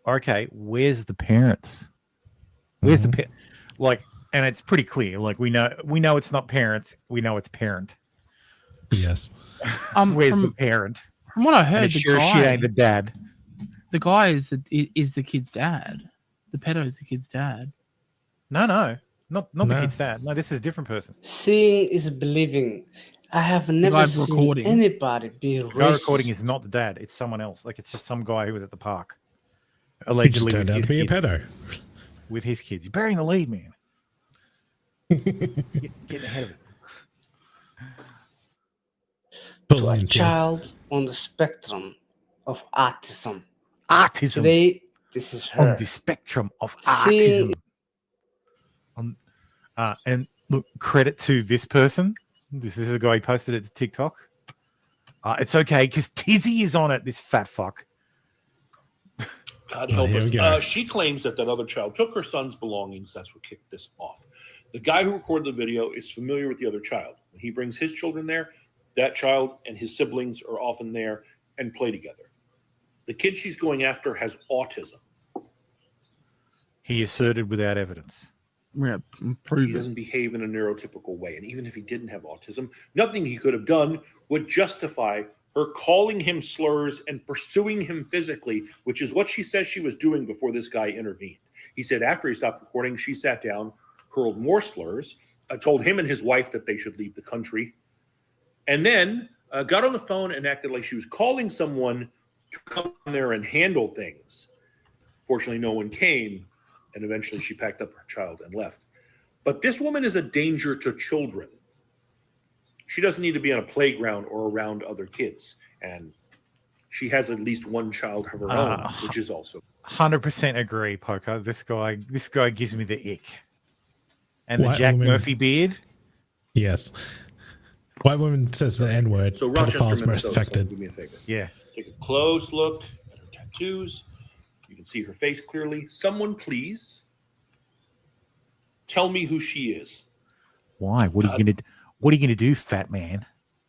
Okay, where's the parents? Where's the and it's pretty clear. Like we know it's not parents. We know it's parent. Yes. Where's the parent? From what I heard, she ain't the dad. The guy is the kid's dad. The pedo is the kid's dad. No, not the kid's dad. No, this is a different person. Seeing is believing. I have never seen anybody be racist. The guy recording is not the dad. It's someone else. Like it's just some guy who was at the park. Allegedly, turned out to be a pedo with his kids. You're burying the lead, man. Get ahead of it. To a child on the spectrum of autism. Autism. Today, this is her. On the spectrum of autism. And look, credit to this person. This is a guy who posted it to TikTok. It's okay because Tizzy is on it. This fat fuck. God help us. She claims that other child took her son's belongings. That's what kicked this off. The guy who recorded the video is familiar with the other child. When he brings his children there, that child and his siblings are often there and play together. The kid she's going after has autism. He asserted without evidence. Yeah, he doesn't behave in a neurotypical way. And even if he didn't have autism, nothing he could have done would justify her calling him slurs and pursuing him physically, which is what she says she was doing before this guy intervened. He said after he stopped recording, she sat down, hurled more slurs, told him and his wife that they should leave the country, and then got on the phone and acted like she was calling someone to come there and handle things. Fortunately, no one came, and eventually she packed up her child and left. But this woman is a danger to children. She doesn't need to be on a playground or around other kids. And she has at least one child of her own, which is also 100% agree, Poker. This guy gives me the ick. And the Jack Murphy beard. Yes. White woman says the N-word. So pedophiles most affected. Do me a favor. Yeah. Take a close look at her tattoos. You can see her face clearly. Someone please tell me who she is. Why? What are you gonna do, fat man?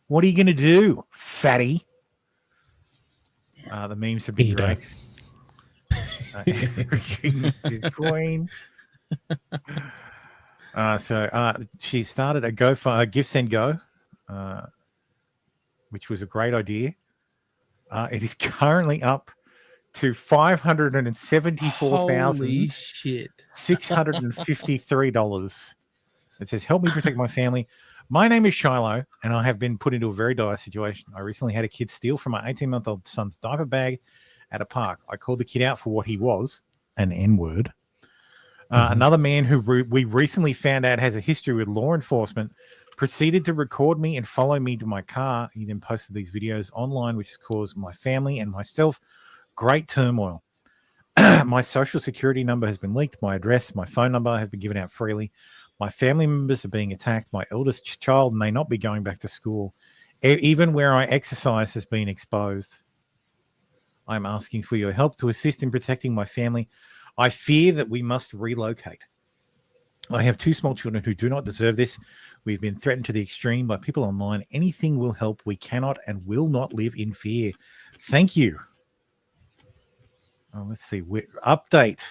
What are you gonna do, fatty? The memes have been great. This is queen. So she started a Give Send Go, which was a great idea. It is currently up to $574,653. It says, "Help me protect my family. My name is Shiloh, and I have been put into a very dire situation. I recently had a kid steal from my 18-month-old son's diaper bag at a park. I called the kid out for what he was, an N-word. Another man who we recently found out has a history with law enforcement proceeded to record me and follow me to my car. He then posted these videos online, which has caused my family and myself great turmoil. My social security number has been leaked. My address, my phone number has been given out freely. My family members are being attacked. My eldest child may not be going back to school. Even where I exercise has been exposed. I'm asking for your help to assist in protecting my family. I fear that we must relocate. I have 2 small children who do not deserve this. We've been threatened to the extreme by people online. Anything will help. We cannot and will not live in fear. Thank you." Let's see. Update.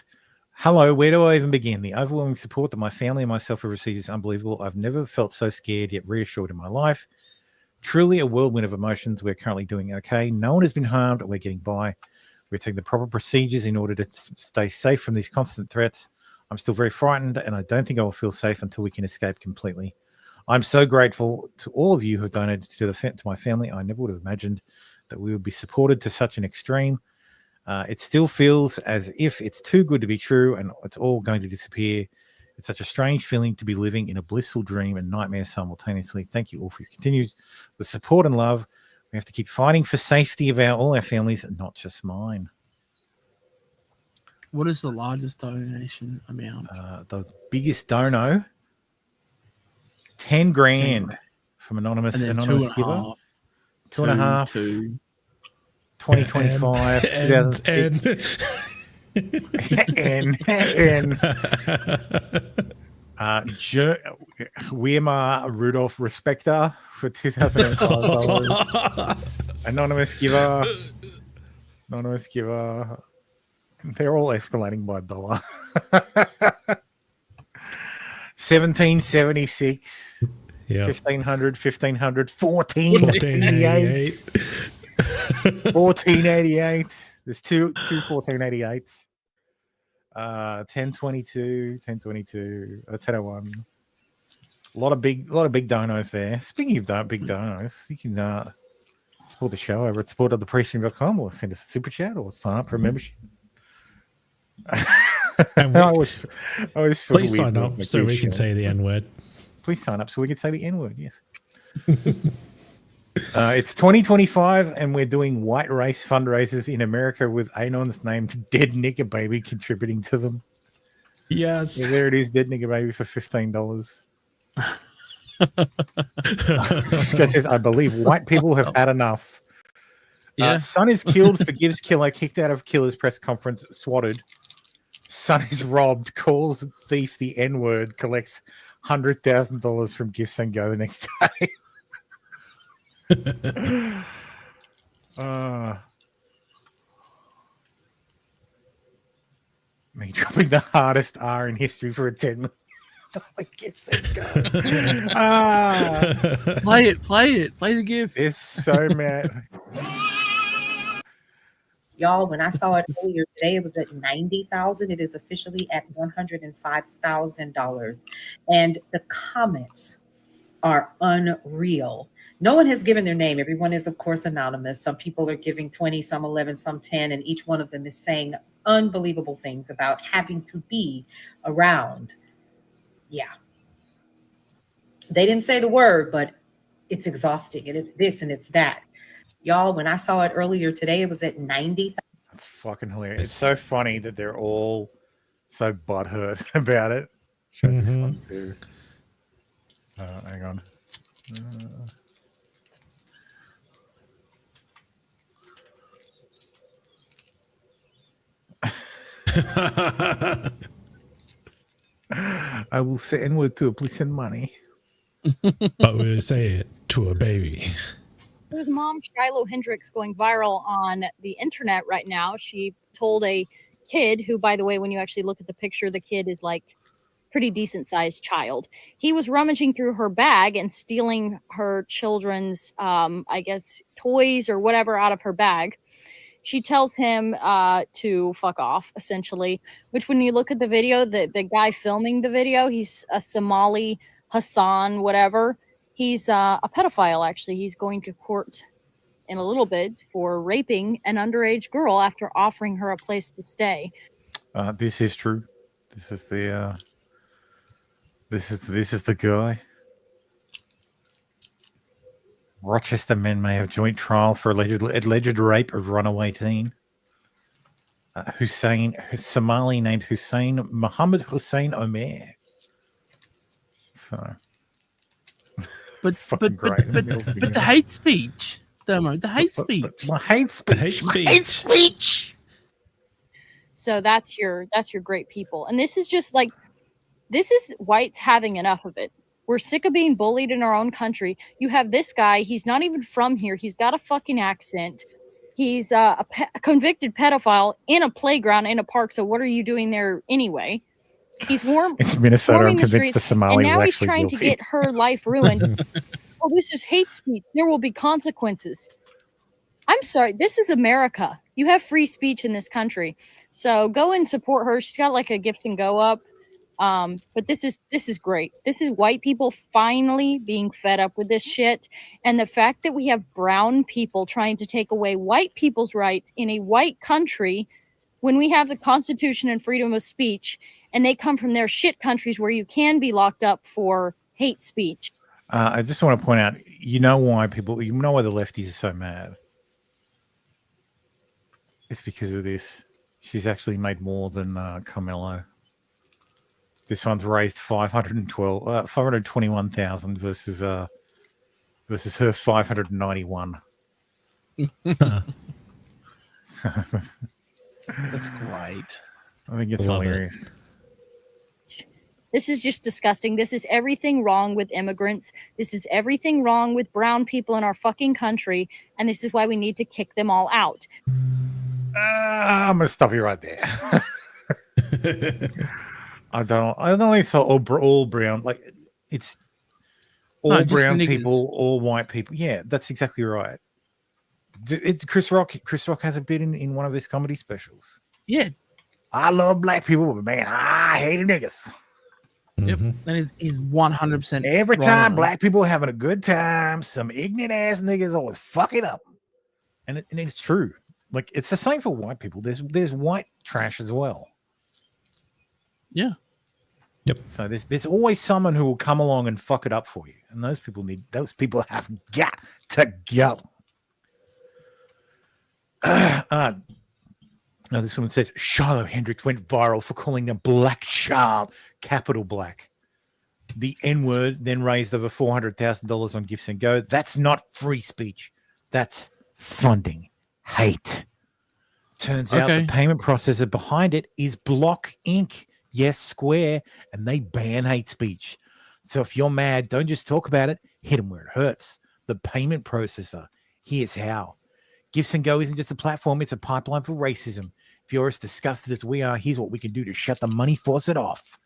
Hello, where do I even begin? The overwhelming support that my family and myself have received is unbelievable. I've never felt so scared yet reassured in my life. Truly a whirlwind of emotions. We're currently doing okay. No one has been harmed. We're getting by. We're taking the proper procedures in order to stay safe from these constant threats. I'm still very frightened, and I don't think I will feel safe until we can escape completely. I'm so grateful to all of you who have donated to my family. I never would have imagined that we would be supported to such an extreme. It still feels as if it's too good to be true and it's all going to disappear. It's such a strange feeling to be living in a blissful dream and nightmare simultaneously. Thank you all for your continued support and love. We have to keep fighting for safety of all our families and not just mine. What is the largest donation amount? The biggest dono, 10 grand from anonymous giver. 2.5. 2025, 2006. Weimar Rudolph Respecter for $2,005. Anonymous giver. They're all escalating by $1. 1776. Yep. 1500, 1488. 1488. There's two 1488s. 1022, 1001. A lot of big donos there. Speaking of big donos, you can support the show over at supportoftheprecinct.com or send us a super chat or sign up for a membership. Please sign up so we can say the N-word. Please sign up so we can say the N-word, yes. It's 2025 and we're doing white race fundraisers in America with anons named Dead Nigger Baby contributing to them. Yes. Yeah, there it is, Dead Nigger Baby for $15. This guy says, I believe white people have had enough. Son is killed, forgives killer, kicked out of killer's press conference, swatted. Son is robbed, calls thief the N-word, collects $100,000 from gifts and go the next day. Me dropping the hardest R in history for a 10 million gifts and go. Play the gift. It's so mad. Y'all, when I saw it earlier today, it was at $90,000. It is officially at $105,000. And the comments are unreal. No one has given their name. Everyone is, of course, anonymous. Some people are giving 20, some 11, some 10, and each one of them is saying unbelievable things about having to be around. Yeah. They didn't say the word, but it's exhausting, and it's this and it's that. Y'all, when I saw it earlier today, it was at 90,000. That's fucking hilarious. It's so funny that they're all so butthurt about it. Show this one too. Hang on. I will say N-word to a please send money. But we'll say it to a baby. There's mom Shiloh Hendricks going viral on the internet right now. She told a kid who, by the way, when you actually look at the picture, the kid is like pretty decent sized child. He was rummaging through her bag and stealing her children's, I guess, toys or whatever out of her bag. She tells him to fuck off, essentially, which when you look at the video, the guy filming the video, he's a Somali Hassan, whatever. He's a pedophile, actually. He's going to court in a little bit for raping an underage girl after offering her a place to stay. This is true. This is the this is the guy. Rochester men may have joint trial for alleged rape of runaway teen. Somali named Hussein Muhammad Hussein Omer. So, but the hate speech, Dermo, the hate speech. Hate speech. So that's your great people, and this is just like this is whites having enough of it. We're sick of being bullied in our own country. You have this guy. He's not even from here. He's got a fucking accent. He's a convicted pedophile in a playground in a park. So what are you doing there anyway? He's It's Minnesota. I'm convinced the Somali and now was he's actually trying guilty. to get her life ruined. Oh, this is hate speech. There will be consequences. I'm sorry. This is America. You have free speech in this country. So go and support her. She's got like a gifts and go up. But this is great. This is white people finally being fed up with this shit. And the fact that we have brown people trying to take away white people's rights in a white country when we have the Constitution and freedom of speech, and they come from their shit countries where you can be locked up for hate speech. I just want to point out, you know why the lefties are so mad? It's because of this. She's actually made more than Carmelo. This one's raised 521,000 versus her 591. That's great. I think it's hilarious. This is just disgusting. This is everything wrong with immigrants. This is everything wrong with brown people in our fucking country. And this is why we need to kick them all out. I'm going to stop you right there. I don't think it's all brown. Like it's all brown people, all white people. Yeah, that's exactly right. It's Chris Rock. Chris Rock has a bit in one of his comedy specials. Yeah, I love black people, but man, I hate niggas. Yep, that is 100%. Every time black people are having a good time, some ignorant ass niggas always fuck it up, and it's true. Like it's the same for white people. There's white trash as well. Yeah. Yep. So there's always someone who will come along and fuck it up for you, and those people have got to go. Now this one says Shiloh Hendricks went viral for calling a black child, capital black, the N-word, then raised over $400,000 on gifts and go. That's not free speech. That's funding. hate. Turns out the payment processor behind it is Block Inc. Yes, Square, and they ban hate speech. So if you're mad, don't just talk about it. Hit them where it hurts. The payment processor. Here's how. Gifts and Go isn't just a platform. It's a pipeline for racism. If you're as disgusted as we are, here's what we can do to shut the money faucet off.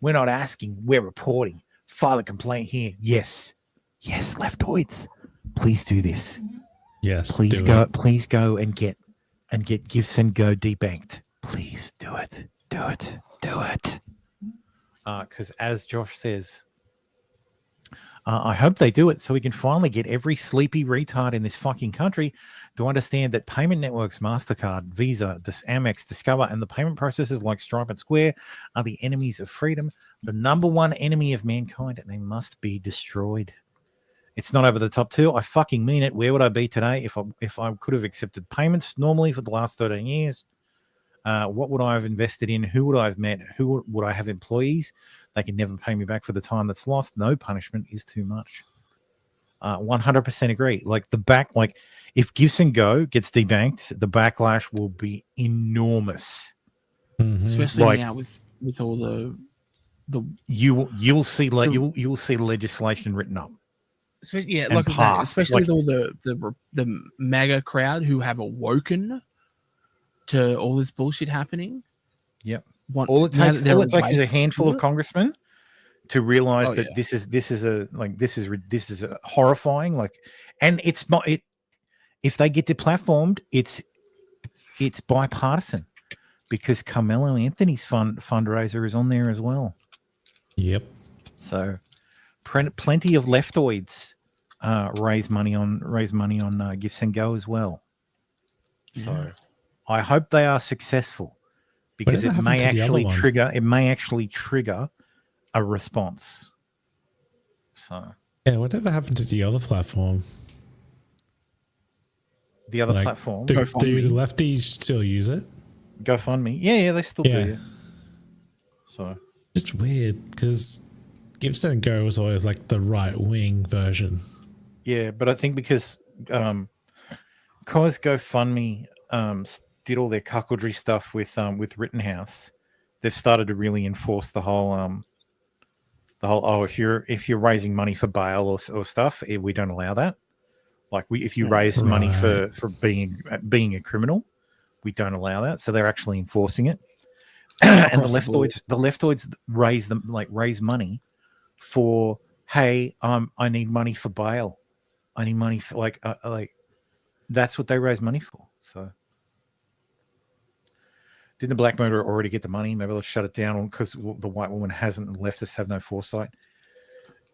We're not asking. We're reporting. File a complaint here. Yes. Yes, leftoids. Please do this. Yes. Please go. Please go and get Gifts and Go debanked. Please do it. Do it. Do it. Because as Josh says, I hope they do it so we can finally get every sleepy retard in this fucking country to understand that payment networks, MasterCard, Visa, Amex, Discover, and the payment processors like Stripe and Square are the enemies of freedom, the number one enemy of mankind, and they must be destroyed. It's not over the top too. I fucking mean it. Where would I be today if I could have accepted payments normally for the last 13 years? What would I have invested in? Who would I have met? Who would I have employees? They can never pay me back for the time that's lost. No punishment is too much. 100% agree. If Gifts and Go gets debanked, the backlash will be enormous. Mm-hmm. Especially now with all the you will see legislation written up. Especially, and passed. Especially with all the MAGA crowd who have awoken to all this bullshit happening. Yep. All it takes is a handful of congressmen to realize that this is horrifying. And it's not it. If they get deplatformed, it's bipartisan because Carmelo Anthony's fundraiser is on there as well. Yep. So plenty of leftoids raise money on Gifts and Go as well. So I hope they are successful. Because it may actually trigger a response. So whatever happened to the other platform? The other platform. Do the lefties still use it? GoFundMe. Yeah, they still do. Yeah. So just weird because Gifts and Go was always like the right wing version. Yeah, but I think because GoFundMe did all their cuckoldry stuff with Rittenhouse, they've started to really enforce the whole if you're raising money for bail or stuff, we don't allow that. If you raise money for being a criminal, we don't allow that. So they're actually enforcing it. And the leftoids raise money for, hey, I need money for bail. I need money for that's what they raise money for. So. Didn't the black murderer already get the money? Maybe they'll shut it down because the white woman hasn't and leftists have no foresight.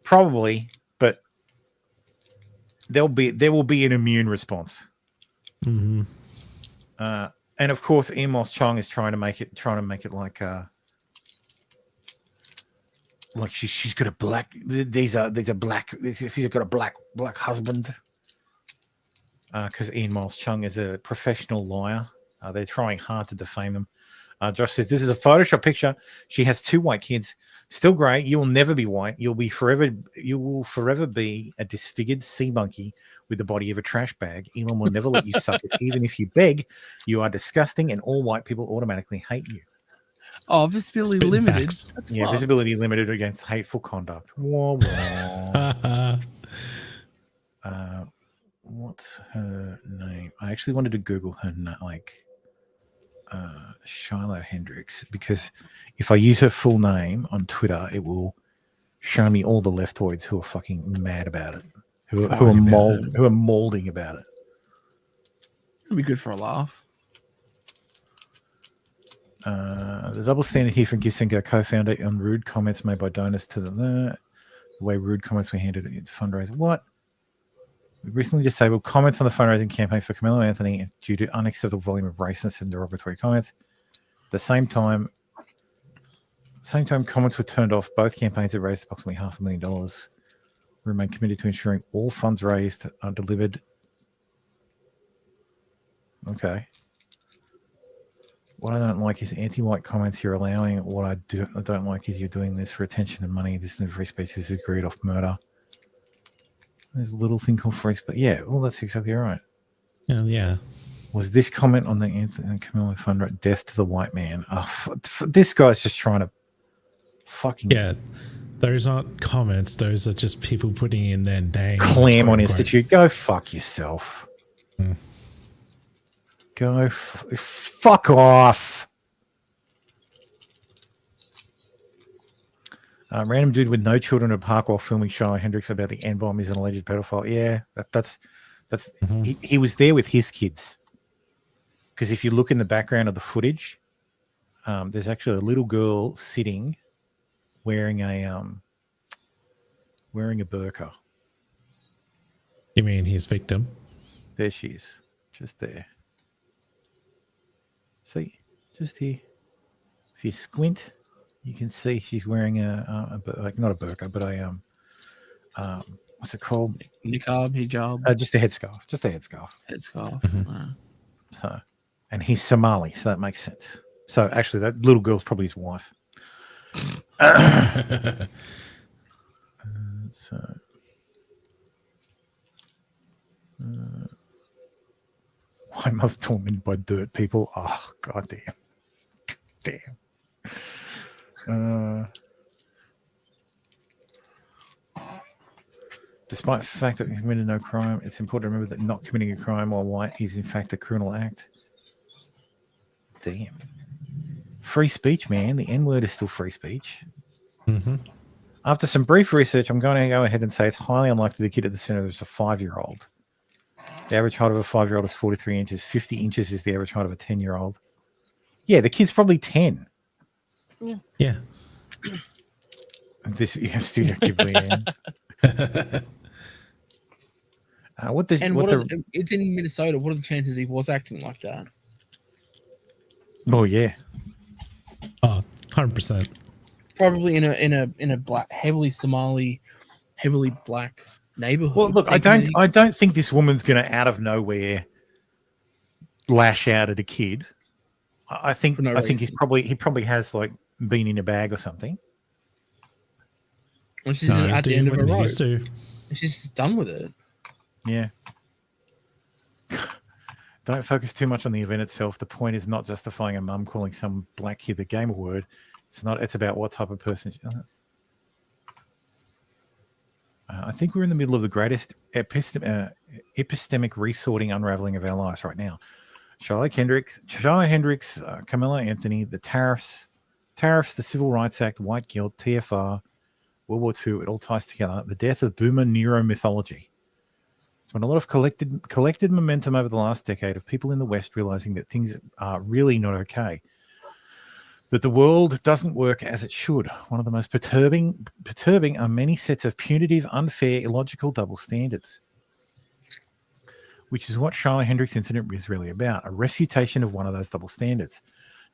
Probably, but there will be an immune response. Mm-hmm. And of course, Ian Moss Chong is trying to make it like she's got a black. She's got a black husband. Because Ian Moss Chung is a professional liar. They're trying hard to defame them. Josh says, this is a Photoshop picture. She has 2 white kids. Still great. You will never be white. You will forever be a disfigured sea monkey with the body of a trash bag. Elon will never let you suck it. Even if you beg, you are disgusting and all white people automatically hate you. Oh, visibility limited. That's yeah, fun. Visibility limited against hateful conduct. Wah, wah. What's her name? I actually wanted to Google her Shiloh Hendricks, because if I use her full name on Twitter, it will show me all the leftoids who are fucking mad about it, who are molding about it. That'd be good for a laugh. The double standard here from Gifts and Go co-founder on rude comments made by donors to the way rude comments were handled at fundraiser. What? We recently disabled comments on the fundraising campaign for Carmelo Anthony due to unacceptable volume of racist and derogatory comments. At the same time, comments were turned off. Both campaigns have raised approximately $500,000. We remain committed to ensuring all funds raised are delivered. Okay. What I don't like is anti-white comments you're allowing. What I don't like is you're doing this for attention and money. This isn't free speech. This is greed off murder. There's a little thing called free speech. Yeah, well, that's exactly right. Yeah. was this comment on the Anthony and Camilla Fund, death to the white man. Oh, this guy's just trying to fucking... Yeah, those aren't comments. Those are just people putting in their name. Claremont Institute. Go fuck yourself. Go fuck off. Random dude with no children at a park while filming Shiloh Hendricks about the N-bomb is an alleged pedophile. Yeah, that's he was there with his kids. Because if you look in the background of the footage, there's actually a little girl sitting wearing a burqa. You mean his victim? There she is, just there. See, just here. If you squint, you can see she's wearing not a burqa, but what's it called? Niqab, hijab. Just a headscarf. Headscarf. Wow. So, and he's Somali, so that makes sense. So actually, that little girl's probably his wife. Why mother tormented by dirt people? Oh, goddamn. Damn. Despite the fact that he committed no crime, it's important to remember that not committing a crime while white is in fact a criminal act. Damn. Free speech, man. The N-word is still free speech. Mm-hmm. After some brief research, I'm going to go ahead and say it's highly unlikely the kid at the center is a 5-year-old. The average height of a 5-year-old is 43 inches. 50 inches is the average height of a 10-year-old. Yeah, the kid's probably 10. Yeah. This Studio Ghibli. It's in Minnesota. What are the chances he was acting like that? Oh yeah. Oh, 100%. Probably in a black, heavily Somali, heavily black neighborhood. Well, look, I don't think this woman's going to out of nowhere lash out at a kid. I think he probably has like been in a bag or something. And she's at the end of a road. She's just done with it. Yeah. Don't focus too much on the event itself. The point is not justifying a mum calling some black kid the gamer word. It's about what type of person. I think we're in the middle of the greatest epistemic resorting unraveling of our lives right now. Shiloh Hendricks, Camilla Anthony, the tariffs, the Civil Rights Act, white guilt, TFR, World War II, it all ties together. The death of boomer neuromythology. It's been a lot of collected momentum over the last decade of people in the West realizing that things are really not okay. That the world doesn't work as it should. One of the most perturbing are many sets of punitive, unfair, illogical double standards. Which is what Shiloh Hendricks incident is really about, a refutation of one of those double standards.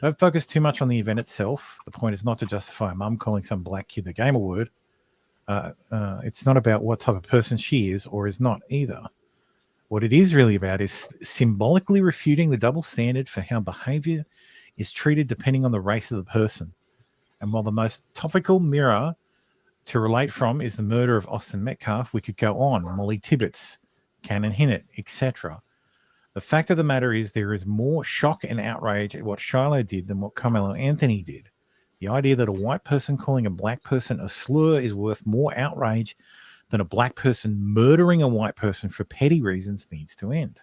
Don't focus too much on the event itself. The point is not to justify a mum calling some black kid the gamer word. It's not about what type of person she is or is not either. What it is really about is symbolically refuting the double standard for how behavior is treated depending on the race of the person. And while the most topical mirror to relate from is the murder of Austin Metcalf, we could go on, Molly Tibbetts, Cannon Hinnett, etc. The fact of the matter is there is more shock and outrage at what Shiloh did than what Carmelo Anthony did. The idea that a white person calling a black person a slur is worth more outrage than a black person murdering a white person for petty reasons needs to end.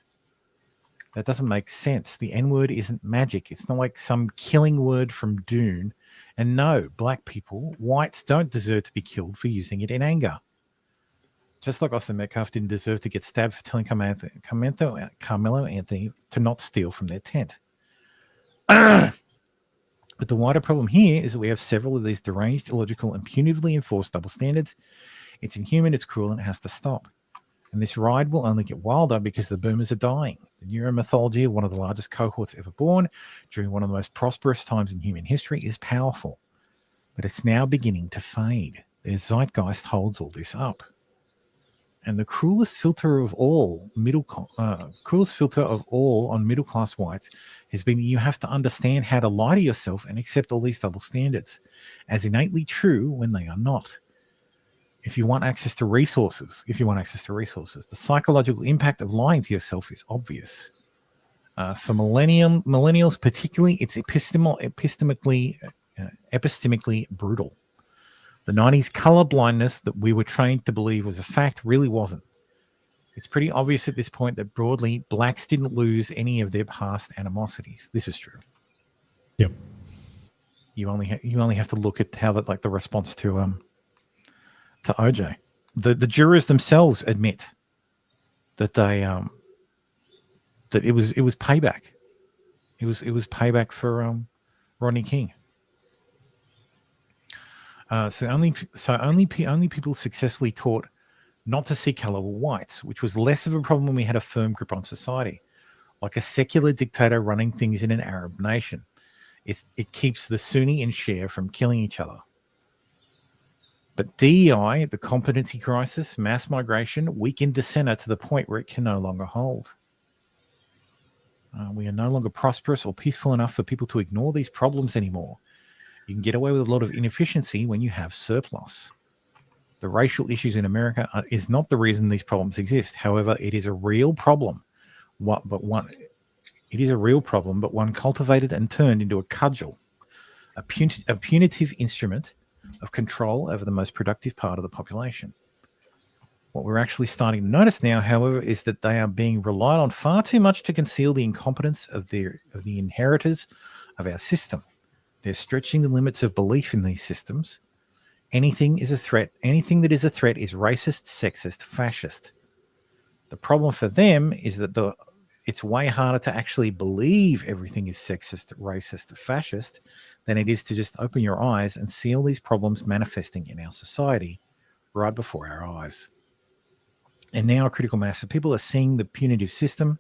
That doesn't make sense. The N-word isn't magic. It's not like some killing word from Dune. And no, black people, whites don't deserve to be killed for using it in anger. Just like Austin Metcalf didn't deserve to get stabbed for telling Carmelo Anthony to not steal from their tent. But the wider problem here is that we have several of these deranged, illogical, and punitively enforced double standards. It's inhuman, it's cruel, and it has to stop. And this ride will only get wilder because the boomers are dying. The neuromythology of one of the largest cohorts ever born during one of the most prosperous times in human history is powerful. But it's now beginning to fade. Their zeitgeist holds all this up. And the cruelest filter of all on middle-class whites has been that you have to understand how to lie to yourself and accept all these double standards as innately true when they are not. If you want access to resources, the psychological impact of lying to yourself is obvious. For millennials particularly, it's epistemically brutal. The 90s color blindness that we were trained to believe was a fact really wasn't. It's pretty obvious at this point that broadly, blacks didn't lose any of their past animosities. This is true. Yep. You only have to look at how that, like, the response to OJ. The jurors themselves admit that they that it was payback. It was payback for Rodney King. So only people successfully taught not to see color were whites, which was less of a problem when we had a firm grip on society, like a secular dictator running things in an Arab nation. It keeps the Sunni and Shia from killing each other. But DEI, the competency crisis, mass migration, weakened the center to the point where it can no longer hold. We are no longer prosperous or peaceful enough for people to ignore these problems anymore. You can get away with a lot of inefficiency when you have surplus. The racial issues in America is not the reason these problems exist. However, it is a real problem. It is a real problem, but one cultivated and turned into a cudgel, a punitive instrument of control over the most productive part of the population. What we're actually starting to notice now, however, is that they are being relied on far too much to conceal the incompetence of the inheritors of our system. They're stretching the limits of belief in these systems. Anything is a threat. Anything that is a threat is racist, sexist, fascist. The problem for them is that it's way harder to actually believe everything is sexist, racist, fascist than it is to just open your eyes and see all these problems manifesting in our society right before our eyes. And now a critical mass of people are seeing the punitive system.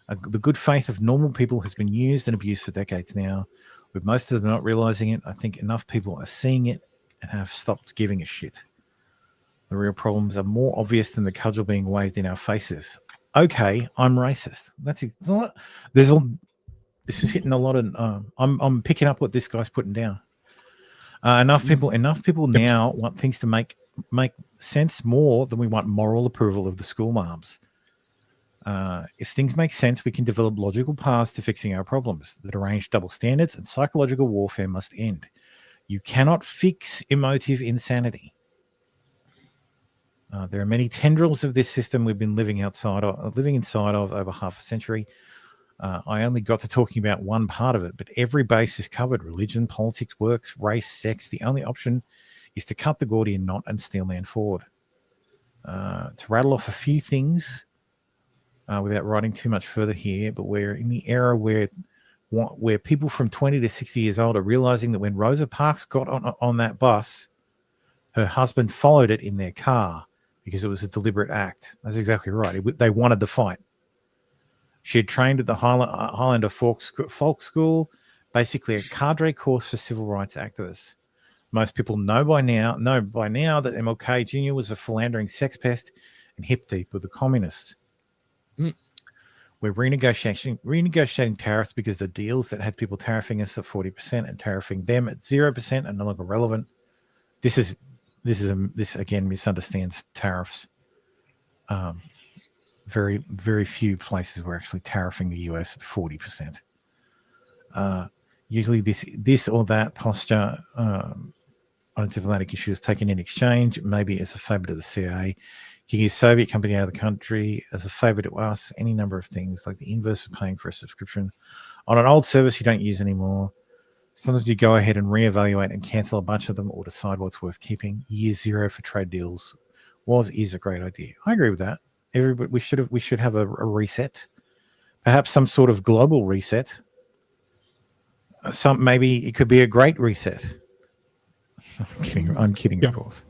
The good faith of normal people has been used and abused for decades now, with most of them not realizing it. I think enough people are seeing it and have stopped giving a shit. The real problems are more obvious than the cudgel being waved in our faces. Okay, I'm racist. This is hitting a lot of. I'm picking up what this guy's putting down. Enough people now want things to make sense more than we want moral approval of the school moms. If things make sense, we can develop logical paths to fixing our problems. The deranged double standards and psychological warfare must end. You cannot fix emotive insanity. There are many tendrils of this system we've been living inside of over half a century. I only got to talking about one part of it, but every base is covered. Religion, politics, works, race, sex. The only option is to cut the Gordian knot and steel man forward. To rattle off a few things without writing too much further here, but we're in the era where people from 20 to 60 years old are realizing that when Rosa Parks got on that bus, her husband followed it in their car because it was a deliberate act. That's exactly right. They wanted the fight. She had trained at the Highlander Folk School, basically a cadre course for civil rights activists. Most people know by now that MLK Jr. was a philandering sex pest and hip deep with the communists. We're renegotiating tariffs because the deals that had people tariffing us at 40% and tariffing them at 0% are no longer relevant. This again misunderstands tariffs. Very, very few places were actually tariffing the US at 40%. Usually this or that posture on a diplomatic issue is taken in exchange, maybe as a favor to the CIA. You can use Soviet company out of the country as a favor to us, any number of things, like the inverse of paying for a subscription on an old service you don't use anymore. Sometimes you go ahead and reevaluate and cancel a bunch of them or decide what's worth keeping. Year zero for trade deals is a great idea. I agree with that. Everybody, we should have a reset, perhaps some sort of global reset. Maybe it could be a great reset. I'm kidding, of course.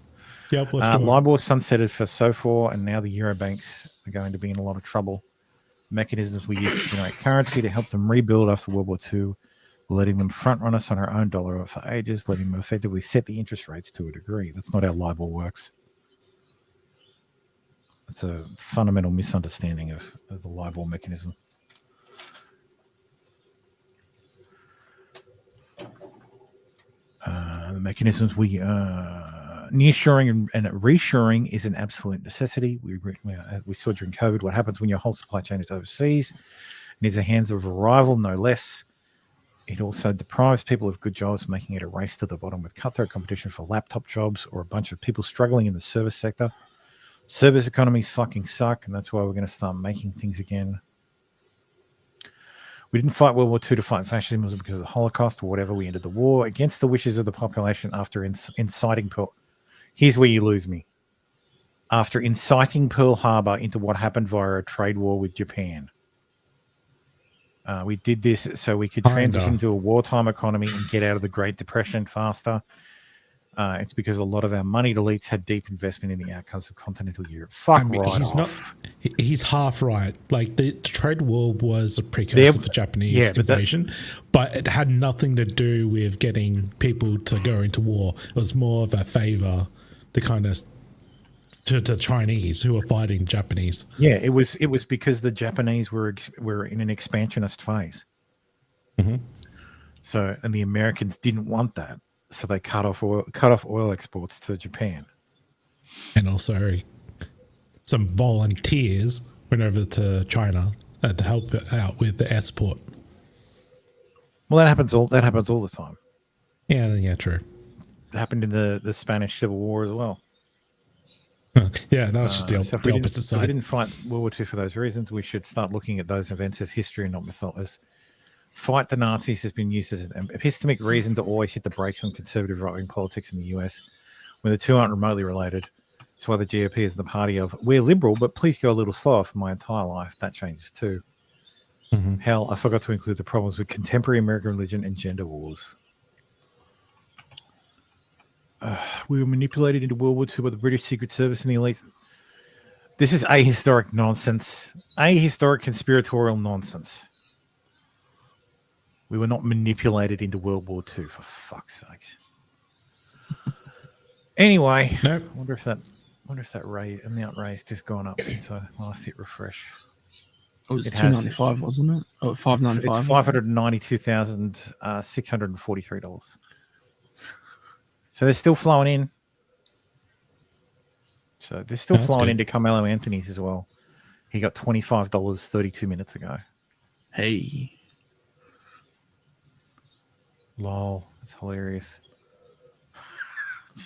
Yep, LIBOR sunsetted for SOFR, and now the Eurobanks are going to be in a lot of trouble. Mechanisms we use to generate currency to help them rebuild after World War II, letting them front run us on our own dollar for ages, letting them effectively set the interest rates to a degree. That's not how LIBOR works. It's a fundamental misunderstanding of the LIBOR mechanism. The mechanisms nearshoring and reshoring is an absolute necessity. We saw during COVID what happens when your whole supply chain is overseas into the hands of a rival, no less. It also deprives people of good jobs, making it a race to the bottom with cutthroat competition for laptop jobs or a bunch of people struggling in the service sector. Service economies fucking suck, and that's why we're going to start making things again. We didn't fight World War II to fight fascism. It was because of the Holocaust or whatever. We ended the war against the wishes of the population after inciting Pearl. Here's where you lose me. After inciting Pearl Harbor into what happened via a trade war with Japan. We did this so we could transition to a wartime economy and get out of the Great Depression faster. It's because a lot of our moneyed elites had deep investment in the outcomes of continental Europe. He's half right. Like the trade war was a precursor for Japanese invasion, but it had nothing to do with getting people to go into war. It was more of a favor to Chinese who were fighting Japanese. Yeah, it was because the Japanese were in an expansionist phase. Mm-hmm. So, and the Americans didn't want that. So they cut off oil exports to Japan. And also some volunteers went over to China to help out with the export. Well, that happens all the time. Yeah, true. It happened in the Spanish Civil War as well. Yeah, that was just the opposite side. If we didn't fight World War II for those reasons, we should start looking at those events as history and not mythology. Fight the Nazis has been used as an epistemic reason to always hit the brakes on conservative right-wing politics in the US when the two aren't remotely related. That's why the GOP is the party of, we're liberal, but please go a little slower for my entire life. That changes too. Mm-hmm. Hell, I forgot to include the problems with contemporary American religion and gender wars. We were manipulated into World War II by the British Secret Service and the elite. This is ahistoric nonsense. Ahistoric conspiratorial nonsense. We were not manipulated into World War II, for fuck's sakes. Anyway, nope. I wonder if that amount raised has gone up since I last hit refresh. Oh, it was $295, wasn't it? Oh, $595. It's $592,643. So they're still flowing in. So they're still flowing into Carmelo Anthony's as well. He got $25 32 minutes ago. Hey. Lol, that's hilarious.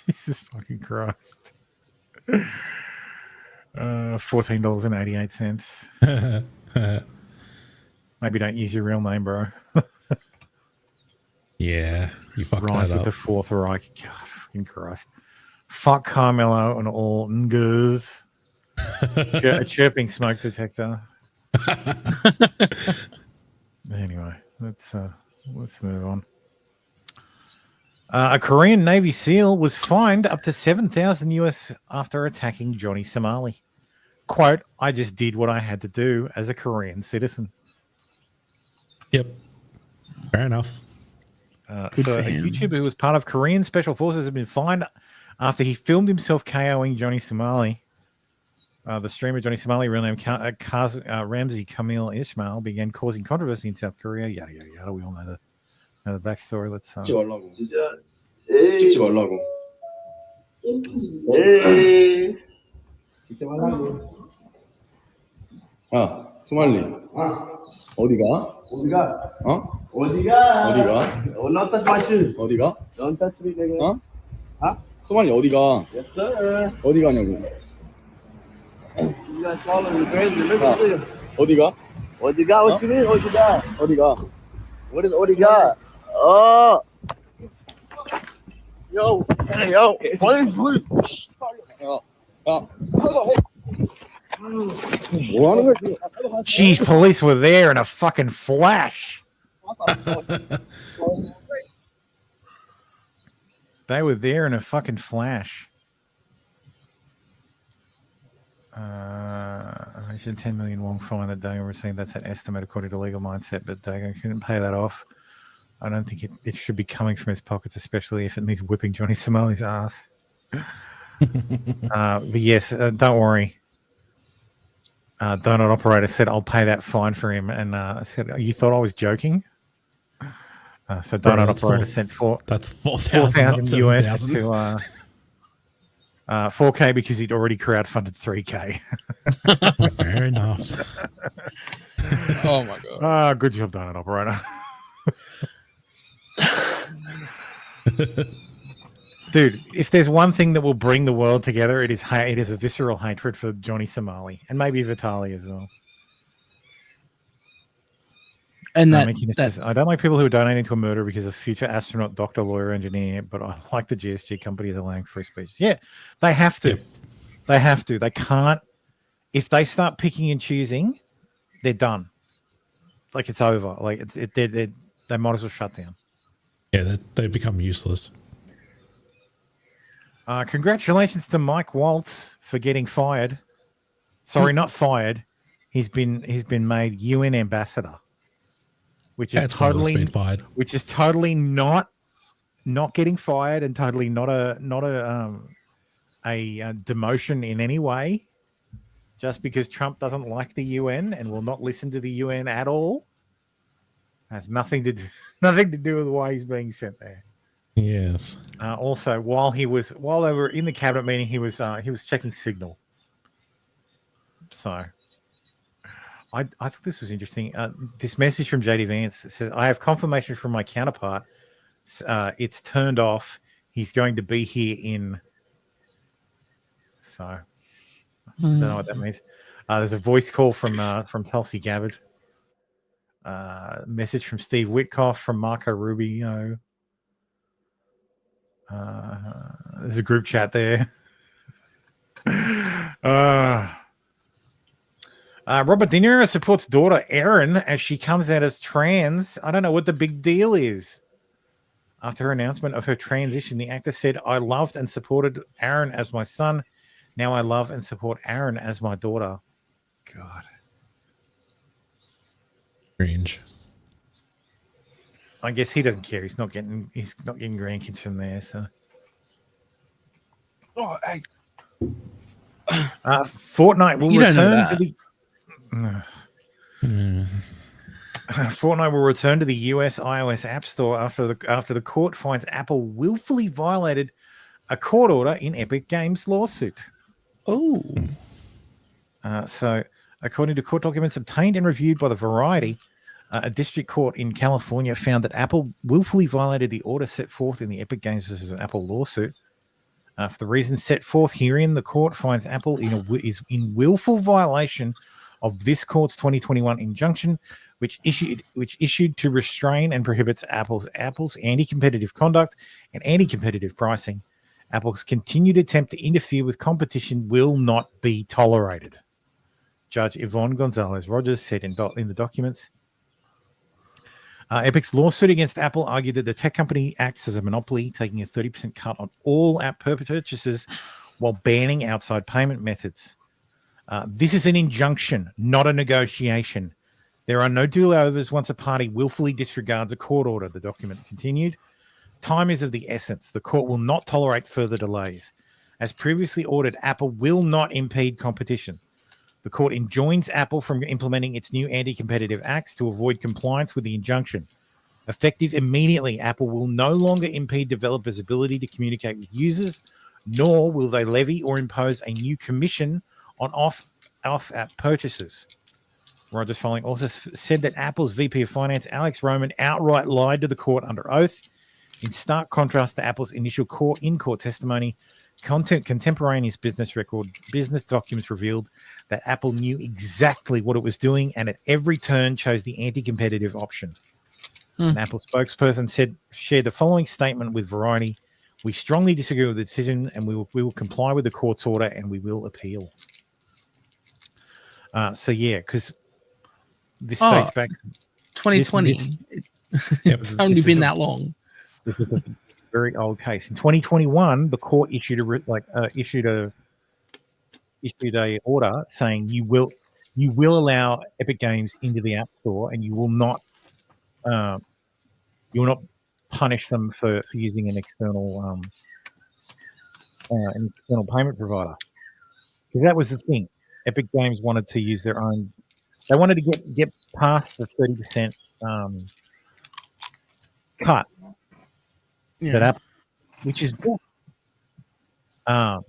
Jesus fucking Christ. $14.88. Maybe don't use your real name, bro. Yeah, you fucked Rise that of up. the Fourth Reich. God fucking Christ. Fuck Carmelo and all niggas. A chirping smoke detector. Anyway, let's move on. A Korean Navy SEAL was fined up to $7,000 after attacking Johnny Somali. Quote, I just did what I had to do as a Korean citizen. Yep. Fair enough. So a YouTuber who was part of Korean Special Forces has been fined after he filmed himself KOing Johnny Somali. The streamer Johnny Somali, real name Ramzi Kamil Ismail, began causing controversy in South Korea. Yada, yada, yada. We all know the backstory. Let's... 소말리. 어디가? 어? 어디가? Don't touch my shoes. 어디가? Don't touch me, nigga. 소말리 어디가? Yes, sir. 어디 가냐고. You guys follow me crazy. Listen to you. 어디가? 어디가? What you mean? 어디가? 어디가? What is 어디가? Oh. Yo. Please. Jeez, police were there in a fucking flash. They were there in a fucking flash. I said 10 million won fine that Dagon received. That's an estimate according to Legal Mindset, but Dagon couldn't pay that off. I don't think it should be coming from his pockets, especially if it means whipping Johnny Somali's ass. But yes, don't worry. Donut operator said, I'll pay that fine for him. And I said, you thought I was joking? So Donut operator sent that's 4,000 US to 4K because he'd already crowdfunded 3K. Fair enough. Oh my god! Good job done, operator. Dude, if there's one thing that will bring the world together, it is a visceral hatred for Johnny Somali and maybe Vitali as well. And I don't like people who are donating to a murder because of future astronaut, doctor, lawyer, engineer, but I like the GSG companies allowing free speech. Yeah, they have to. Yep. They have to. They can't. If they start picking and choosing, they're done. Like it's over. Like they might as well shut down. Yeah, they become useless. Congratulations to Mike Waltz for getting fired. Sorry, not fired. He's been made UN ambassador, which is totally not getting fired and totally not a demotion in any way. Just because Trump doesn't like the UN and will not listen to the UN at all, has nothing to do with why he's being sent there. Yes. Also, while they were in the cabinet meeting, he was checking Signal. So, I thought this was interesting. This message from JD Vance says, "I have confirmation from my counterpart. It's turned off. He's going to be here in." So, I don't know what that means. There's a voice call from Tulsi Gabbard. Message from Steve Witkoff from Marco Rubio. There's a group chat there. Robert De Niro supports daughter Erin as she comes out as trans. I don't know what the big deal is. After her announcement of her transition, the actor said, "I loved and supported Aaron as my son. Now I love and support Aaron as my daughter." God. Strange. I guess he doesn't care. He's not getting grandkids from there. So, Fortnite will return to the. Fortnite will return to the US iOS App Store after the court finds Apple willfully violated a court order in Epic Games lawsuit. Oh. So, according to court documents obtained and reviewed by the Variety, a district court in California found that Apple willfully violated the order set forth in the Epic Games versus Apple lawsuit. For the reasons set forth herein, the court finds Apple is in willful violation of this court's 2021 injunction, which issued to restrain and prohibits Apple's anti-competitive conduct and anti-competitive pricing. Apple's continued attempt to interfere with competition will not be tolerated. Judge Yvonne Gonzalez Rogers said in the documents. Epic's lawsuit against Apple argued that the tech company acts as a monopoly, taking a 30% cut on all app purchases while banning outside payment methods. This is an injunction, not a negotiation. There are no do-overs once a party willfully disregards a court order, the document continued. Time is of the essence. The court will not tolerate further delays. As previously ordered, Apple will not impede competition. The court enjoins Apple from implementing its new anti-competitive acts to avoid compliance with the injunction. Effective immediately, Apple will no longer impede developers' ability to communicate with users, nor will they levy or impose a new commission on off-app purchases. Rogers Following also said that Apple's VP of Finance, Alex Roman, outright lied to the court under oath. In stark contrast to Apple's initial in-court testimony, contemporaneous business documents revealed that Apple knew exactly what it was doing and at every turn chose the anti-competitive option. An Apple spokesperson shared the following statement with Variety. "We strongly disagree with the decision and we will comply with the court's order and we will appeal." Because this dates back 2020. It's only been that long. This is a very old case. In 2021, the court issued a order saying you will allow Epic Games into the App Store and you will not punish them for using an external payment provider. Because that was the thing. Epic Games wanted to use their own. They wanted to get past the 30% cut that Apple, which is good. So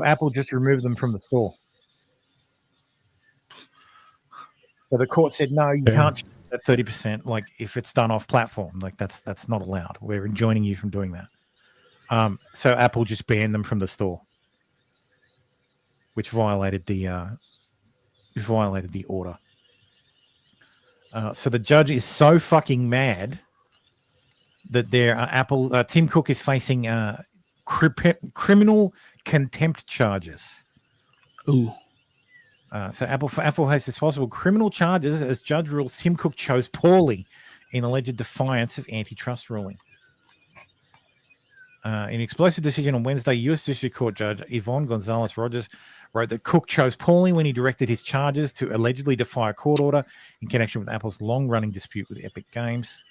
Apple just removed them from the store. So the court said, no, you can't charge that 30%. Like if it's done off platform, like that's not allowed. We're enjoining you from doing that. So Apple just banned them from the store, which violated the order. So the judge is so fucking mad that Tim Cook is facing criminal contempt charges. Ooh. So Apple has this possible criminal charges as judge rules Tim Cook chose poorly in alleged defiance of antitrust ruling. In an explosive decision on Wednesday, U.S. District Court Judge Yvonne Gonzalez-Rogers wrote that Cook chose poorly when he directed his charges to allegedly defy a court order in connection with Apple's long-running dispute with Epic Games.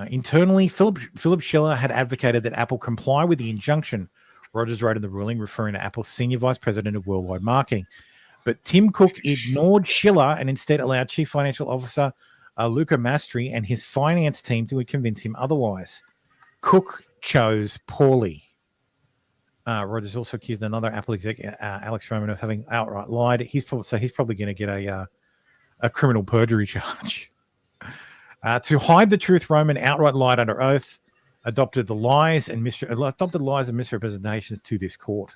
Internally, Philip Schiller had advocated that Apple comply with the injunction. Rogers wrote in the ruling, referring to Apple's senior vice president of worldwide marketing. But Tim Cook ignored Schiller and instead allowed Chief Financial Officer Luca Mastri and his finance team to convince him otherwise. Cook chose poorly. Rogers also accused another Apple executive, Alex Roman, of having outright lied. He's probably going to get a criminal perjury charge. To hide the truth, Roman outright lied under oath, adopted lies and misrepresentations to this court.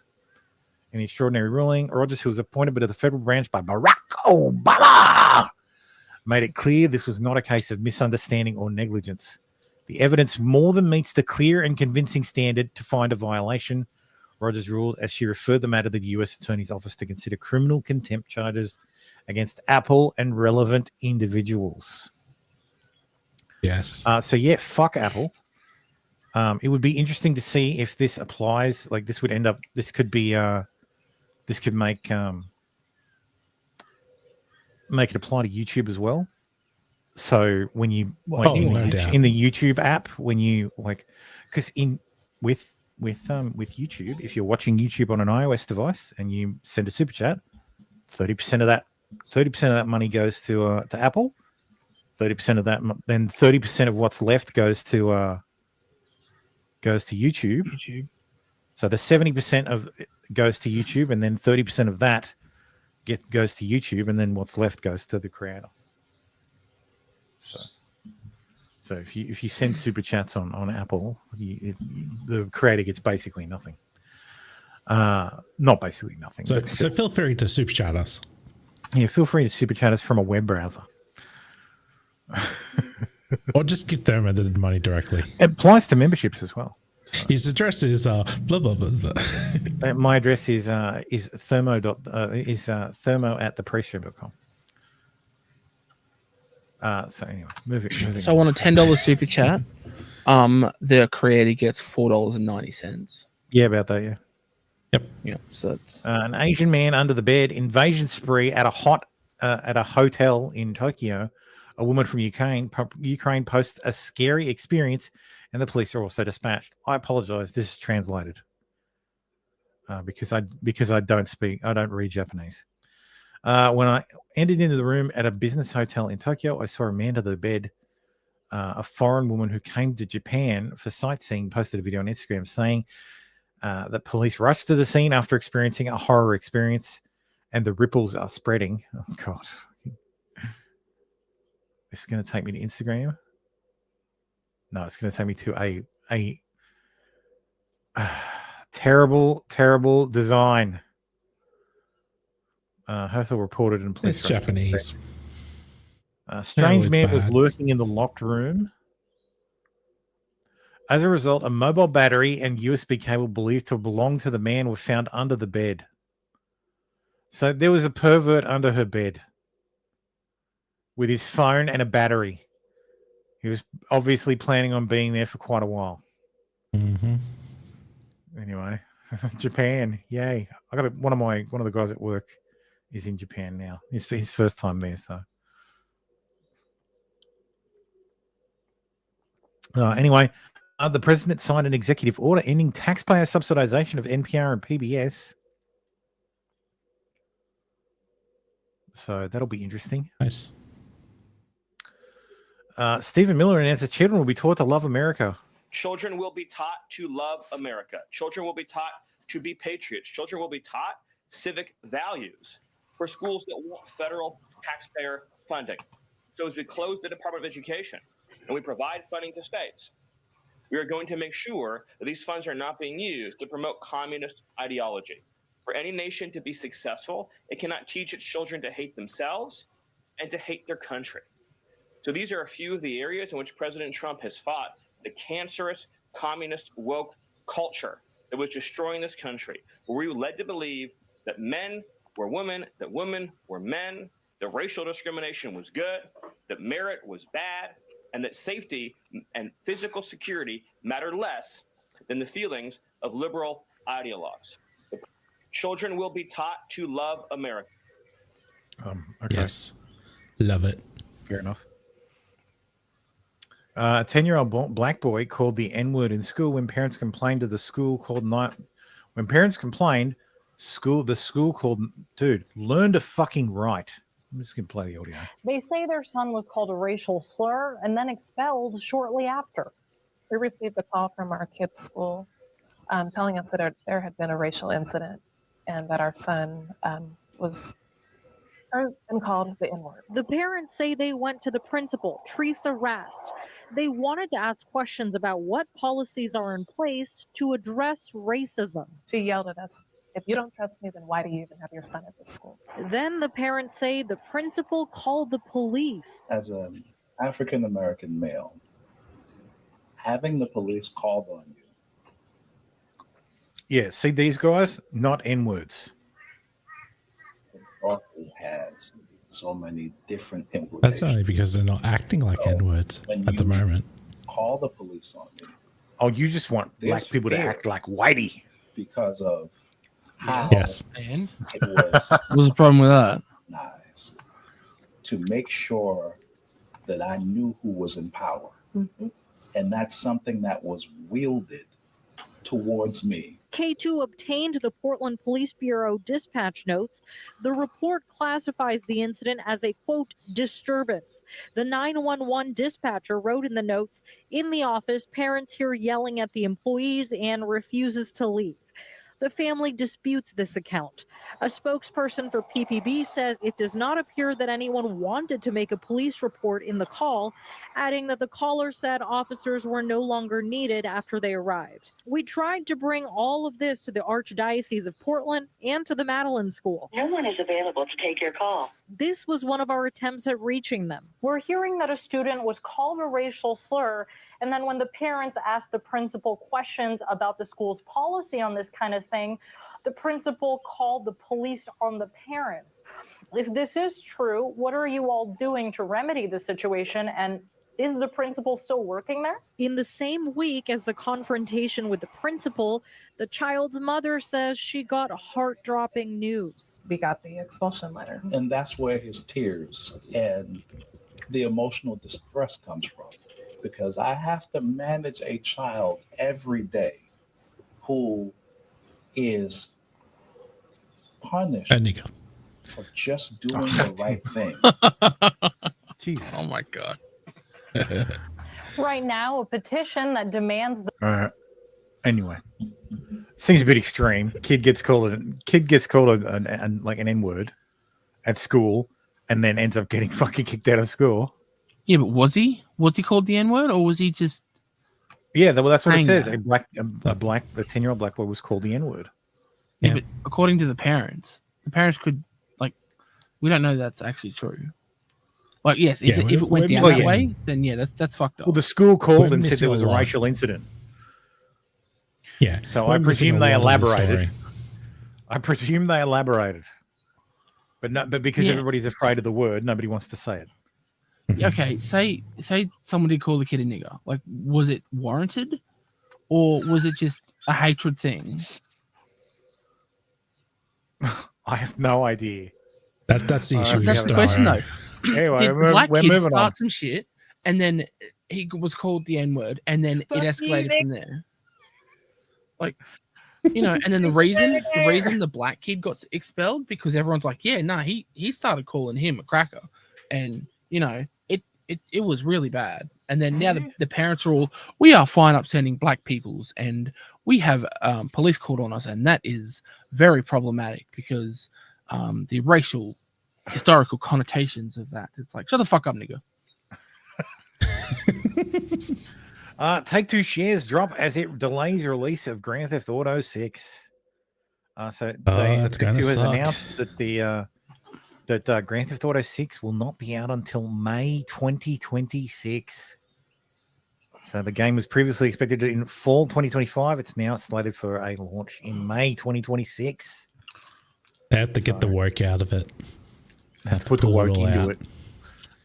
In the extraordinary ruling, Rogers, who was appointed by the federal branch by Barack Obama, made it clear this was not a case of misunderstanding or negligence. The evidence more than meets the clear and convincing standard to find a violation, Rogers ruled, as she referred the matter to the U.S. Attorney's Office to consider criminal contempt charges against Apple and relevant individuals. Yes. Fuck Apple. It would be interesting to see if this applies. Like this would end up. This could be. This could make it apply to YouTube as well. So when you in the YouTube app, when you because with YouTube, if you're watching YouTube on an iOS device and you send a super chat, 30% of that money goes to Apple. 30% of that, then 30% of what's left goes to YouTube. So the 70% goes to YouTube, and then 30% of that goes to YouTube, and then what's left goes to the creator. So if you send super chats on Apple, the creator gets basically nothing. Not basically nothing. So feel free to super chat us. Yeah, feel free to super chat us from a web browser. Or just give them the money directly. It applies to memberships as well. So. His address is blah blah blah. My address is thermo at thepressroom.com. So anyway, moving. So on a $10 super chat, the creator gets $4.90. Yeah, about that. Yeah. Yep. Yeah. So it's an Asian man under the bed invasion spree at a hotel in Tokyo. A woman from Ukraine posts a scary experience, and the police are also dispatched. I apologize. This is translated because I don't read Japanese. When I entered into the room at a business hotel in Tokyo, I saw a man under the bed. A foreign woman who came to Japan for sightseeing posted a video on Instagram saying that police rushed to the scene after experiencing a horror experience, and the ripples are spreading. Oh God. This is going to take me to Instagram. No, it's going to take me to a terrible, terrible design. Herthel reported in police. It's Japanese. A strange man was lurking in the locked room. As a result, a mobile battery and USB cable believed to belong to the man were found under the bed. So there was a pervert under her bed with his phone and a battery. He was obviously planning on being there for quite a while. Mm-hmm. Anyway, Japan, yay! I got one of the guys at work is in Japan now. It's his first time there, so. Anyway, the president signed an executive order ending taxpayer subsidization of NPR and PBS. So that'll be interesting. Nice. Stephen Miller announces children will be taught to love America. Children will be taught to love America. Children will be taught to be patriots. Children will be taught civic values. For schools that want federal taxpayer funding. So as we close the Department of Education and we provide funding to states, we are going to make sure that these funds are not being used to promote communist ideology. For any nation to be successful, it cannot teach its children to hate themselves and to hate their country. So these are a few of the areas in which President Trump has fought the cancerous, communist, woke culture that was destroying this country, where we were led to believe that men were women, that women were men, that racial discrimination was good, that merit was bad, and that safety and physical security matter less than the feelings of liberal ideologues. Children will be taught to love America. Okay. Yes, love it. Fair enough. A 10-year-old black boy called the N-word in school when parents complained to the school called When parents complained, the school called, dude, learn to fucking write. I'm just going to play the audio. They say their son was called a racial slur and then expelled shortly after. We received a call from our kids' school telling us that there had been a racial incident and that our son was and called the N-word. The parents say they went to the principal, Teresa Rast. They wanted to ask questions about what policies are in place to address racism. She yelled at us, "If you don't trust me, then why do you even have your son at this school?" Then the parents say the principal called the police. As an African-American male, having the police called on you. Yeah, see these guys, not N-words. It has so many different implications. That's only because they're not acting like N-words at the moment. Call the police on me. Oh, you just want black people to act like whitey. Because of how yes. And it was. What's the problem with that? Nice. To make sure that I knew who was in power. Mm-hmm. And that's something that was wielded towards me. K2 obtained the Portland Police Bureau dispatch notes. The report classifies the incident as a, quote, disturbance. The 911 dispatcher wrote in the notes, "In the office, parents hear yelling at the employees and refuses to leave." The family disputes this account. A spokesperson for PPB says it does not appear that anyone wanted to make a police report in the call, adding that the caller said officers were no longer needed after they arrived. We tried to bring all of this to the Archdiocese of Portland and to the Madeline School. No one is available to take your call. This was one of our attempts at reaching them. We're hearing that a student was called a racial slur, and then when the parents asked the principal questions about the school's policy on this kind of thing, the principal called the police on the parents. If this is true, what are you all doing to remedy the situation, and is the principal still working there? In the same week as the confrontation with the principal, the child's mother says she got heart-dropping news. We got the expulsion letter. And that's where his tears and the emotional distress comes from. Because I have to manage a child every day who is punished for just doing the right thing. Jesus. Oh my God. Right now, a petition that demands the Anyway, seems a bit extreme. Kid gets called like an N-word at school, and then ends up getting fucking kicked out of school. Yeah, but was he called the N-word, or was he just? Yeah, well, that's what it says. That? A 10-year-old black boy was called the N-word. Yeah, but according to the parents could, like, we don't know that's actually true. Like, yes, if it went down that way, then yeah, that's fucked up. Well, the school called and said there was a racial incident. Yeah. So I presume they elaborated. But because everybody's afraid of the word, nobody wants to say it. Okay, say someone did call the kid a nigger. Like, was it warranted, or was it just a hatred thing? I have no idea. That's the issue. That's the question, though. Anyway, did the black we're kid moving start on. some shit, and then he was called the N-word, and then it escalated from there? Like, you know, and then the reason the black kid got expelled because everyone's like, yeah, nah, he started calling him a cracker, and you know, it was really bad. And then now the parents are all, we are fine upsending black peoples, and we have police called on us, and that is very problematic because the racial historical connotations of that. It's like, shut the fuck up, nigga. Take-Two shares drop as it delays release of Grand Theft Auto 6. It's going to has suck. announced that Grand Theft Auto 6 will not be out until May 2026. So the game was previously expected in fall 2025. It's now slated for a launch in May 2026. They have to get the work out of it. Have to put the work into it.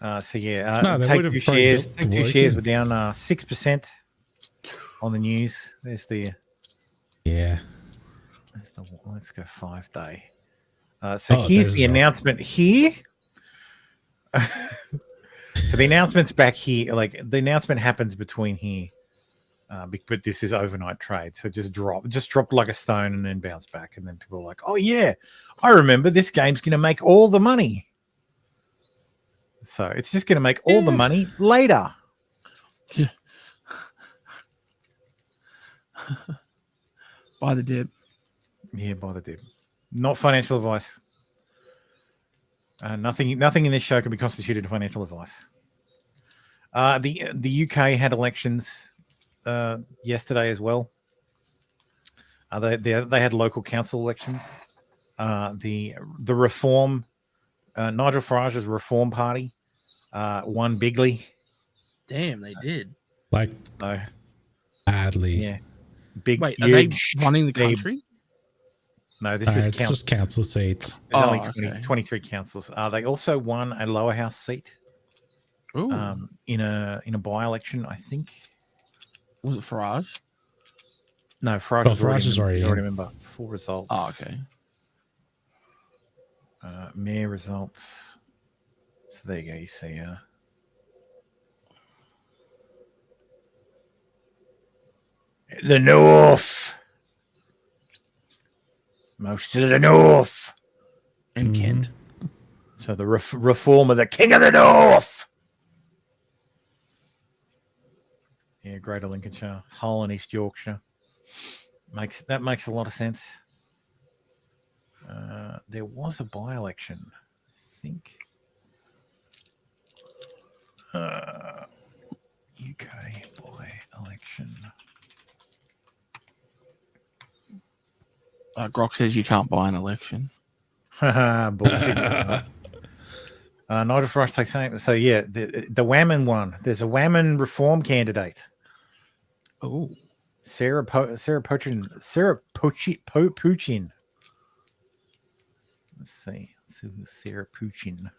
Take-Two shares were down 6% on the news. There's the let's go 5 day. Here's the announcement here. So the announcement's back here. Like the announcement happens between here, but this is overnight trade. So it just dropped like a stone and then bounced back. And then people are like, "Oh yeah, I remember this game's going to make all the money." So it's just going to make all the money later. Buy the dip. Yeah, buy the dip. Not financial advice. Nothing in this show can be constituted financial advice. The UK had elections yesterday as well. They had local council elections. The reform, Nigel Farage's Reform Party, won bigly. Damn, they did. Badly. Yeah. Big. Wait, are they running the country? No, this is just council seats. There's only 23 councils. They also won a lower house seat. In a by-election, I think. Was it Farage? No, Farage is already remember full results. Oh, okay. Mayor results. So there you go. You see, the North. Most of the North. And Kent. So the reformer, the King of the North. Yeah, Greater Lincolnshire, Hull and East Yorkshire. Makes a lot of sense. There was a by-election, I think. UK by-election. Grok says you can't buy an election. Bullshit. Nigel Farage takes same. So yeah, the Whammon one. There's a Whammon reform candidate. Oh, Sarah Puchin. Let's see who's Sarah Puchin.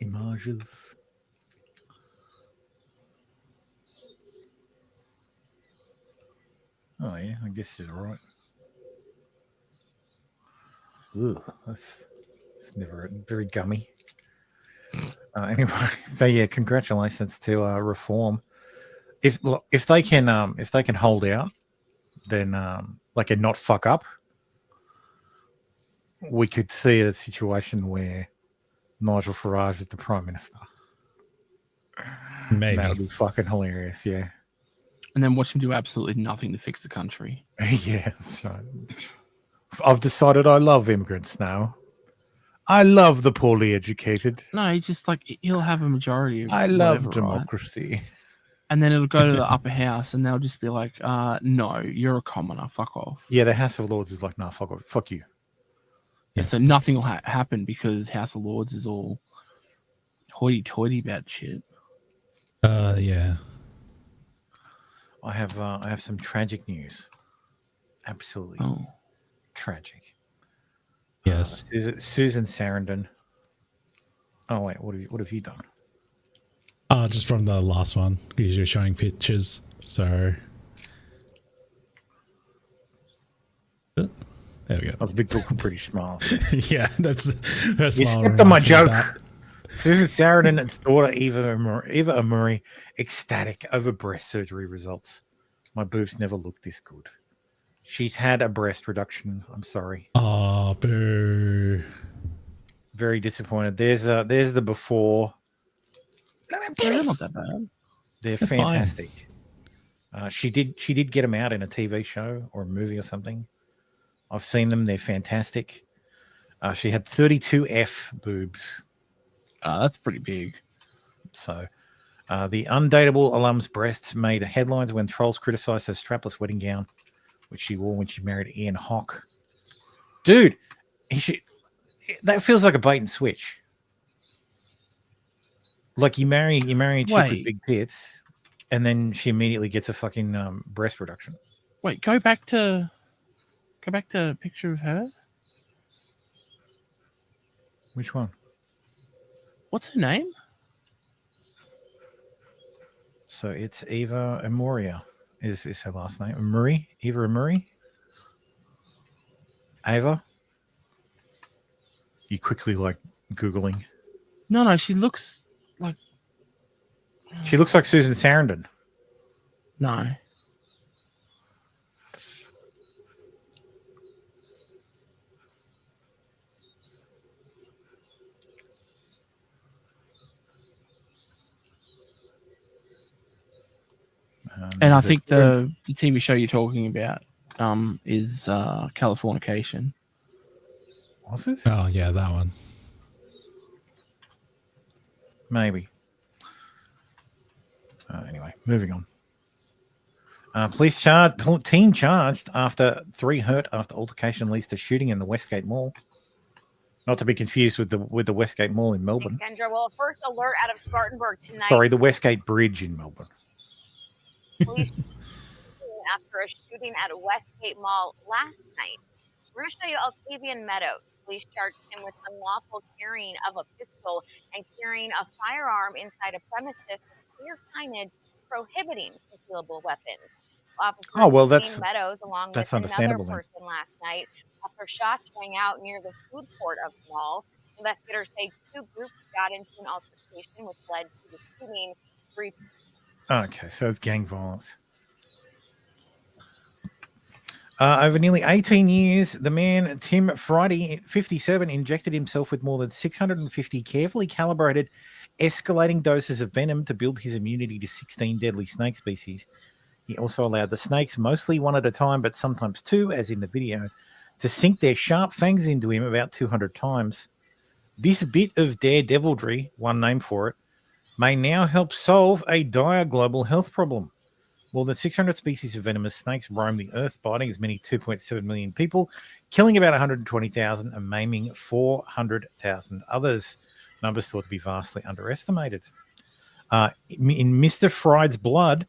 Images. Oh yeah, I guess she's right. Ugh, that's never very gummy. Anyway, so yeah, congratulations to Reform. If they can hold out, then and not fuck up, we could see a situation where Nigel Farage is the Prime Minister. Maybe that would be fucking hilarious. Yeah. And then watch him do absolutely nothing to fix the country. Yeah, that's right. I've decided I love immigrants now. I love the poorly educated. No, he just he'll have a majority of I love whatever, democracy. Right? And then it'll go to the upper house and they'll just be like, no, you're a commoner, fuck off. Yeah, the House of Lords is like, nah, fuck off, fuck you. Yeah, so nothing will happen because House of Lords is all hoity-toity about shit. Yeah. I have some tragic news. Absolutely tragic. Yes. Susan Sarandon. Oh wait, what have you done? Just from the last one, because you're showing pictures. So there we go. I was big talking pretty small. Yeah, that's you stepped on my joke. Susan Sarandon and its daughter Eva Amuri ecstatic over breast surgery results. My boobs never looked this good. She's had a breast reduction. I'm sorry. Oh, boo. Very disappointed. There's the before. They're not that bad. They're fantastic. She did get them out in a TV show or a movie or something. I've seen them. They're fantastic. She had 32F boobs. That's pretty big. So the undateable alum's breasts made headlines when trolls criticized her strapless wedding gown, which she wore when she married Ian Hock. Dude, that feels like a bait and switch. Like you marry a chick with big tits, and then she immediately gets a fucking breast reduction. Wait, go back to a picture of her. Which one? What's her name? So it's Eva Amoria is her last name. Murray? Eva Murray? Ava? You quickly Googling. No, she looks like... She looks like Susan Sarandon. No. And I think the TV show you're talking about is Californication. What's it? Oh, yeah, that one. Maybe. Anyway, moving on. Teen charged after 3 hurt after altercation leads to shooting in the Westgate Mall. Not to be confused with the Westgate Mall in Melbourne. Kendra, well, first alert out of Spartanburg tonight. Sorry, the Westgate Bridge in Melbourne. Police after a shooting at Westgate Mall last night. We're going to show you Octavian Meadows. Police charged him with unlawful carrying of a pistol and carrying a firearm inside a premises with clear signage prohibiting concealable weapons. Officer Meadows, along with another person last night, after shots rang out near the food court of the mall. Investigators say 2 groups got into an altercation, which led to the shooting. Okay, so it's gang violence. Over nearly 18 years, the man, Tim Friday, 57, injected himself with more than 650 carefully calibrated, escalating doses of venom to build his immunity to 16 deadly snake species. He also allowed the snakes, mostly one at a time, but sometimes 2, as in the video, to sink their sharp fangs into him about 200 times. This bit of daredevilry, one name for it, may now help solve a dire global health problem. More than 600 species of venomous snakes roam the earth, biting as many 2.7 million people, killing about 120,000 and maiming 400,000 others. Numbers thought to be vastly underestimated. In Mr. Fried's blood,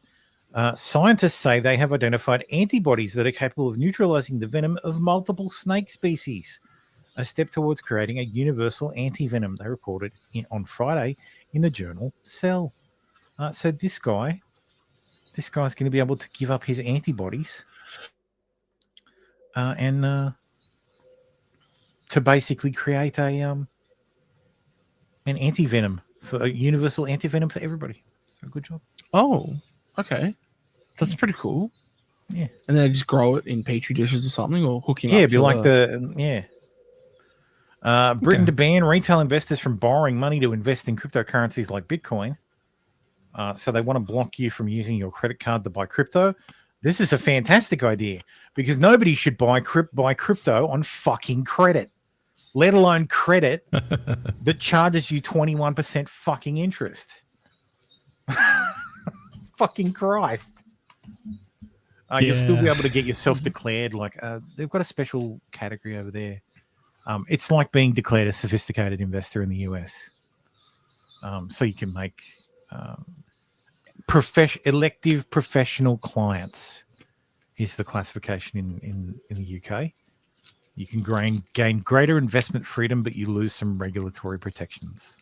scientists say they have identified antibodies that are capable of neutralizing the venom of multiple snake species, a step towards creating a universal anti-venom, they reported on Friday in the journal Cell. So this guy's going to be able to give up his antibodies and to basically create an anti-venom, for a universal anti-venom for everybody. So good job. Oh, okay. That's pretty cool. Yeah. And then they just grow it in petri dishes or something, or hook him up. Yeah, it'd be like Britain to ban retail investors from borrowing money to invest in cryptocurrencies like Bitcoin. So they want to block you from using your credit card to buy crypto. This is a fantastic idea because nobody should buy crypto on fucking credit, let alone credit that charges you 21% fucking interest. Fucking Christ. You'll still be able to get yourself declared. They've got a special category over there. It's like being declared a sophisticated investor in the US. So you can make elective professional clients is the classification in the UK. You can gain greater investment freedom, but you lose some regulatory protections.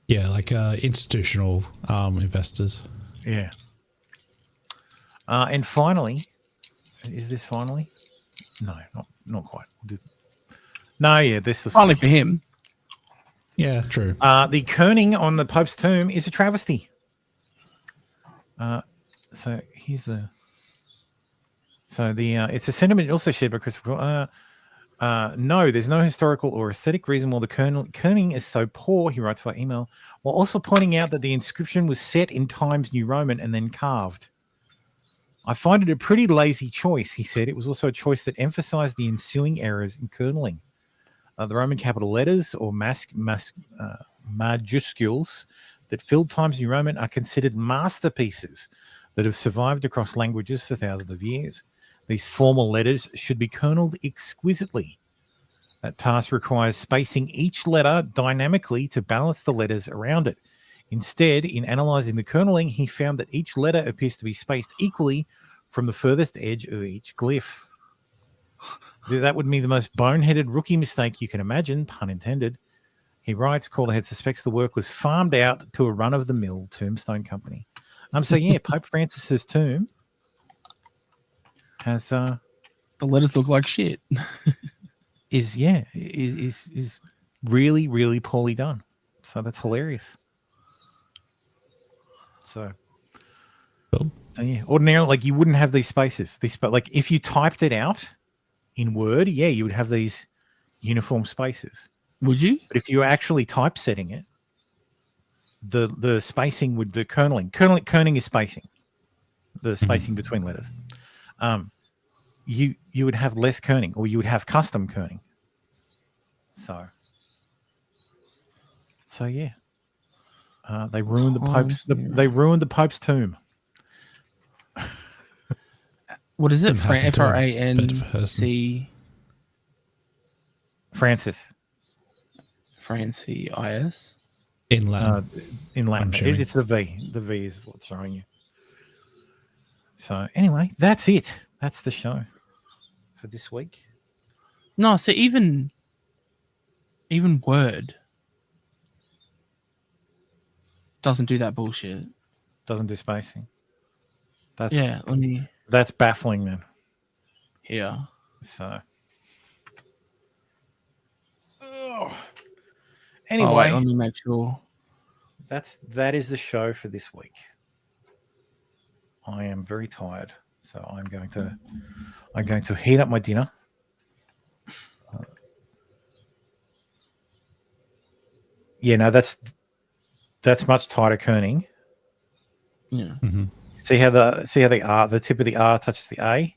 Yeah, like institutional investors. Yeah. And finally, is this finally? No, not quite. This is finally for him. Yeah, true. The kerning on the Pope's tomb is a travesty. So here's it's a sentiment also shared by Christopher. No, there's no historical or aesthetic reason why the kerning is so poor, he writes via email, while also pointing out that the inscription was set in Times New Roman and then carved. I find it a pretty lazy choice, he said. It was also a choice that emphasized the ensuing errors in kerning. The Roman capital letters or majuscules that filled Times New Roman are considered masterpieces that have survived across languages for thousands of years. These formal letters should be kerneled exquisitely. That task requires spacing each letter dynamically to balance the letters around it. Instead, in analyzing the kerneling, he found that each letter appears to be spaced equally from the furthest edge of each glyph. That would be the most boneheaded rookie mistake you can imagine, pun intended. He writes, Calderhead suspects the work was farmed out to a run-of-the-mill tombstone company. So yeah, Pope Francis's tomb has the letters look like shit. is really, really poorly done. So that's hilarious. So yeah, ordinarily, like, you wouldn't have these spaces. Like, if you typed it out in Word, yeah, you would have these uniform spaces. Would you? But if you're actually typesetting it, the spacing would be kerning is spacing, the spacing between letters. You would have less kerning, or you would have custom kerning. So yeah, they ruined the Pope's. They ruined the Pope's tomb. What is it? F-R-A-N-C. Francis. Francis. In Latin. In Latin. It's the V. The V is what's showing you. So anyway, that's it. That's the show for this week. No, so even Word doesn't do that bullshit. Doesn't do spacing. That's baffling then. Yeah. So. Anyway, Anyway, let me make sure. That is the show for this week. I am very tired, so I'm going to heat up my dinner. Yeah, no, that's much tighter kerning. Yeah. Mm-hmm. See how the tip of the R touches the A?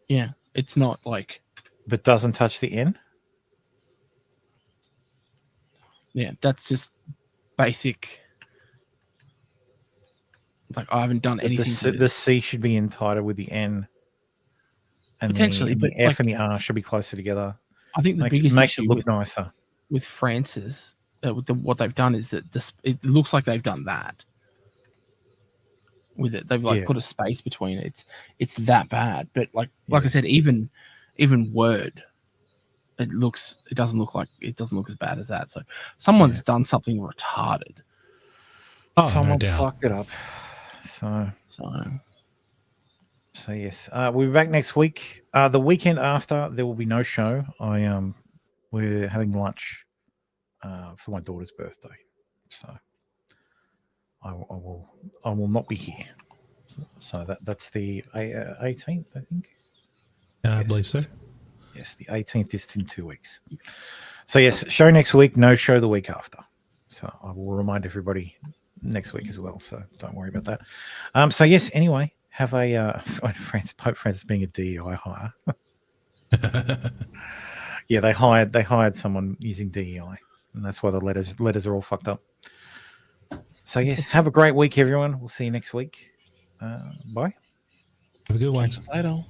Yeah, it's not like, but doesn't touch the N. Yeah, that's just basic. Like, I haven't done anything. The C should be in tighter with the N, and potentially, the F and the R should be closer together. I think the biggest makes issue it look nicer with Francis. What they've done is that it looks like they've done that with it. They've put a space between it. It's that bad. But like I said, even Word, it doesn't look as bad as that. So someone's done something retarded. Someone's fucked it up. So yes, we'll be back next week. The weekend after, there will be no show. We're having lunch for my daughter's birthday, so I will not be here. So that's the 18th, I think. I believe so. Yes, the 18th is in 2 weeks. So yes, show next week, no show the week after. So I will remind everybody next week as well. So don't worry about that. So yes, anyway, have a Pope Francis being a DEI hire. Yeah, they hired someone using DEI, and that's why the letters are all fucked up. So yes, have a great week, everyone. We'll see you next week. Bye. Have a good one. Later.